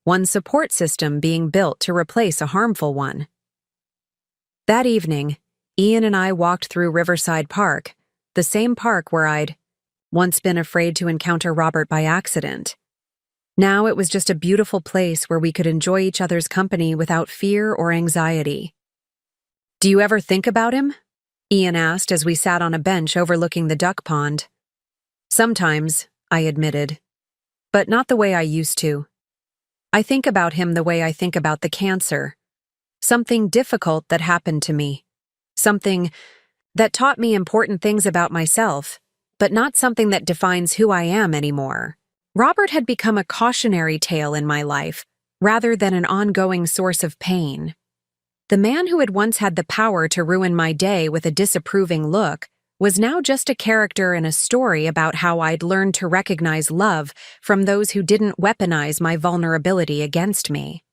one support system being built to replace a harmful one. That evening, Ian and I walked through Riverside Park, the same park where I'd once been afraid to encounter Robert by accident. Now it was just a beautiful place where we could enjoy each other's company without fear or anxiety. "Do you ever think about him?" Ian asked as we sat on a bench overlooking the duck pond. "Sometimes," I admitted, "but not the way I used to. I think about him the way I think about the cancer. Something difficult that happened to me. Something that taught me important things about myself, but not something that defines who I am anymore." Robert had become a cautionary tale in my life, rather than an ongoing source of pain. The man who had once had the power to ruin my day with a disapproving look was now just a character in a story about how I'd learned to recognize love from those who didn't weaponize my vulnerability against me.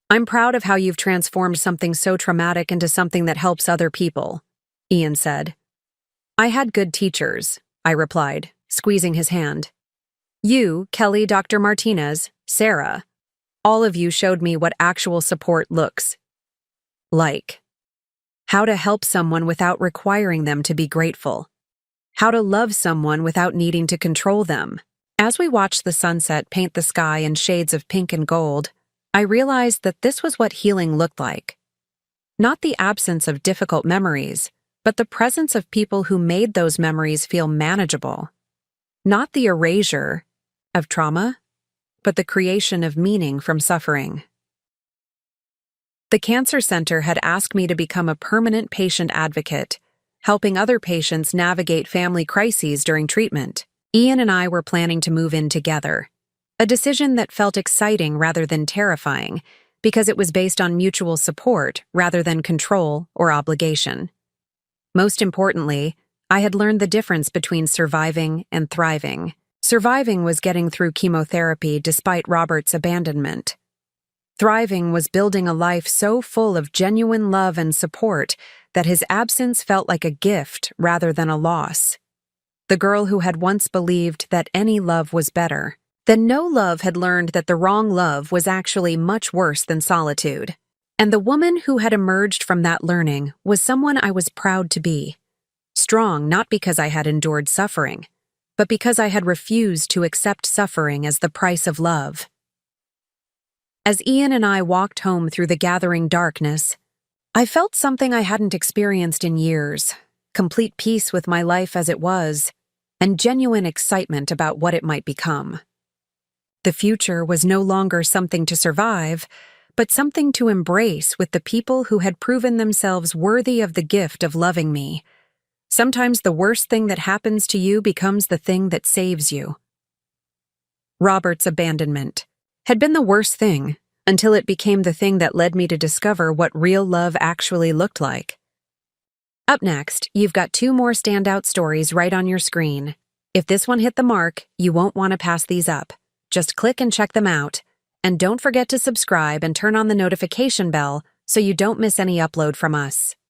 "I'm proud of how you've transformed something so traumatic into something that helps other people," Ian said. "I had good teachers," I replied, squeezing his hand. "You, Kelly, Dr. Martinez, Sarah, all of you showed me what actual support looks like. How to help someone without requiring them to be grateful. How to love someone without needing to control them." As we watched the sunset paint the sky in shades of pink and gold, I realized that this was what healing looked like. Not the absence of difficult memories, but the presence of people who made those memories feel manageable. Not the erasure of trauma, but the creation of meaning from suffering. The Cancer Center had asked me to become a permanent patient advocate, helping other patients navigate family crises during treatment. Ian and I were planning to move in together, a decision that felt exciting rather than terrifying, because it was based on mutual support rather than control or obligation. Most importantly, I had learned the difference between surviving and thriving. Surviving was getting through chemotherapy despite Robert's abandonment. Thriving was building a life so full of genuine love and support that his absence felt like a gift rather than a loss. The girl who had once believed that any love was better, then no love had learned that the wrong love was actually much worse than solitude. And the woman who had emerged from that learning was someone I was proud to be. Strong not because I had endured suffering, but because I had refused to accept suffering as the price of love. As Ian and I walked home through the gathering darkness, I felt something I hadn't experienced in years, complete peace with my life as it was, and genuine excitement about what it might become. The future was no longer something to survive, but something to embrace with the people who had proven themselves worthy of the gift of loving me. Sometimes the worst thing that happens to you becomes the thing that saves you. Robert's abandonment had been the worst thing until it became the thing that led me to discover what real love actually looked like. Up next, you've got 2 more standout stories right on your screen. If this one hit the mark, you won't want to pass these up. Just click and check them out. And don't forget to subscribe and turn on the notification bell so you don't miss any upload from us.